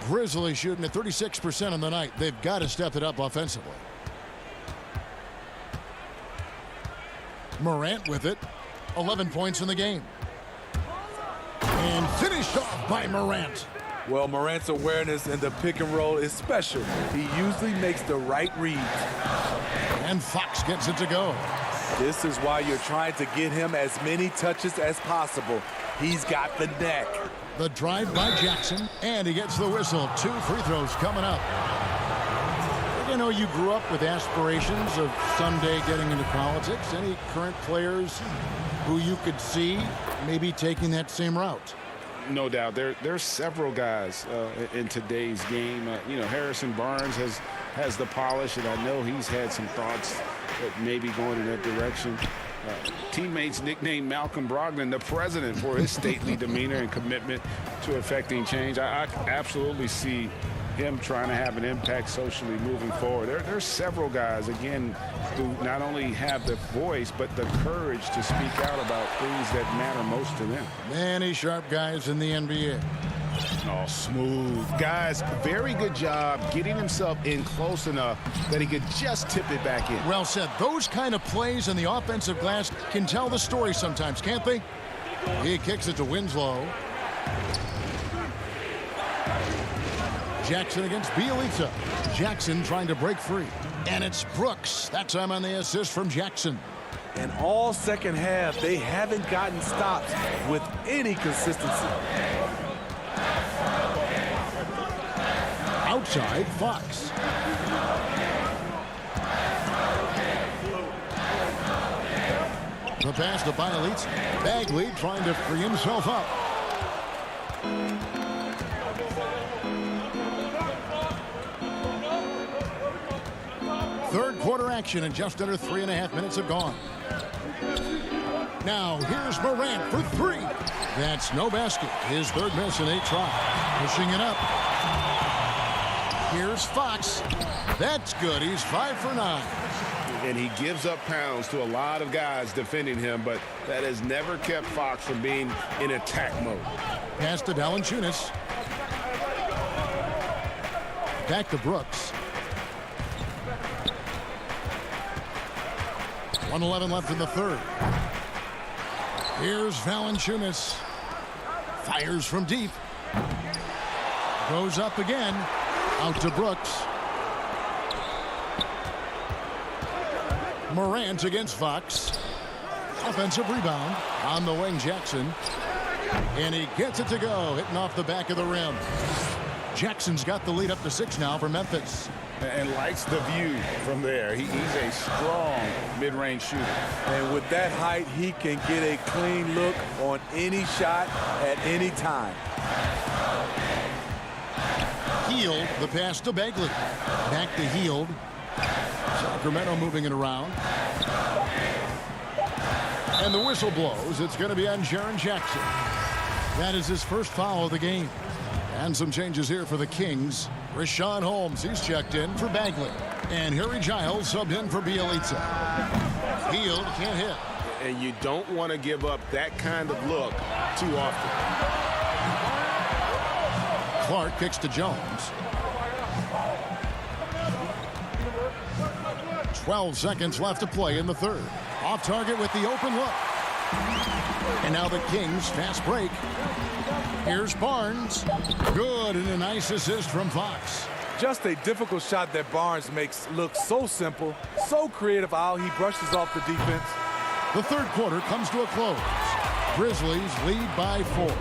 Grizzlies shooting at 36% on the night. They've got to step it up offensively. Morant with it. 11 points in the game. And finished off by Morant. Well, Morant's awareness in the pick and roll is special. He usually makes the right reads. And Fox gets it to go. This is why you're trying to get him as many touches as possible. He's got the neck. The drive by Jackson, and he gets the whistle. 2 free throws coming up. You know, you grew up with aspirations of someday getting into politics. Any current players who you could see maybe taking that same route? No doubt. There's several guys in today's game. You know, Harrison Barnes has the polish, and I know he's had some thoughts that maybe going in that direction. Teammates nicknamed Malcolm Brogdon the president for his stately demeanor and commitment to effecting change. I absolutely see him trying to have an impact socially moving forward. There's several guys, again, who not only have the voice, but the courage to speak out about things that matter most to them. Many sharp guys in the NBA. Oh, smooth. Guys, very good job getting himself in close enough that he could just tip it back in. Well said. Those kind of plays in the offensive glass can tell the story sometimes, can't they? He kicks it to Winslow. Jackson against Bielitsa. Jackson trying to break free. And it's Brooks. That time on the assist from Jackson. And all second half, they haven't gotten stops with any consistency. Outside, Fox. The pass to Bielitsa. Bagley trying to free himself up. Third quarter action, and just under 3.5 minutes have gone. Now here's Morant for three. That's no basket. His third miss in 8 tries. Pushing it up. Here's Fox. That's good. He's 5 for 9. And he gives up pounds to a lot of guys defending him, but that has never kept Fox from being in attack mode. Pass to Valanciunas. Back to Brooks. 1:11 left in the third. Here's Valanciunas. Fires from deep. Goes up again. Out to Brooks. Morant against Fox. Offensive rebound. On the wing, Jackson. And he gets it to go. Hitting off the back of the rim. Jackson's got the lead up to 6 now for Memphis. And likes the view from there. He's a strong mid-range shooter. And with that height, he can get a clean look on any shot at any time. Hield, the pass to Bagley. Back to Hield. Sacramento moving it around. And the whistle blows. It's going to be on Jaren Jackson. That is his first foul of the game. And some changes here for the Kings. Rashawn Holmes, he's checked in for Bagley. And Harry Giles subbed in for Bielitsa. Hield can't hit. And you don't want to give up that kind of look too often. Clark kicks to Jones. 12 seconds left to play in the third. Off target with the open look. And now the Kings fast break. Here's Barnes. Good, and a nice assist from Fox. Just a difficult shot that Barnes makes look so simple, so creative how he brushes off the defense. The third quarter comes to a close. Grizzlies lead by 4.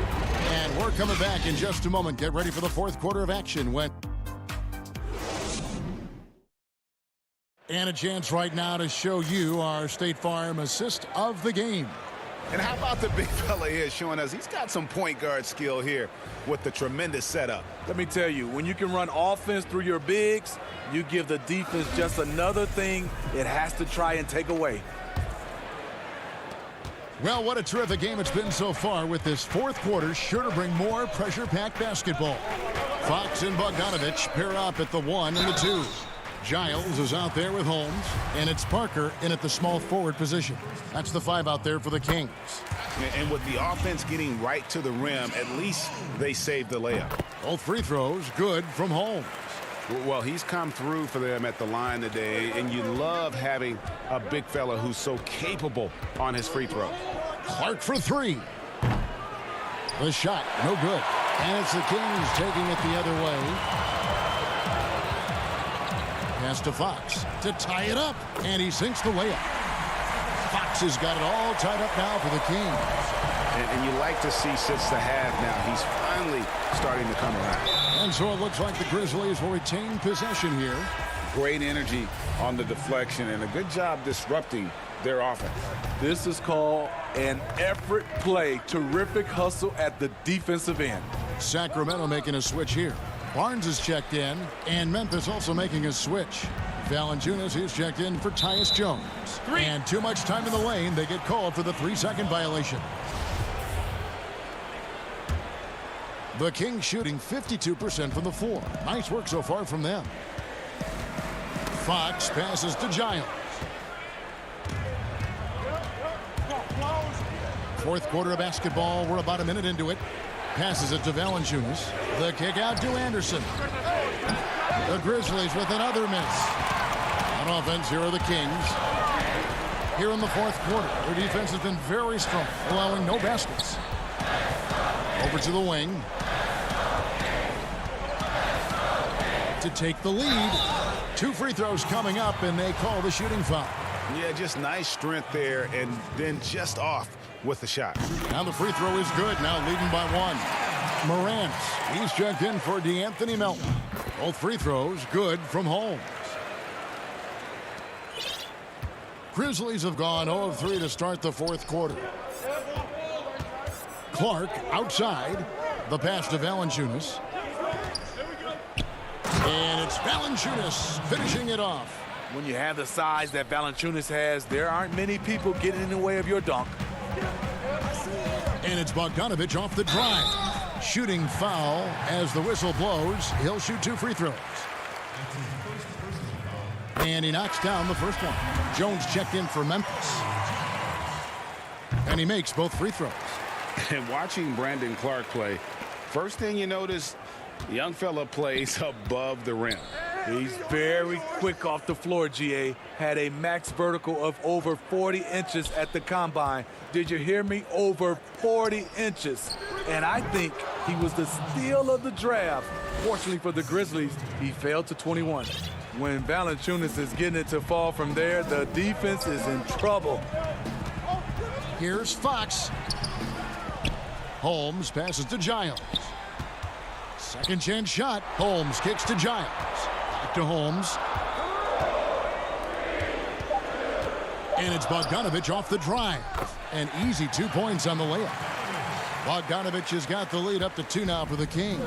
And we're coming back in just a moment. Get ready for the fourth quarter of action when And a chance right now to show you our State Farm assist of the game. And how about the big fella here showing us he's got some point guard skill here with the tremendous setup. Let me tell you, when you can run offense through your bigs, you give the defense just another thing it has to try and take away. Well, what a terrific game it's been so far, with this fourth quarter sure to bring more pressure-packed basketball. Fox and Bogdanovich pair up at the 1 and the 2. Giles is out there with Holmes, and it's Parker in at the small forward position. That's the 5 out there for the Kings. And with the offense getting right to the rim, at least they saved the layup. Both free throws good from Holmes. Well, he's come through for them at the line today, and you love having a big fella who's so capable on his free throw. Clark for 3. The shot, no good. And it's the Kings taking it the other way. Pass to Fox to tie it up, and he sinks the layup. Fox has got it all tied up now for the Kings. And you like to see since the half now, he's finally starting to come around. And so it looks like the Grizzlies will retain possession here. Great energy on the deflection and a good job disrupting their offense. This is called an effort play. Terrific hustle at the defensive end. Sacramento making a switch here. Barnes is checked in, and Memphis also making a switch. Valanciunas is checked in for Tyus Jones. And too much time in the lane. They get called for the 3-second violation. The Kings shooting 52% from the floor. Nice work so far from them. Fox passes to Giles. Fourth quarter of basketball. We're about a minute into it. Passes it to Valanciunas. The kick out to Anderson. The Grizzlies with another miss. On offense, here are the Kings. Here in the fourth quarter, their defense has been very strong, allowing no baskets. Over to the wing. To take the lead. 2 free throws coming up, and they call the shooting foul. Yeah, just nice strength there, and then just off with the shot. Now the free throw is good, now leading by 1. Morant, he's checked in for DeAnthony Melton. Both free throws good from Holmes. Grizzlies have gone 0 of 3 to start the fourth quarter. Clark outside. The pass to Valanciunas. And it's Valanciunas finishing it off. When you have the size that Valanciunas has, there aren't many people getting in the way of your dunk. And it's Bogdanovich off the drive. Shooting foul as the whistle blows. He'll shoot 2 free throws. And he knocks down the first one. Jones checked in for Memphis. And he makes both free throws. And watching Brandon Clark play, first thing you notice, the young fella plays above the rim. He's very quick off the floor, GA. Had a max vertical of over 40 inches at the combine. Did you hear me? Over 40 inches. And I think he was the steal of the draft. Fortunately for the Grizzlies, he fell to 21. When Valanciunas is getting it to fall from there, the defense is in trouble. Here's Fox. Holmes passes to Giles. Second chance shot. Holmes kicks to Giles. Back to Holmes. And it's Bogdanovich off the drive. An easy 2 points on the layup. Bogdanovich has got the lead up to 2 now for the Kings.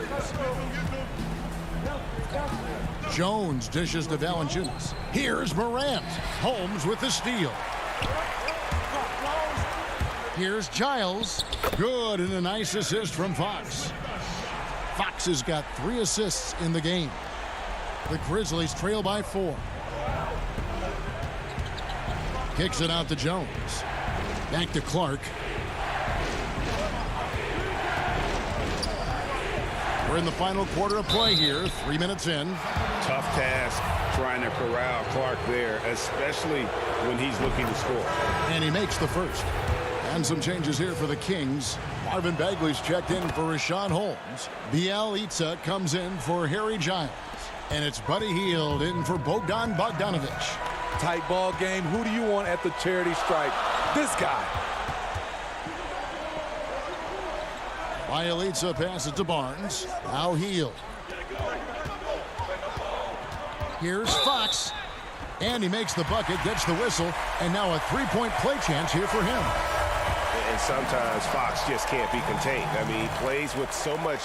Jones dishes to Valanciunas. Here's Morant. Holmes with the steal. Here's Giles. Good, and a nice assist from Fox. Fox has got 3 assists in the game. The Grizzlies trail by 4. Kicks it out to Jones. Back to Clark. We're in the final quarter of play here. 3 minutes in. Tough task trying to corral Clark there, especially when he's looking to score. And he makes the first. And some changes here for the Kings. Marvin Bagley's checked in for Rashawn Holmes. Bielitsa comes in for Harry Giles. And it's Buddy Hield in for Bogdan Bogdanovich. Tight ball game. Who do you want at the charity stripe? This guy. Bielitsa passes to Barnes. Now Hield. Here's Fox. And he makes the bucket, gets the whistle, and now a three-point play chance here for him. And sometimes Fox just can't be contained. I mean, he plays with so much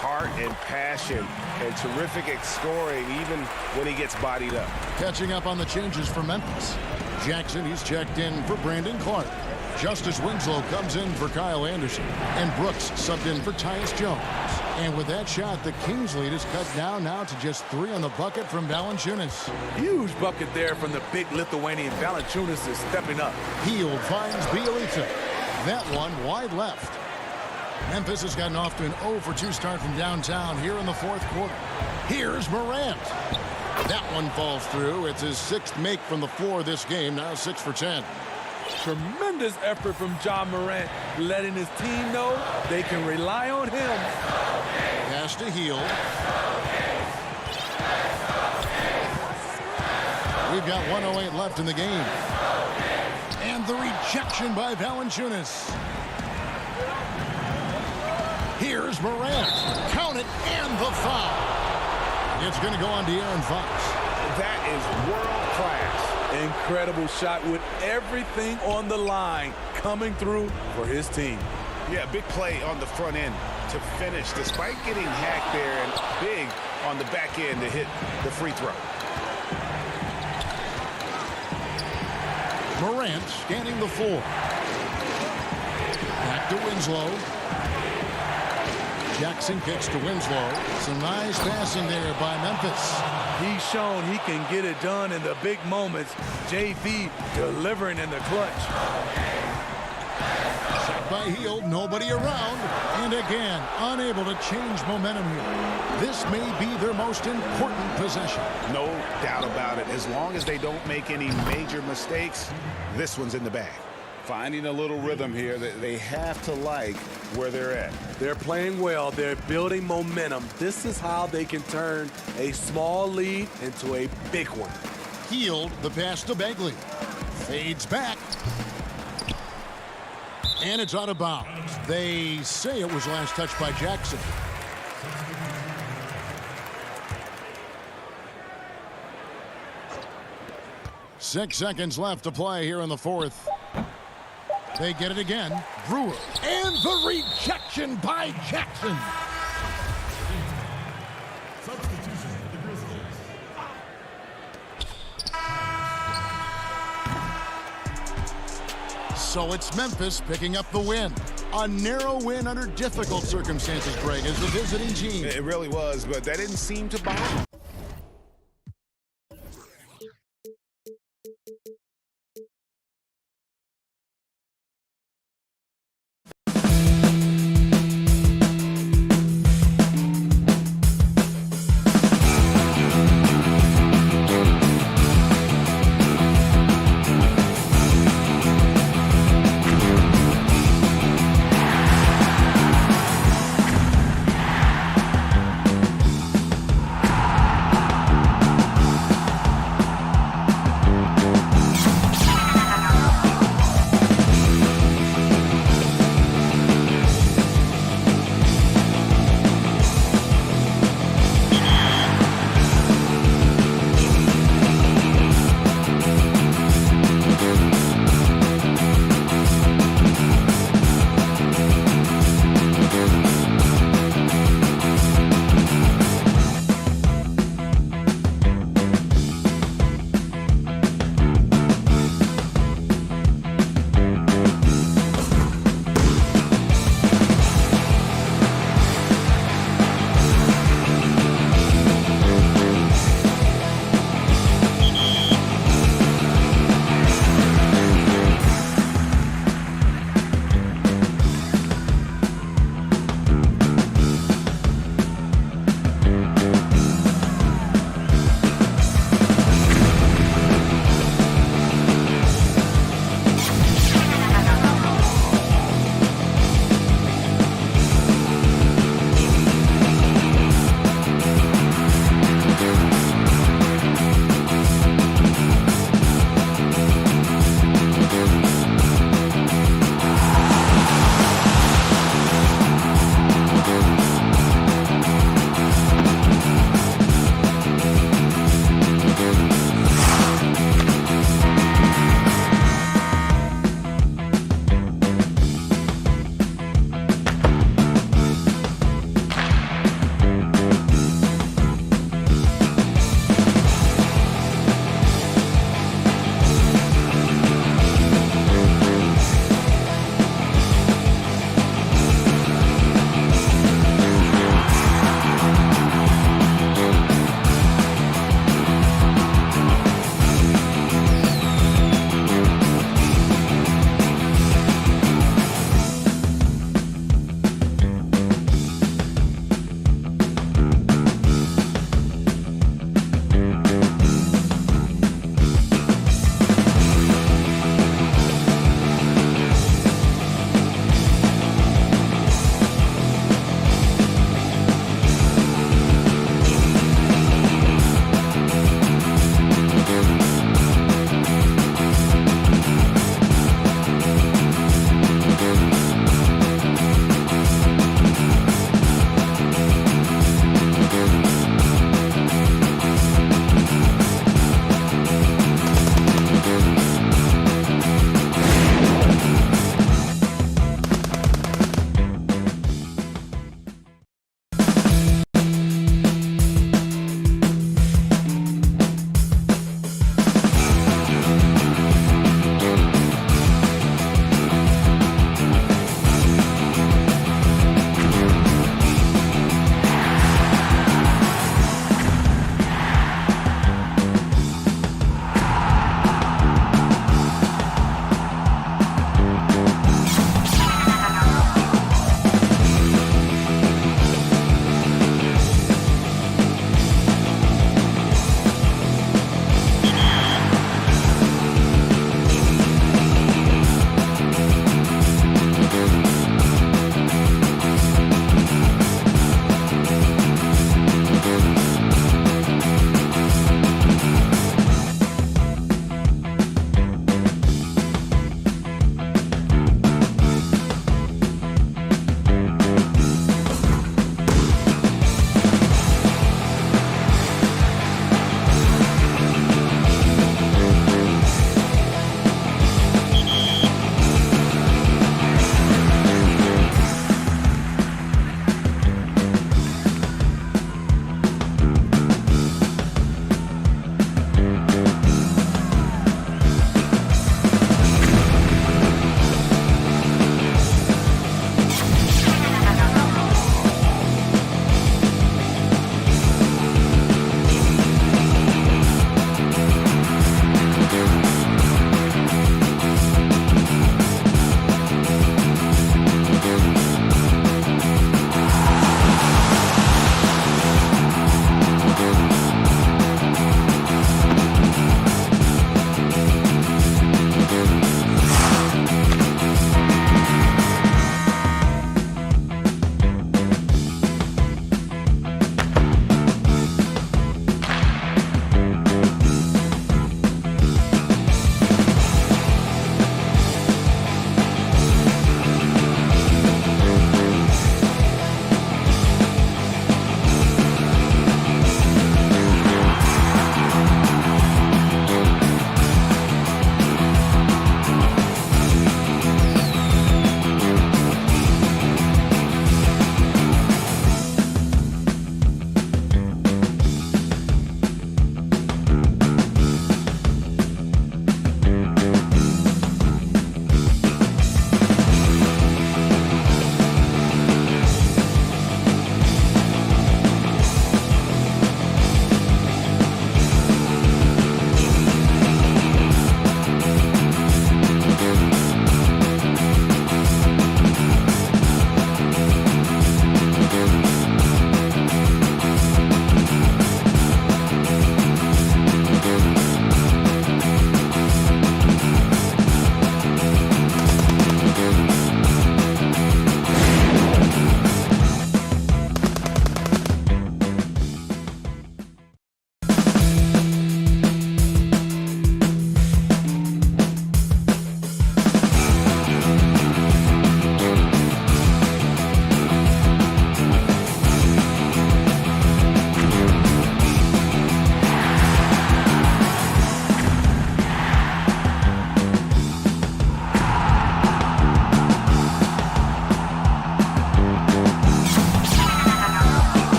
heart and passion and terrific scoring even when he gets bodied up. Catching up on the changes for Memphis. Jackson, he's checked in for Brandon Clark. Justice Winslow comes in for Kyle Anderson. And Brooks subbed in for Tyus Jones. And with that shot, the Kings lead is cut down now to just 3 on the bucket from Valanciunas. Huge bucket there from the big Lithuanian. Valanciunas is stepping up. Hield finds Bielitsa. That one wide left. Memphis has gotten off to an 0-for-2 start from downtown here in the fourth quarter. Here's Morant. That one falls through. It's his 6th make from the floor this game, now 6 for 10. Tremendous effort from Ja Morant, letting his team know they can rely on him. Pass to Hield. We've got 1:08 left in the game. And the rejection by Valanciunas. Here's Morant. Count it, and the foul. It's going to go on De'Aaron Fox. That is world class. Incredible shot with everything on the line coming through for his team. Yeah, big play on the front end to finish despite getting hacked there, and big on the back end to hit the free throw. Morant scanning the floor. Back to Winslow. Jackson kicks to Winslow. Some nice passing there by Memphis. He's shown he can get it done in the big moments. JV delivering in the clutch. Shot by Hield, nobody around. And again, unable to change momentum here. This may be their most important possession. No doubt about it. As long as they don't make any major mistakes, this one's in the bag. Finding a little rhythm here that they have to like where they're at. They're playing well. They're building momentum. This is how they can turn a small lead into a big one. Hield, the pass to Begley. Fades back. And it's out of bounds. They say it was last touched by Jackson. Six seconds left to play here in the fourth. They get it again. Brewer. And the rejection by Jackson. So it's Memphis picking up the win. A narrow win under difficult circumstances, Greg, as the visiting team. It really was, but that didn't seem to bother them.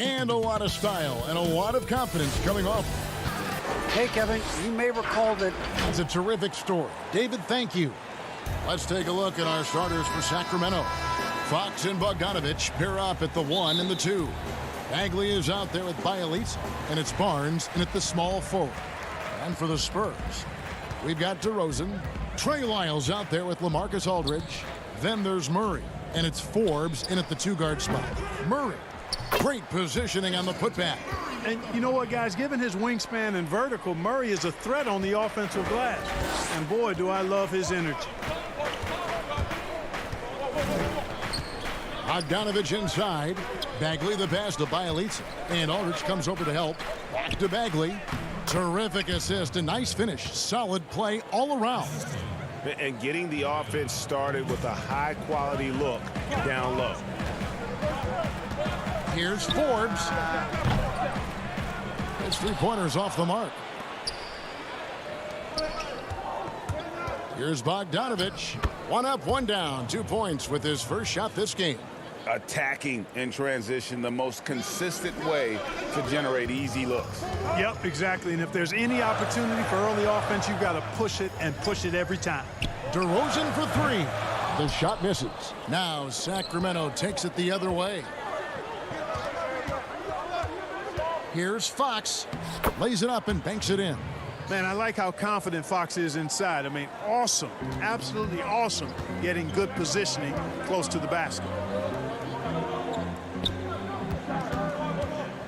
And a lot of style and a lot of confidence coming off. Hey, Kevin, you may recall that. It's a terrific story. David, thank you. Let's take a look at our starters for Sacramento. Fox and Bogdanovich pair up at the 1 and the 2. Bagley is out there with Bielitsa, and it's Barnes in at the small forward. And for the Spurs, we've got DeRozan. Trey Lyles out there with LaMarcus Aldridge. Then there's Murray, and it's Forbes in at the 2-guard spot. Murray, great positioning on the putback. And you know what, guys? Given his wingspan and vertical, Murray is a threat on the offensive glass. And boy, do I love his energy. Bogdanovich inside. Bagley the pass to Bielitsa. And Aldridge comes over to help. Back to Bagley. Terrific assist. A nice finish. Solid play all around. And getting the offense started with a high-quality look down low. Here's Forbes. It's 3-pointers off the mark. Here's Bogdanovich. 1 up, 1 down. 2 points with his first shot this game. Attacking in transition, the most consistent way to generate easy looks. Yep, exactly. And if there's any opportunity for early offense, you've got to push it and push it every time. DeRozan for 3. The shot misses. Now Sacramento takes it the other way. Here's Fox. Lays it up and banks it in. Man, I like how confident Fox is inside. I mean, awesome. Absolutely awesome. Getting good positioning close to the basket.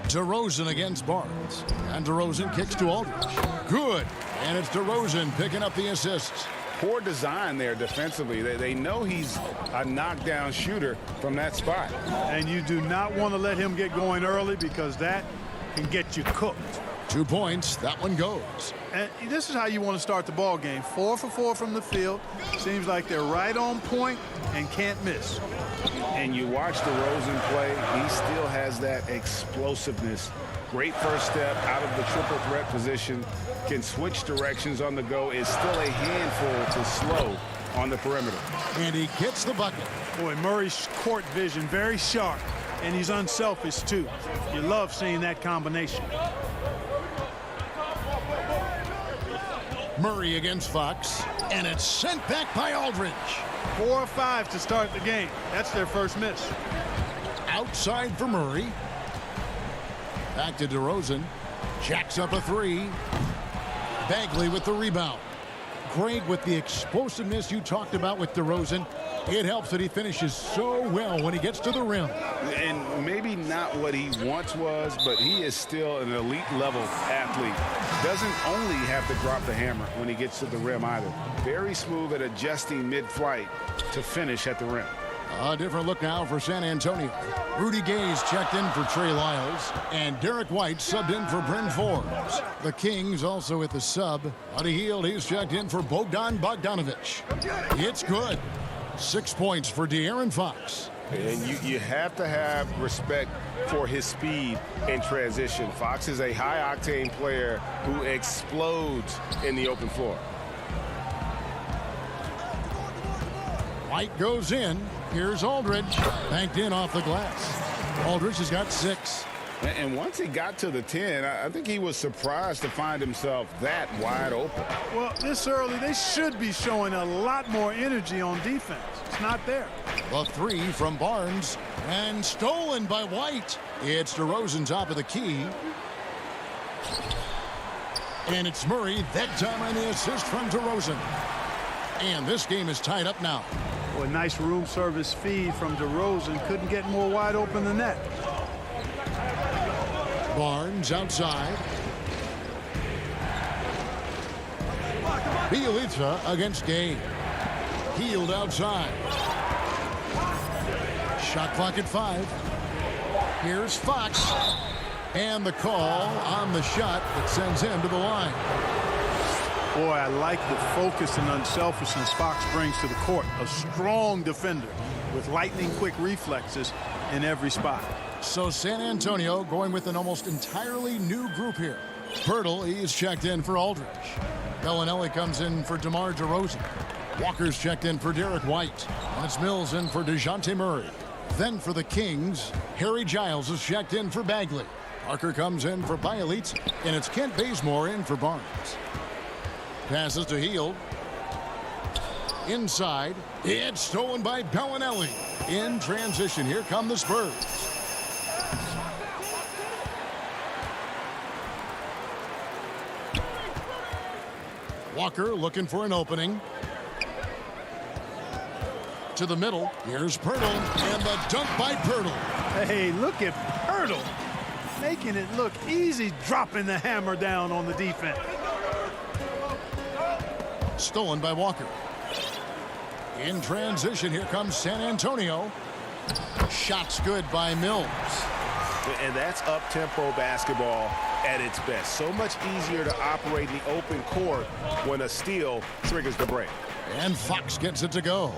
DeRozan against Barnes. And DeRozan kicks to Aldridge. Good. And it's DeRozan picking up the assists. Poor design there defensively. They know he's a knockdown shooter from that spot. And you do not want to let him get going early because that can get you cooked. 2 points. That one goes. And this is how you want to start the ball game. 4 for 4 from the field. Seems like they're right on point and can't miss. And you watch DeRozan play, he still has that explosiveness. Great first step out of the triple threat position. Can switch directions on the go. Is still a handful to slow on the perimeter. And he gets the bucket. Boy, Murray's court vision very sharp. And he's unselfish, too. You love seeing that combination. Murray against Fox. And it's sent back by Aldridge. 4 or 5 to start the game. That's their first miss. Outside for Murray. Back to DeRozan. Jacks up a 3. Bagley with the rebound. Greg, with the explosiveness you talked about with DeRozan, it helps that he finishes so well when he gets to the rim. And maybe not what he once was, but he is still an elite level athlete. Doesn't only have to drop the hammer when he gets to the rim either. Very smooth at adjusting mid-flight to finish at the rim. A different look now for San Antonio. Rudy Gay's checked in for Trey Lyles, and Derek White subbed in for Bryn Forbes. The Kings also with the sub. Buddy Hield, he's checked in for Bogdanovich. It's good. 6 points for De'Aaron Fox. And you have to have respect for his speed in transition. Fox is a high-octane player who explodes in the open floor. White goes in. Here's Aldridge. Banked in off the glass. Aldridge has got 6. And once he got to the 10, I think he was surprised to find himself that wide open. Well, this early, they should be showing a lot more energy on defense. It's not there. The 3 from Barnes. And stolen by White. It's DeRozan top of the key. And it's Murray that time on the assist from DeRozan. And this game is tied up now. Well, a nice room service feed from DeRozan. Couldn't get more wide open than that. Barnes outside. Bielitsa against Gay. Hield outside. Shot clock at 5. Here's Fox. And the call on the shot that sends him to the line. Boy, I like the focus and unselfishness Fox brings to the court. A strong defender with lightning-quick reflexes in every spot. So San Antonio going with an almost entirely new group here. Pirtle, he's checked in for Aldridge. Bellinelli comes in for DeRozan. Walker's checked in for Derek White. And it's Mills in for DeJounte Murray. Then for the Kings, Harry Giles is checked in for Bagley. Parker comes in for Bielitz, and it's Kent Bazemore in for Barnes. Passes to Hield. Inside, it's stolen by Bellinelli. In transition, here come the Spurs. Walker looking for an opening. To the middle, here's Pirtle, and the dunk by Pirtle. Hey, look at Pirtle, making it look easy, dropping the hammer down on the defense. Stolen by Walker. In transition, here comes San Antonio. Shots good by Mills. And that's up-tempo basketball at its best. So much easier to operate in the open court when a steal triggers the break. And Fox gets it to go.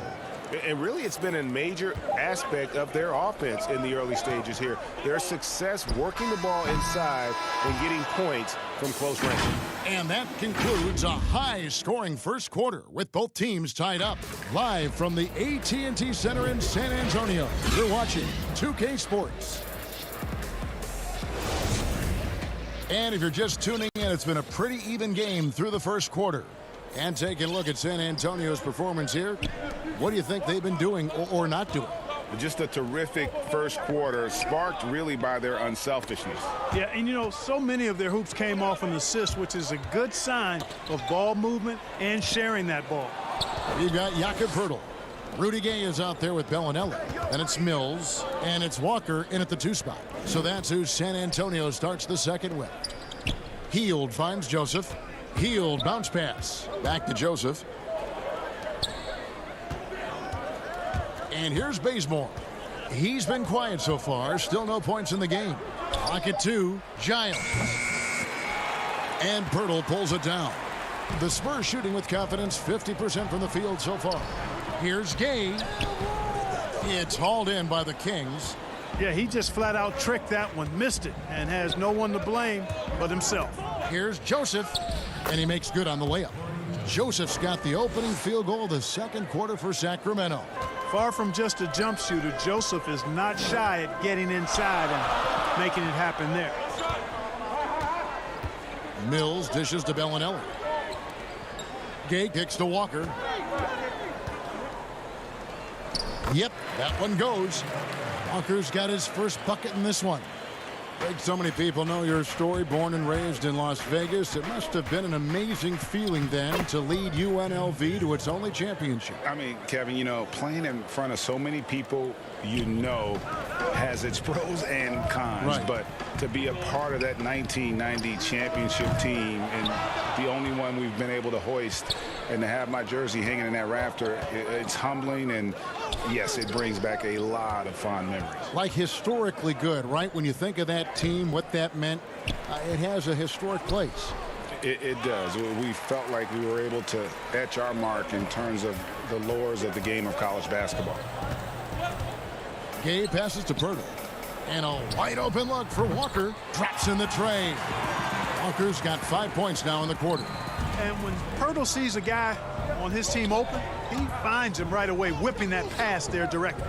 And really, it's been a major aspect of their offense in the early stages here. Their success working the ball inside and getting points from close range. And that concludes a high-scoring first quarter with both teams tied up. Live from the AT&T Center in San Antonio, you're watching 2K Sports. And if you're just tuning in, it's been a pretty even game through the first quarter. And taking a look at San Antonio's performance here, what do you think they've been doing or not doing? Just a terrific first quarter, sparked really by their unselfishness. Yeah, and you know, so many of their hoops came off an assist, which is a good sign of ball movement and sharing that ball. You've got Jakob Poeltl. Rudy Gay is out there with Bellinelli. And it's Mills, and it's Walker in at the 2 spot. So that's who San Antonio starts the second with. Hield finds Joseph. Hield bounce pass. Back to Joseph. And here's Bazemore. He's been quiet so far. Still no points in the game. Pocket 2, Giles. And Poeltl pulls it down. The Spurs shooting with confidence, 50% from the field so far. Here's Gay. It's hauled in by the Kings. Yeah, he just flat out tricked that one, missed it, and has no one to blame but himself. Here's Joseph, and he makes good on the layup. Joseph's got the opening field goal of the second quarter for Sacramento. Far from just a jump shooter, Joseph is not shy at getting inside and making it happen there. Mills dishes to Bellinelli. Gay kicks to Walker. Yep, that one goes. Walker's got his first bucket in this one. Like so many people know your story, born and raised in Las Vegas. It must have been an amazing feeling then to lead UNLV to its only championship. I mean, Kevin, you know, playing in front of so many people, you know, has its pros and cons. Right. But to be a part of that 1990 championship team and the only one we've been able to hoist and to have my jersey hanging in that rafter, it's humbling, and yes, it brings back a lot of fond memories. Like historically good, right? When you think of that team, what that meant, it has a historic place. It does. We felt like we were able to etch our mark in terms of the lures of the game of college basketball. Gay passes to Poeltl. And a wide open look for Walker. Drops in the tray. Walker's got 5 points now in the quarter. And when Poeltl sees a guy on his team open, he finds him right away, whipping that pass there directly.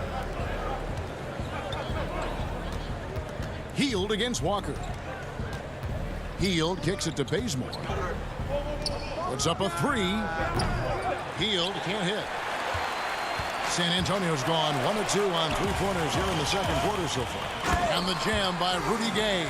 Hield against Walker. Hield kicks it to Bazemore. Puts up a 3. Hield can't hit. San Antonio's gone 1 of 2 on 3-pointers here in the second quarter so far. And the jam by Rudy Gay.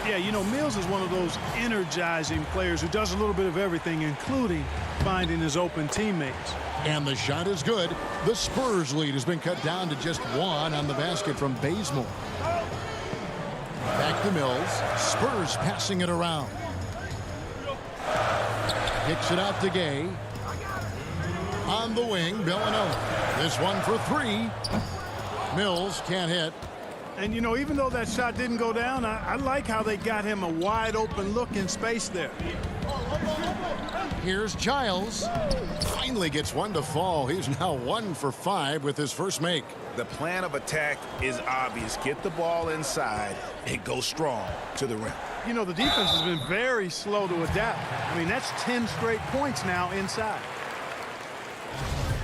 Yeah, you know, Mills is one of those energizing players who does a little bit of everything, including finding his open teammates. And the shot is good. The Spurs lead has been cut down to just 1 on the basket from Bazemore. Back to Mills. Spurs passing it around. Kicks it out to Gay. On the wing, Bellinelli. This one for 3. Mills can't hit. And, you know, even though that shot didn't go down, I like how they got him a wide open look in space there. Here's Giles. Finally gets one to fall. He's now 1 for 5 with his first make. The plan of attack is obvious. Get the ball inside and go strong to the rim. You know, the defense has been very slow to adapt. I mean, that's 10 straight points now inside.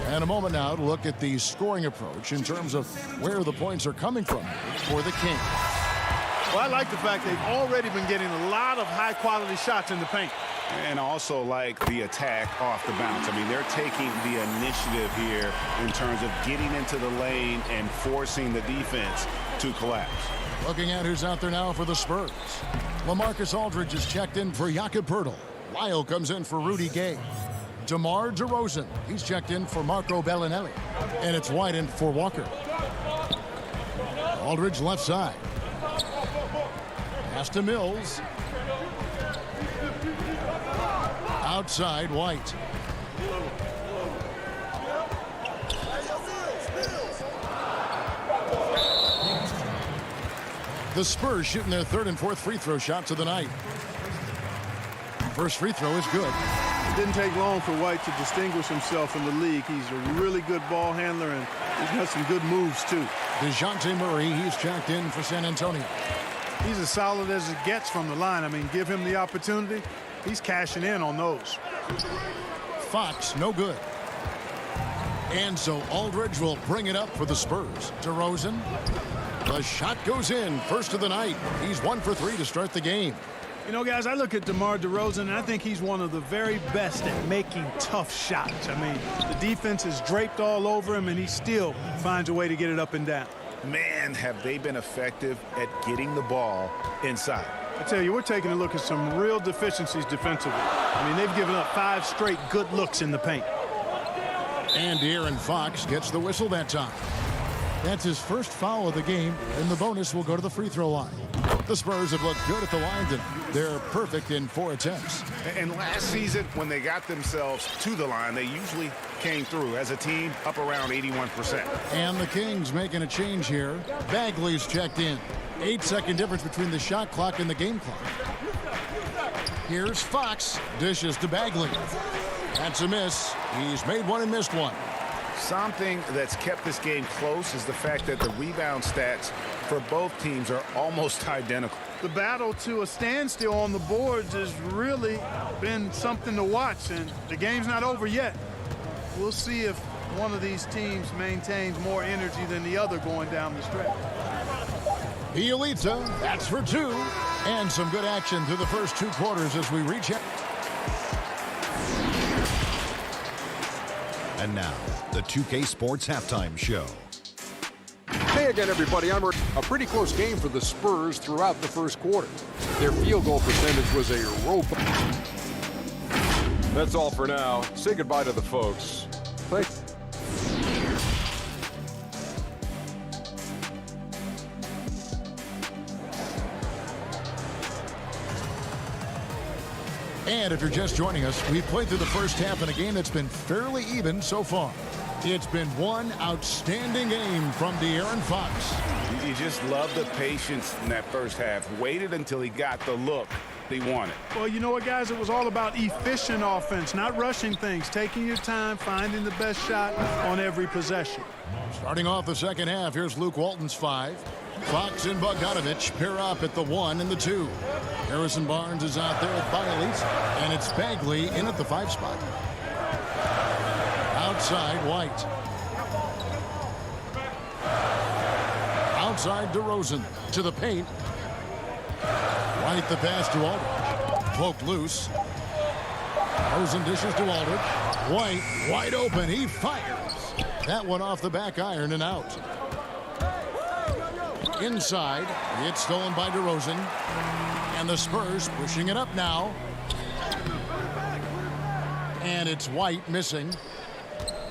And a moment now to look at the scoring approach in terms of where the points are coming from for the Kings. Well, I like the fact they've already been getting a lot of high-quality shots in the paint. And also like the attack off the bounce. I mean, they're taking the initiative here in terms of getting into the lane and forcing the defense to collapse. Looking at who's out there now for the Spurs. LaMarcus Aldridge is checked in for Jakob Poeltl. Lyle comes in for Rudy Gay. DeMar DeRozan, he's checked in for Marco Bellinelli. And it's White in for Walker. Aldridge left side. Pass to Mills. Outside, White. The Spurs shooting their third and fourth free throw shots of the night. First free throw is good. It didn't take long for White to distinguish himself in the league. He's a really good ball handler, and he's got some good moves, too. DeJounte Murray, he's checked in for San Antonio. He's as solid as it gets from the line. I mean, give him the opportunity. He's cashing in on those. Fox, no good. And so Aldridge will bring it up for the Spurs. DeRozan. The shot goes in. First of the night. He's 1 for 3 to start the game. You know, guys, I look at DeMar DeRozan, and I think he's one of the very best at making tough shots. I mean, the defense is draped all over him, and he still finds a way to get it up and down. Man, have they been effective at getting the ball inside. I tell you, we're taking a look at some real deficiencies defensively. I mean, they've given up 5 straight good looks in the paint. And De'Aaron Fox gets the whistle that time. That's his first foul of the game, and the bonus will go to the free throw line. The Spurs have looked good at the line, and they're perfect in 4 attempts. And last season, when they got themselves to the line, they usually came through as a team up around 81%. And the Kings making a change here. Bagley's checked in. 8-second difference between the shot clock and the game clock. Here's Fox. Dishes to Bagley. That's a miss. He's made one and missed one. Something that's kept this game close is the fact that the rebound stats for both teams are almost identical. The battle to a standstill on the boards has really been something to watch, and the game's not over yet. We'll see if one of these teams maintains more energy than the other going down the stretch. Bielitsa, that's for 2. And some good action through the first 2 quarters as we reach out. And now, the 2K Sports Halftime Show. Hey again, everybody. A pretty close game for the Spurs throughout the first quarter. Their field goal percentage was a robust. That's all for now. Say goodbye to the folks. Thanks. And if you're just joining us, we've played through the first half in a game that's been fairly even so far. It's been one outstanding game from De'Aaron Fox. You just love the patience in that first half. Waited until he got the look he wanted. Well, you know what, guys? It was all about efficient offense, not rushing things, taking your time, finding the best shot on every possession. Starting off the second half, here's Luke Walton's 5. Fox and Bogdanovich pair up at the 1 and the 2. Harrison Barnes is out there at Bielitsa, and it's Bagley in at the 5 spot. Outside, White. Outside, DeRozan to the paint. White the pass to Aldridge. Poked loose. DeRozan dishes to Aldridge. White wide open. He fires. That one off the back iron and out. Inside, it's stolen by DeRozan. And the Spurs pushing it up now. And it's White missing.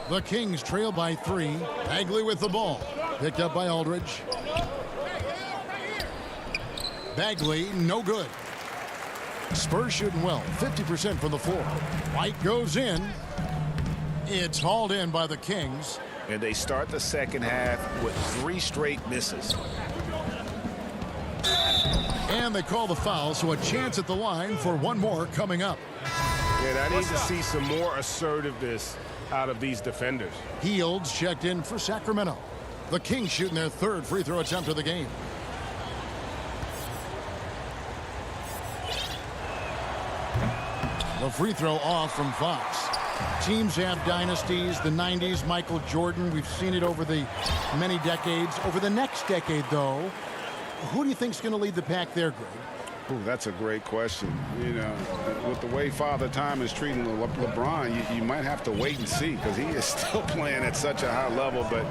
The Kings trail by 3. Bagley with the ball. Picked up by Aldridge. Bagley, no good. Spurs shooting well, 50% from the floor. White goes in. It's hauled in by the Kings. And they start the second half with 3 straight misses. And they call the foul, so a chance at the line for one more coming up. And I need to see some more assertiveness out of these defenders. Fields checked in for Sacramento. The Kings shooting their 3rd free throw attempt of the game. The free throw off from Fox. Teams have dynasties. The 90s, Michael Jordan. We've seen it over the many decades. Over the next decade, though, who do you think is going to lead the pack there, Greg? Ooh, that's a great question. You know, with the way Father Time is treating LeBron, you might have to wait and see because he is still playing at such a high level. But,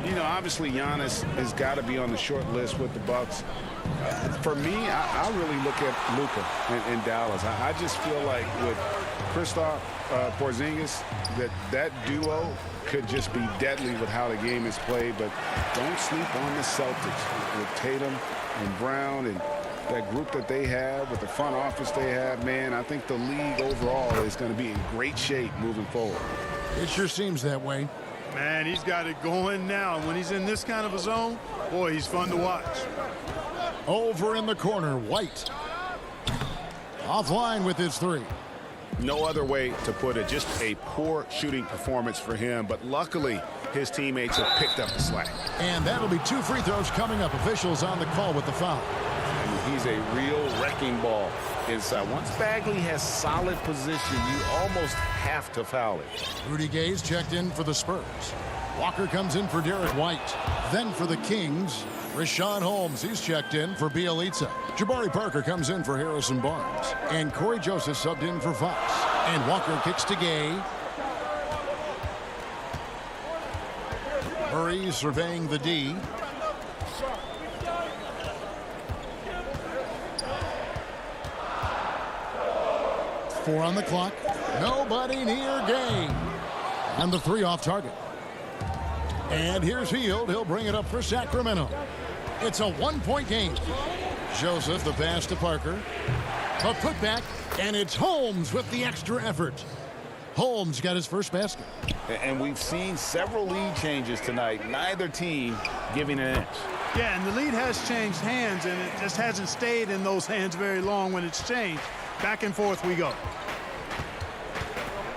you know, obviously Giannis has got to be on the short list with the Bucks. For me, I really look at Luka in Dallas. I just feel like with Kristaps Porzingis, that duo could just be deadly with how the game is played. But don't sleep on the Celtics with Tatum and Brown and that group that they have, with the front office they have. Man, I think the league overall is going to be in great shape moving forward. It sure seems that way. Man, he's got it going now. When he's in this kind of a zone, boy, he's fun to watch. Over in the corner, White. Offline with his three. No other way to put it. Just a poor shooting performance for him. But luckily, his teammates have picked up the slack. And that'll be 2 free throws coming up. Officials on the call with the foul. He's a real wrecking ball inside. Once Bagley has solid position, you almost have to foul it. Rudy Gay's checked in for the Spurs. Walker comes in for Derek White. Then for the Kings, Rashawn Holmes. He's checked in for Bielitsa. Jabari Parker comes in for Harrison Barnes. And Corey Joseph subbed in for Fox. And Walker kicks to Gay. Murray surveying the D. Four on the clock. Nobody near Gay. And the three off target. And here's Hield. He'll bring it up for Sacramento. It's a 1-point game. Joseph, the pass to Parker. A putback, and it's Holmes with the extra effort. Holmes got his first basket. And we've seen several lead changes tonight. Neither team giving an inch. Yeah, and the lead has changed hands, and it just hasn't stayed in those hands very long when it's changed. Back and forth we go.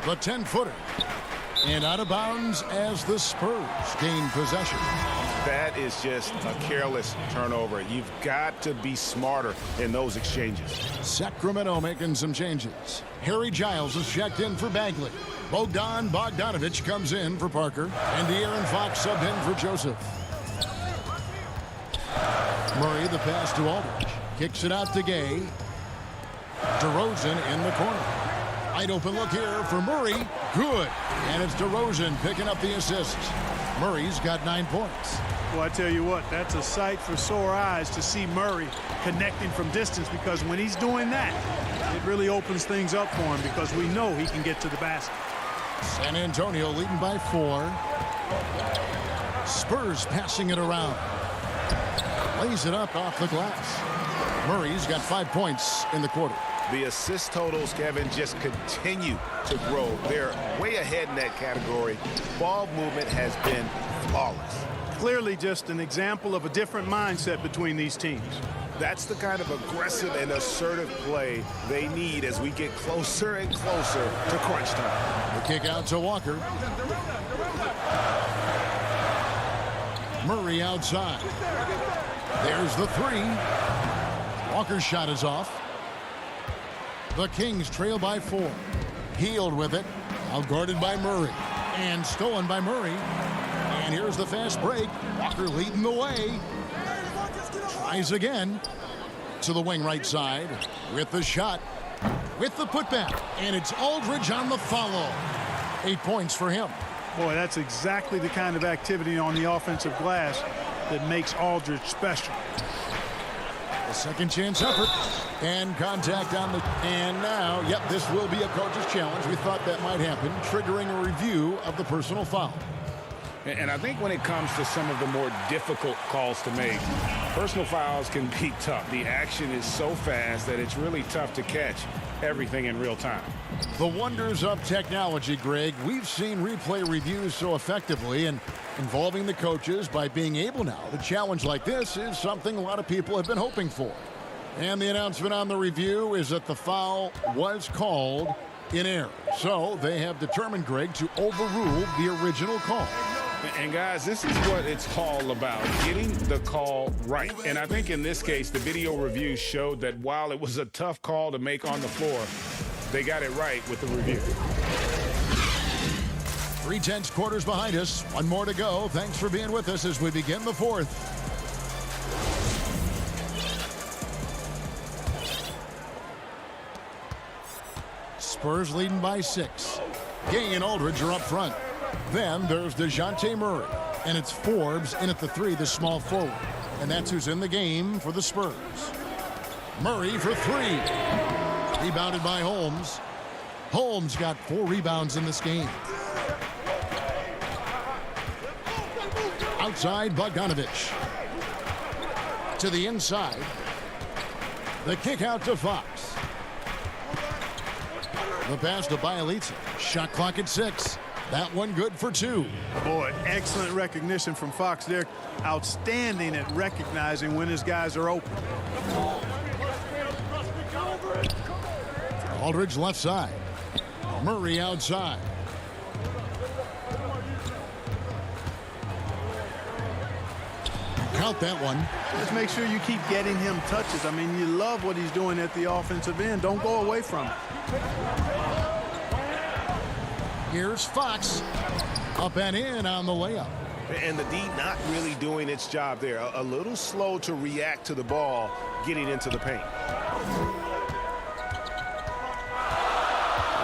The 10-footer. And out of bounds as the Spurs gain possession. That is just a careless turnover. You've got to be smarter in those exchanges. Sacramento making some changes. Harry Giles is checked in for Bagley. Bogdan Bogdanovic comes in for Parker. And De'Aaron Fox subbed in for Joseph. Murray, the pass to Aldridge. Kicks it out to Gay. DeRozan in the corner. Wide open look here for Murray. Good. And it's DeRozan picking up the assist. Murray's got 9 points. Well, I tell you what, that's a sight for sore eyes to see Murray connecting from distance, because when he's doing that, it really opens things up for him because we know he can get to the basket. San Antonio leading by 4. Spurs passing it around. Lays it up off the glass. Murray's got 5 points in the quarter. The assist totals, Kevin, just continue to grow. They're way ahead in that category. Ball movement has been flawless. Clearly just an example of a different mindset between these teams. That's the kind of aggressive and assertive play they need as we get closer and closer to crunch time. The kick out to Walker. Murray outside. There's the three. Walker's shot is off. The Kings trail by 4. Hield with it. Outguarded by Murray. And stolen by Murray. And here's the fast break. Walker leading the way. Tries again. To the wing right side. With the shot. With the putback. And it's Aldridge on the follow. 8 points for him. Boy, that's exactly the kind of activity on the offensive glass that makes Aldridge special. A second chance effort. And contact on the... And now, yep, this will be a coach's challenge. We thought that might happen, triggering a review of the personal foul. And I think when it comes to some of the more difficult calls to make, personal fouls can be tough. The action is so fast that it's really tough to catch everything in real time. The wonders of technology, Greg. We've seen replay reviews so effectively, and involving the coaches by being able now to challenge like this is something a lot of people have been hoping for. And the announcement on the review is that the foul was called in error. So they have determined, Greg, to overrule the original call. And guys, this is what it's all about, getting the call right. And I think in this case, the video review showed that while it was a tough call to make on the floor, they got it right with the review. 3/10 quarters behind us. One more to go. Thanks for being with us as we begin the fourth. Spurs leading by 6. Gang and Aldridge are up front. Then there's DeJounte Murray. And it's Forbes in at the 3, the small forward. And that's who's in the game for the Spurs. Murray for 3. Rebounded by Holmes. Holmes got 4 rebounds in this game. Outside, Bogdanovich. To the inside. The kick out to Fox. The pass to Bielitsa. Shot clock at 6. That one good for 2. Boy, excellent recognition from Fox there. Outstanding at recognizing when his guys are open. Aldridge left side. Murray outside. Count that one. Just make sure you keep getting him touches. I mean, you love what he's doing at the offensive end. Don't go away from it. Here's Fox. Up and in on the layup. And the D not really doing its job there. A little slow to react to the ball getting into the paint.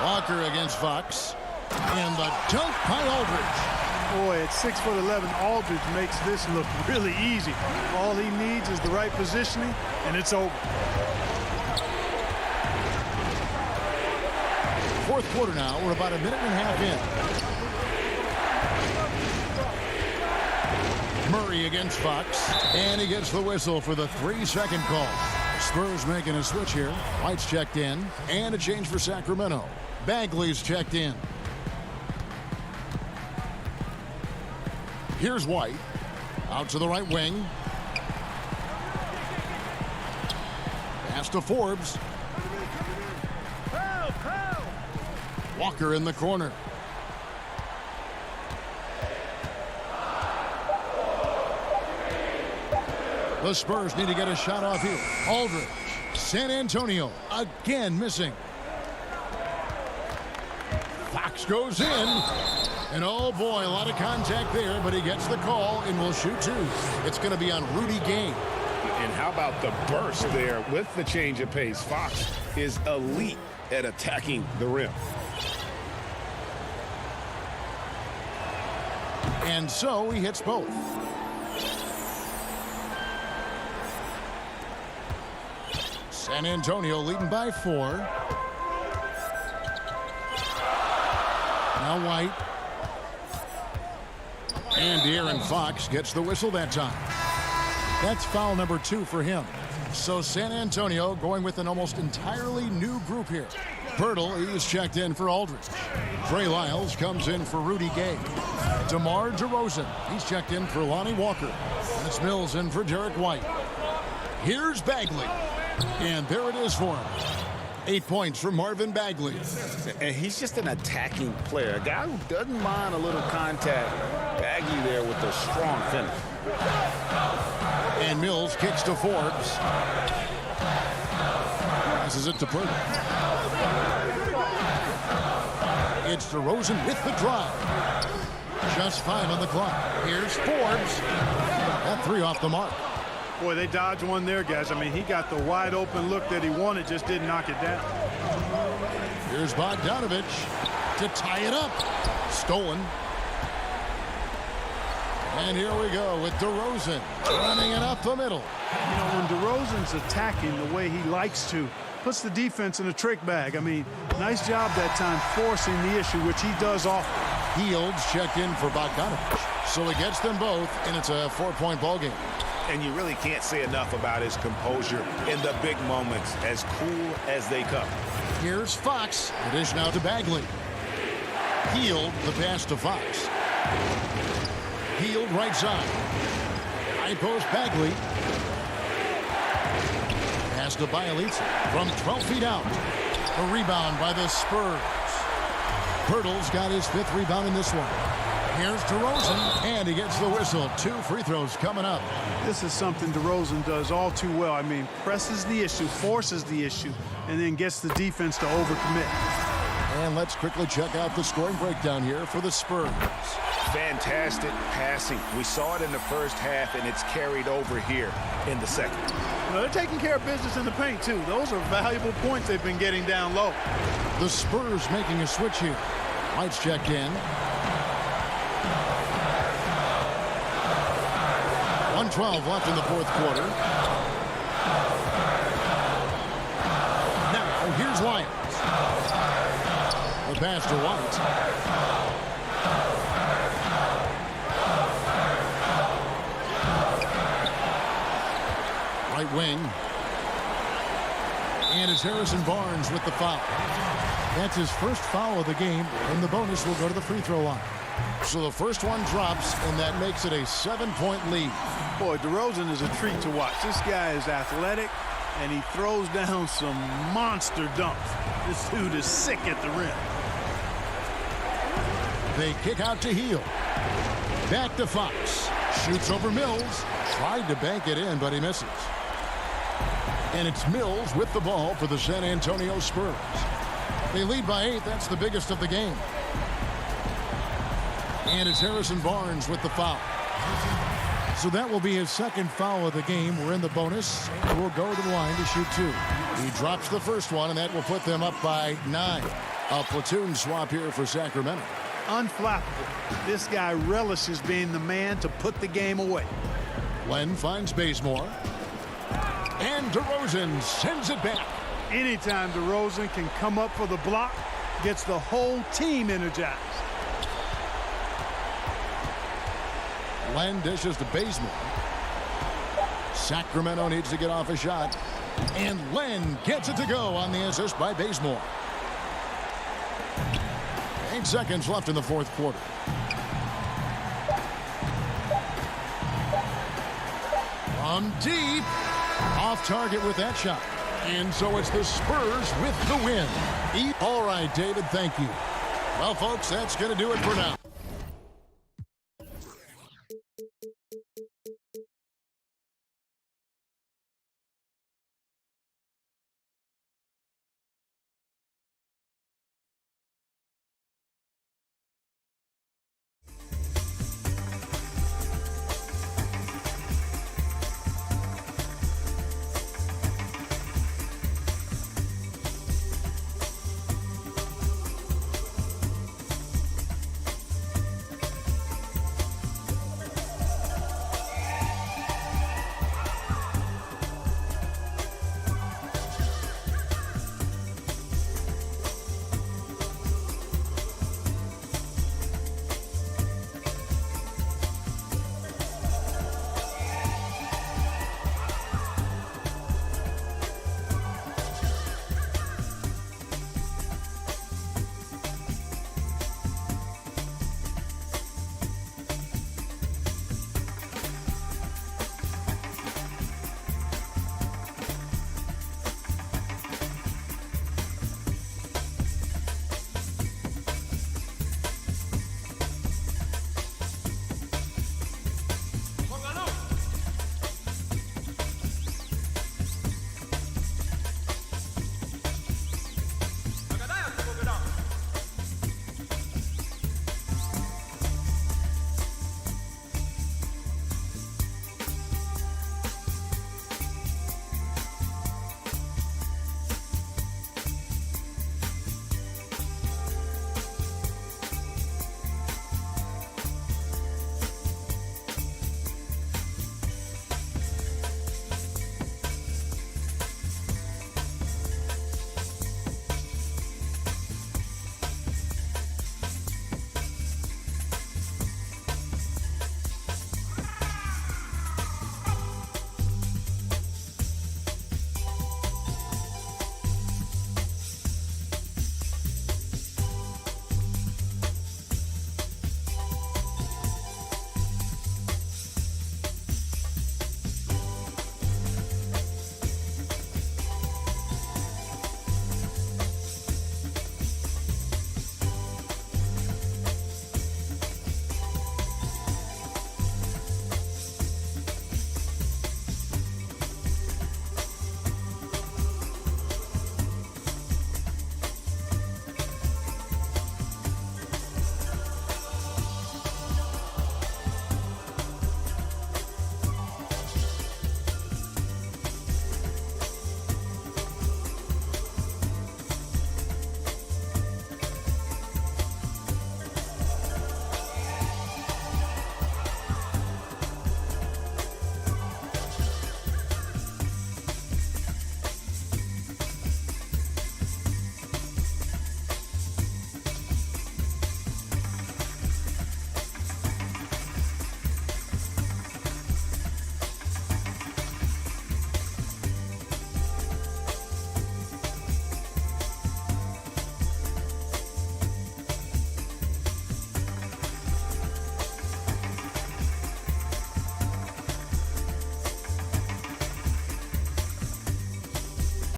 Walker against Fox. And the dunk by Aldridge. Boy, at 6'11", Aldridge makes this look really easy. All he needs is the right positioning, and it's over. Fourth quarter now. We're about a minute and a half in. Murray against Fox. And he gets the whistle for the 3-second call. Spurs making a switch here. White's checked in. And a change for Sacramento. Bagley's checked in. Here's White. Out to the right wing. Pass to Forbes. Walker in the corner. The Spurs need to get a shot off here. Aldridge. San Antonio again missing. Fox goes in. And oh boy, a lot of contact there, but he gets the call and will shoot 2. It's going to be on Rudy Gay. And how about the burst there with the change of pace? Fox is elite at attacking the rim. And so he hits both. San Antonio leading by 4. Now White. And De'Aaron Fox gets the whistle that time. That's foul number 2 for him. So San Antonio going with an almost entirely new group here. Pirtle, he's checked in for Aldridge. Trey Lyles comes in for Rudy Gay. DeMar DeRozan, he's checked in for Lonnie Walker. And it's Mills in for Derek White. Here's Bagley. And there it is for him. 8 points for Marvin Bagley. And he's just an attacking player. A guy who doesn't mind a little contact. Bagley there with a strong finish. And Mills kicks to Forbes. Passes it to Pirtle. It's DeRozan with the drive. Just 5 on the clock. Here's Forbes. That 3 off the mark. Boy, they dodged one there, guys. I mean, he got the wide open look that he wanted, just didn't knock it down. Here's Bogdanovich to tie it up. Stolen. And here we go with DeRozan running it up the middle. You know, when DeRozan's attacking the way he likes to, puts the defense in a trick bag. I mean, nice job that time forcing the issue, which he does often. Fields checked in for Bogdanovich. So he gets them both, and it's a 4-point ball game. And you really can't say enough about his composure in the big moments, as cool as they come. Here's Fox. The dish now to Bagley. Hield the pass to Fox. Hield right side. High post Bagley. Pass to Bielitsa from 12 feet out. A rebound by the Spurs. Pirtle's got his 5th rebound in this one. Here's DeRozan, and he gets the whistle. 2 free throws coming up. This is something DeRozan does all too well. I mean, presses the issue, forces the issue, and then gets the defense to overcommit. And let's quickly check out the scoring breakdown here for the Spurs. Fantastic passing. We saw it in the first half, and it's carried over here in the second. They're taking care of business in the paint, too. Those are valuable points they've been getting down low. The Spurs making a switch here. White's checked in. 1:12 left in the fourth quarter. Now, here's Lyons. The pass to White. Right wing. And it's Harrison Barnes with the foul. That's his first foul of the game, and the bonus will go to the free throw line. So the first one drops, and that makes it a 7-point lead. Boy, DeRozan is a treat to watch. This guy is athletic, and he throws down some monster dunks. This dude is sick at the rim. They kick out to Hield. Back to Fox. Shoots over Mills. Tried to bank it in, but he misses. And it's Mills with the ball for the San Antonio Spurs. They lead by 8. That's the biggest of the game. And it's Harrison Barnes with the foul. So that will be his second foul of the game. We're in the bonus. We'll go to the line to shoot 2. He drops the first one, and that will put them up by 9. A platoon swap here for Sacramento. Unflappable. This guy relishes being the man to put the game away. Len finds Bazemore. And DeRozan sends it back. Anytime DeRozan can come up for the block, gets the whole team energized. Len dishes to Bazemore. Sacramento needs to get off a shot. And Len gets it to go on the assist by Bazemore. 8 seconds left in the fourth quarter. From deep. Off target with that shot. And so it's the Spurs with the win. All right, David, thank you. Well, folks, that's going to do it for now.